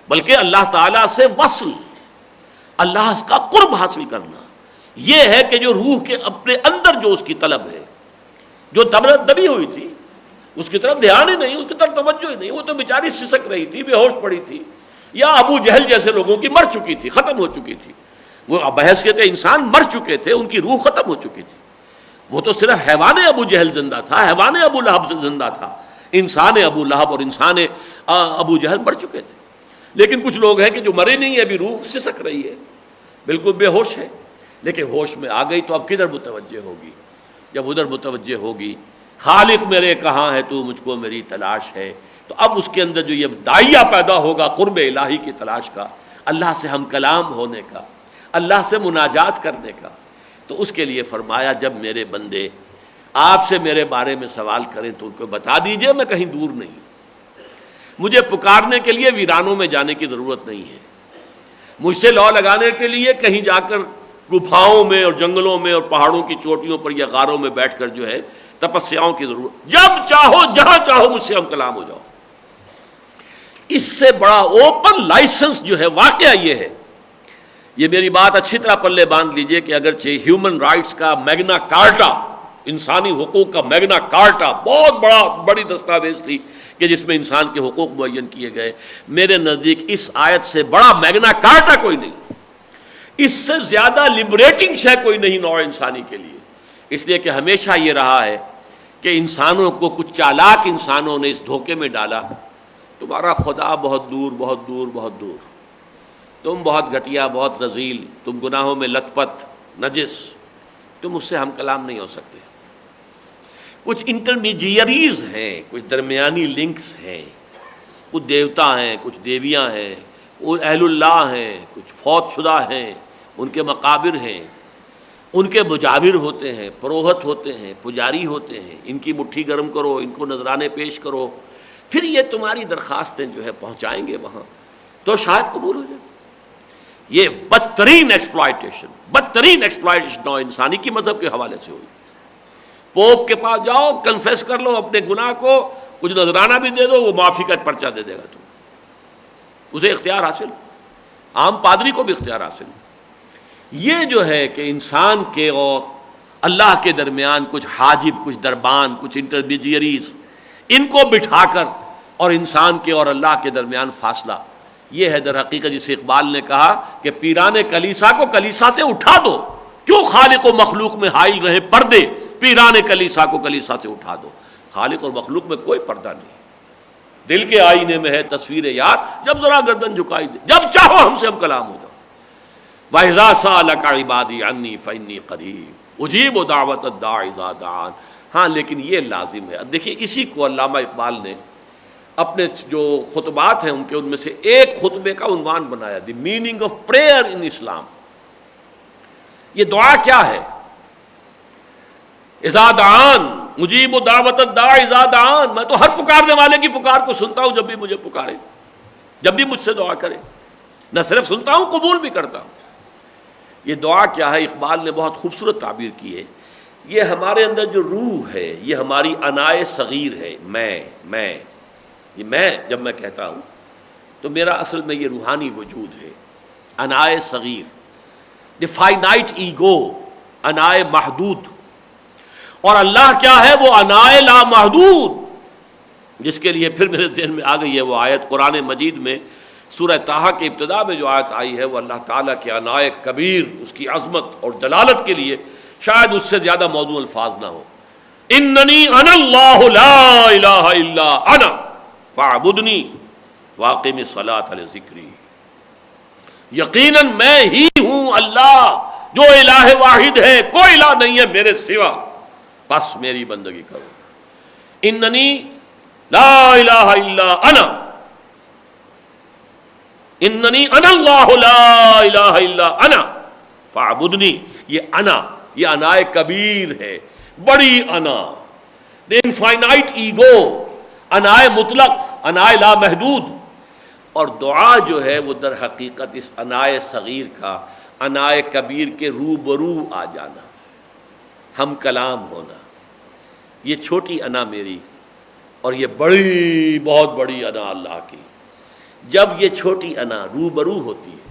بلکہ اللہ تعالیٰ سے وصل، اللہ کا قرب حاصل کرنا، یہ ہے کہ جو روح کے اپنے اندر جو اس کی طلب ہے، جو دبی ہوئی تھی اس کی طرف دھیان ہی نہیں، اس کی طرف توجہ ہی نہیں، وہ تو بیچاری سسک رہی تھی، بے ہوش پڑی تھی، یا ابو جہل جیسے لوگوں کی مر چکی تھی، ختم ہو چکی تھی، وہ بحیثیت انسان مر چکے تھے، ان کی روح ختم ہو چکی تھی۔ وہ تو صرف حیوان ابو جہل زندہ تھا، حیوان ابو لہب زندہ تھا، انسان ابو لہب اور انسان ابو جہل مر چکے تھے۔ لیکن کچھ لوگ ہیں کہ جو مرے نہیں، ابھی روح سسک رہی ہے، بالکل بے ہوش ہے، لیکن ہوش میں آ گئی تو اب کدھر متوجہ ہوگی؟ جب ادھر متوجہ ہوگی، خالق میرے کہاں ہے تو، مجھ کو میری تلاش ہے، تو اب اس کے اندر جو یہ داعیہ پیدا ہوگا قرب الہی کی تلاش کا، اللہ سے ہم کلام ہونے کا، اللہ سے مناجات کرنے کا، تو اس کے لیے فرمایا جب میرے بندے آپ سے میرے بارے میں سوال کریں تو ان کو بتا دیجئے میں کہیں دور نہیں، مجھے پکارنے کے لیے ویرانوں میں جانے کی ضرورت نہیں ہے، مجھ سے لو لگانے کے لیے کہیں جا کر گپھاؤں میں اور جنگلوں میں اور پہاڑوں کی چوٹیوں پر یا غاروں میں بیٹھ کر جو ہے تپسیاؤں کی ضرورت، جب چاہو جہاں چاہو مجھ سے ہم کلام ہو جاؤ۔ اس سے بڑا اوپن لائسنس جو ہے واقعہ یہ ہے، یہ میری بات اچھی طرح پلے باندھ لیجئے کہ اگرچہ ہیومن رائٹس کا میگنا کارٹا، انسانی حقوق کا میگنا کارٹا بہت بڑی دستاویز تھی کہ جس میں انسان کے حقوق معین کیے گئے، میرے نزدیک اس آیت سے بڑا میگنا کارٹا کوئی نہیں، اس سے زیادہ لبریٹنگ شے کوئی نہیں نوع انسانی کے لیے، اس لیے کہ ہمیشہ یہ رہا ہے کہ انسانوں کو کچھ چالاک انسانوں نے اس دھوکے میں ڈالا، تمہارا خدا بہت دور بہت دور بہت دور، تم بہت گھٹیا بہت رذیل، تم گناہوں میں لت پت نجس، تم اس سے ہم کلام نہیں ہو سکتے۔ کچھ انٹرمیڈیریز ہیں، کچھ درمیانی لنکس ہیں، کچھ دیوتا ہیں، کچھ دیویاں ہیں، وہ اہل اللہ ہیں، کچھ فوت شدہ ہیں، ان کے مقابر ہیں، ان کے مجاور ہوتے ہیں، پروہت ہوتے ہیں، پجاری ہوتے ہیں، ان کی مٹھی گرم کرو، ان کو نذرانے پیش کرو، پھر یہ تمہاری درخواستیں جو ہے پہنچائیں گے وہاں تو شاید قبول ہو جائے۔ یہ بدترین ایکسپلائٹیشن نو انسانی کی مذہب کے حوالے سے ہوئی۔ پوپ کے پاس جاؤ، کنفیس کر لو اپنے گناہ کو، کچھ نذرانہ بھی دے دو، وہ معافی کا پرچہ دے دے گا تم، اسے اختیار حاصل، عام پادری کو بھی اختیار حاصل۔ یہ جو ہے کہ انسان کے اور اللہ کے درمیان کچھ حاجب، کچھ دربان، کچھ انٹرمیڈیریز، ان کو بٹھا کر اور انسان کے اور اللہ کے درمیان فاصلہ، یہ ہے در حقیقت جسے اقبال نے کہا کہ پیران کلیسا کو کلیسا سے اٹھا دو، کیوں خالق و مخلوق میں حائل رہے پردے، پیران کلیسا کو کلیسا سے اٹھا دو۔ خالق اور مخلوق میں کوئی پردہ نہیں، دل کے آئینے میں ہے تصویر یار، جب ذرا گردن جھکائی دے، جب چاہو ہم سے ہم کلام ہو جاؤ۔ وَإِذَا سَأَلَكَ عِبَادِي عَنِّي فَإِنِّي قَرِيبٌ أُجِيبُ دَعْوَةَ الدَّاعِ إِذَا دَعَانِ۔ ہاں لیکن یہ لازم ہے، دیکھیے اسی کو علامہ اقبال نے اپنے جو خطبات ہیں ان میں سے ایک خطبے کا عنوان بنایا، دی میننگ آف پریئر ان اسلام۔ یہ دعا کیا ہے؟ اذا دعان، مجیب دعوت الداع اذا دعان، میں تو ہر پکارنے والے کی پکار کو سنتا ہوں جب بھی مجھے پکارے، جب بھی مجھ سے دعا کرے، نہ صرف سنتا ہوں قبول بھی کرتا ہوں۔ یہ دعا کیا ہے؟ اقبال نے بہت خوبصورت تعبیر کی ہے، یہ ہمارے اندر جو روح ہے، یہ ہماری انائے صغیر ہے، میں یہ میں جب میں کہتا ہوں تو میرا اصل میں یہ روحانی وجود ہے، انائے صغیر، دی فائنائٹ ایگو، انائے محدود، اور اللہ کیا ہے؟ وہ انائے لامحدود، جس کے لیے پھر میرے ذہن میں آ گئی ہے وہ آیت قرآن مجید میں سورہ طٰہٰ کے ابتدا میں جو آیت آئی ہے، وہ اللہ تعالیٰ کے انائے کبیر، اس کی عظمت اور جلالت کے لیے شاید اس سے زیادہ موضوع الفاظ نہ ہو۔ اننی انا اللہ لا الہ الا انا فاعبدنی واقم الصلاۃ لذکری، یقیناً میں ہی ہوں اللہ جو الہ واحد ہے، کوئی الہ نہیں ہے میرے سوا، بس میری بندگی کرو۔ اننی لا الہ الا انا اننی انا اللہ لا الہ الا انا فاعبدنی. یہ انا کبیر ہے، بڑی انا، انفائنائٹ ایگو، انا مطلق، انا لا محدود. اور دعا جو ہے وہ در حقیقت اس انا صغیر کا انا کبیر کے روبرو آ جانا، ہم کلام ہونا. یہ چھوٹی انا میری اور یہ بڑی، بہت بڑی انا اللہ کی. جب یہ چھوٹی انا روبرو ہوتی ہے،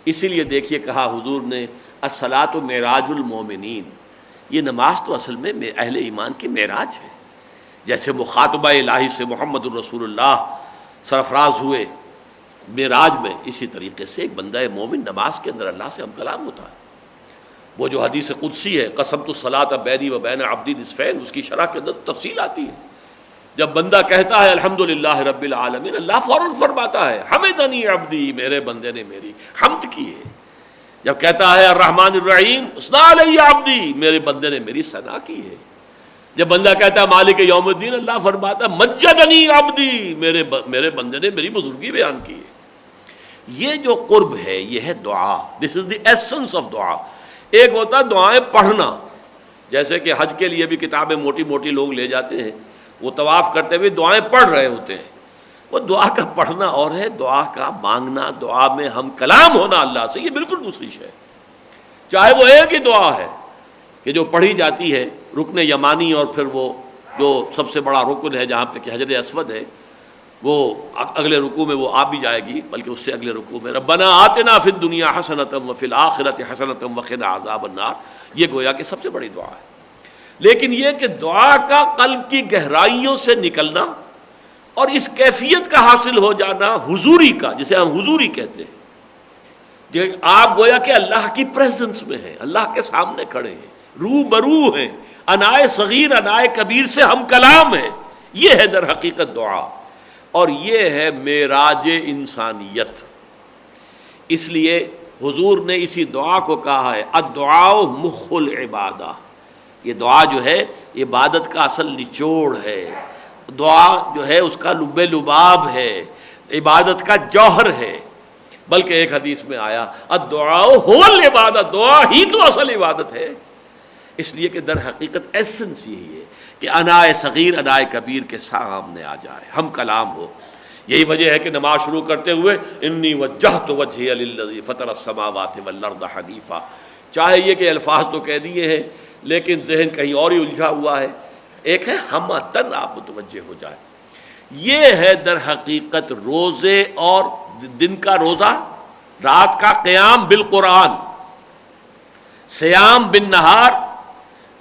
اسی لیے دیکھیے کہا حضور نے الصلاۃ معراج المومنین. یہ نماز تو اصل میں اہل ایمان کی معراج ہے. جیسے مخاطبہ الہی سے محمد الرسول اللہ سرفراز ہوئے معراج میں، اسی طریقے سے ایک بندہ مومن نماز کے اندر اللہ سے ہم کلام ہوتا ہے. وہ جو حدیث قدسی ہے قسمت الصلاۃ بینی و بین عبدی نصفین، اس کی شرح کے اندر تفصیل آتی ہے. جب بندہ کہتا ہے الحمدللہ رب العالمین، اللہ فوراً فرماتا ہے حمدنی عبدی، میرے بندے نے میری حمد کی ہے. جب کہتا ہے الرحمن الرحیم اثنا علی عبدی، میرے بندے نے میری ثنا کی ہے. جب بندہ کہتا ہے مالک یوم الدین، اللہ فرماتا ہے مجدنی عبدی، میرے بندے نے میری بزرگی بیان کی ہے. یہ جو قرب ہے یہ ہے دعا. دس از دی ایسنس آف دعا. ایک ہوتا ہے دعائیں پڑھنا، جیسے کہ حج کے لیے بھی کتابیں موٹی موٹی لوگ لے جاتے ہیں، وہ طواف کرتے ہوئے دعائیں پڑھ رہے ہوتے ہیں. وہ دعا کا پڑھنا اور ہے دعا کا مانگنا، دعا میں ہم کلام ہونا اللہ سے، یہ بالکل دوسری شے ہے. چاہے وہ ایک ہی دعا ہے کہ جو پڑھی جاتی ہے رکن یمانی، اور پھر وہ جو سب سے بڑا رکن ہے جہاں پہ کہ حجر اسود ہے، وہ اگلے رکوع میں وہ آ بھی جائے گی، بلکہ اس سے اگلے رکوع میں ربنا آتنا فی الدنیا حسنۃ وفی الآخرۃ حسنۃ وقنا عذاب النار. یہ گویا کہ سب سے بڑی دعا ہے. لیکن یہ کہ دعا کا قلب کی گہرائیوں سے نکلنا اور اس کیفیت کا حاصل ہو جانا حضوری کا، جسے ہم حضوری کہتے ہیں. آپ گویا کہ اللہ کی پریزنس میں ہیں، اللہ کے سامنے کھڑے ہیں، روبرو ہیں، انائے صغیر انائے کبیر سے ہم کلام ہیں. یہ ہے در حقیقت دعا، اور یہ ہے معراج انسانیت. اس لیے حضور نے اسی دعا کو کہا ہے الدعاء مخ العبادہ. یہ دعا جو ہے عبادت کا اصل نچوڑ ہے. دعا جو ہے اس کا لب لباب ہے، عبادت کا جوہر ہے. بلکہ ایک حدیث میں آیا الدعاء هو العبادہ، دعا ہی تو اصل عبادت ہے. اس لیے کہ در حقیقت ایسنس یہی ہے کہ انائے صغیر انائے کبیر کے سامنے آ جائے، ہم کلام ہو. یہی وجہ ہے کہ نماز شروع کرتے ہوئے انی وجہت وجہی للذی فطر السماوات والارض حنیفا. چاہے یہ کہ الفاظ تو کہہ دیے ہیں لیکن ذہن کہیں اور ہی الجھا ہوا ہے. ایک ہے ہمتن آپ متوجہ ہو جائے. یہ ہے در حقیقت روزے اور دن کا روزہ، رات کا قیام بالقرآن، سیام بالنہار،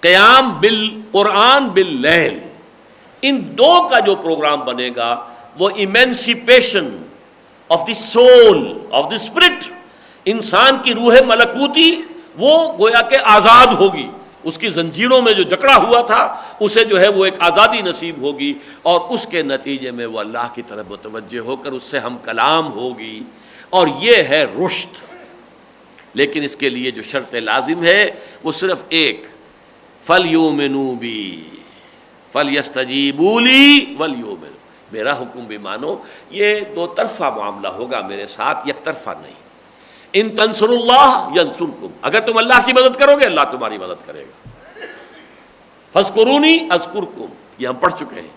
قیام بالقرآن باللیل. ان دو کا جو پروگرام بنے گا وہ emancipation of the soul of the spirit, انسان کی روح ملکوتی وہ گویا کہ آزاد ہوگی. اس کی زنجیروں میں جو جکڑا ہوا تھا اسے جو ہے وہ ایک آزادی نصیب ہوگی، اور اس کے نتیجے میں وہ اللہ کی طرف متوجہ ہو کر اس سے ہم کلام ہوگی. اور یہ ہے رشد. لیکن اس کے لیے جو شرط لازم ہے وہ صرف ایک، فَلْيُؤْمِنُوا بِي فَلْيَسْتَجِيبُوا لِي وَلْيُؤْمِنُوا، میرا حکم بھی مانو. یہ دو طرفہ معاملہ ہوگا میرے ساتھ، یک طرفہ نہیں. ان تنصر اللہ ینصرکم، اگر تم اللہ کی مدد کرو گے اللہ تمہاری مدد کرے گا. فاذکرونی اذکرکم، یہ ہم پڑھ چکے ہیں.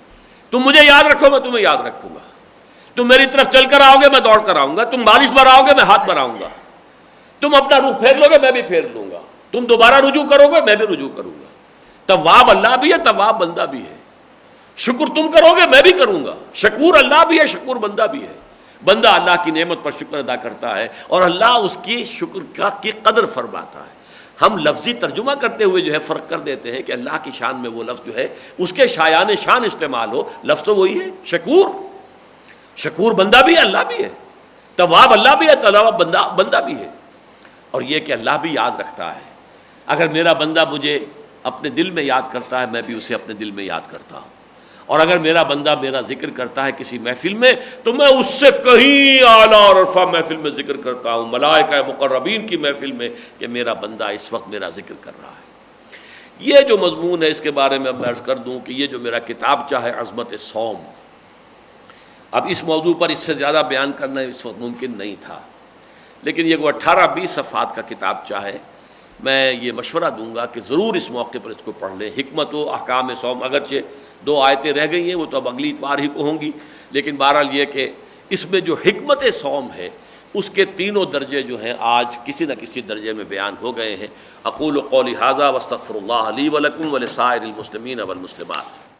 تم مجھے یاد رکھو میں تمہیں یاد رکھوں گا. تم میری طرف چل کر آؤ گے میں دوڑ کر آؤں گا. تم بالش بڑھاؤ گے میں ہاتھ بڑھاؤں گا. تم اپنا رخ پھیر لو گے میں بھی پھیر لوں گا. تم دوبارہ رجوع کرو گے میں بھی رجوع کروں گا. تواب اللہ بھی ہے، تواب بندہ بھی ہے. شکر تم کرو گے میں بھی کروں گا. شکور اللہ بھی ہے، شکور بندہ بھی ہے. بندہ اللہ کی نعمت پر شکر ادا کرتا ہے اور اللہ اس کی شکر کی قدر فرماتا ہے. ہم لفظی ترجمہ کرتے ہوئے جو ہے فرق کر دیتے ہیں کہ اللہ کی شان میں وہ لفظ جو ہے اس کے شایان شان استعمال ہو. لفظ تو وہی ہے شکور. شکور بندہ بھی ہے، اللہ بھی ہے. تواب اللہ بھی ہے، تواب بندہ بھی ہے. اور یہ کہ اللہ بھی یاد رکھتا ہے. اگر میرا بندہ مجھے اپنے دل میں یاد کرتا ہے میں بھی اسے اپنے دل میں یاد کرتا ہوں. اور اگر میرا بندہ میرا ذکر کرتا ہے کسی محفل میں تو میں اس سے کہیں اعلیٰ اور عرفہ محفل میں ذکر کرتا ہوں، ملائکہ مقربین کی محفل میں، کہ میرا بندہ اس وقت میرا ذکر کر رہا ہے. یہ جو مضمون ہے اس کے بارے میں عرض کر دوں کہ یہ جو میرا کتاب چاہے عظمت صوم، اب اس موضوع پر اس سے زیادہ بیان کرنا اس وقت ممکن نہیں تھا، لیکن یہ وہ 18-20 صفحات کا کتاب چاہے، میں یہ مشورہ دوں گا کہ ضرور اس موقع پر اس کو پڑھ لیں۔ حکمت و احکام صوم، اگرچہ 2 آیتیں رہ گئی ہیں، وہ تو اب اگلی اتوار ہی کو ہوں گی، لیکن بہرحال یہ کہ اس میں جو حکمت صوم ہے اس کے تینوں درجے جو ہیں آج کسی نہ کسی درجے میں بیان ہو گئے ہیں۔ اقول قولی ھذا واستغفر اللہ لی ولکم ولسائر المسلمین والمسلمات۔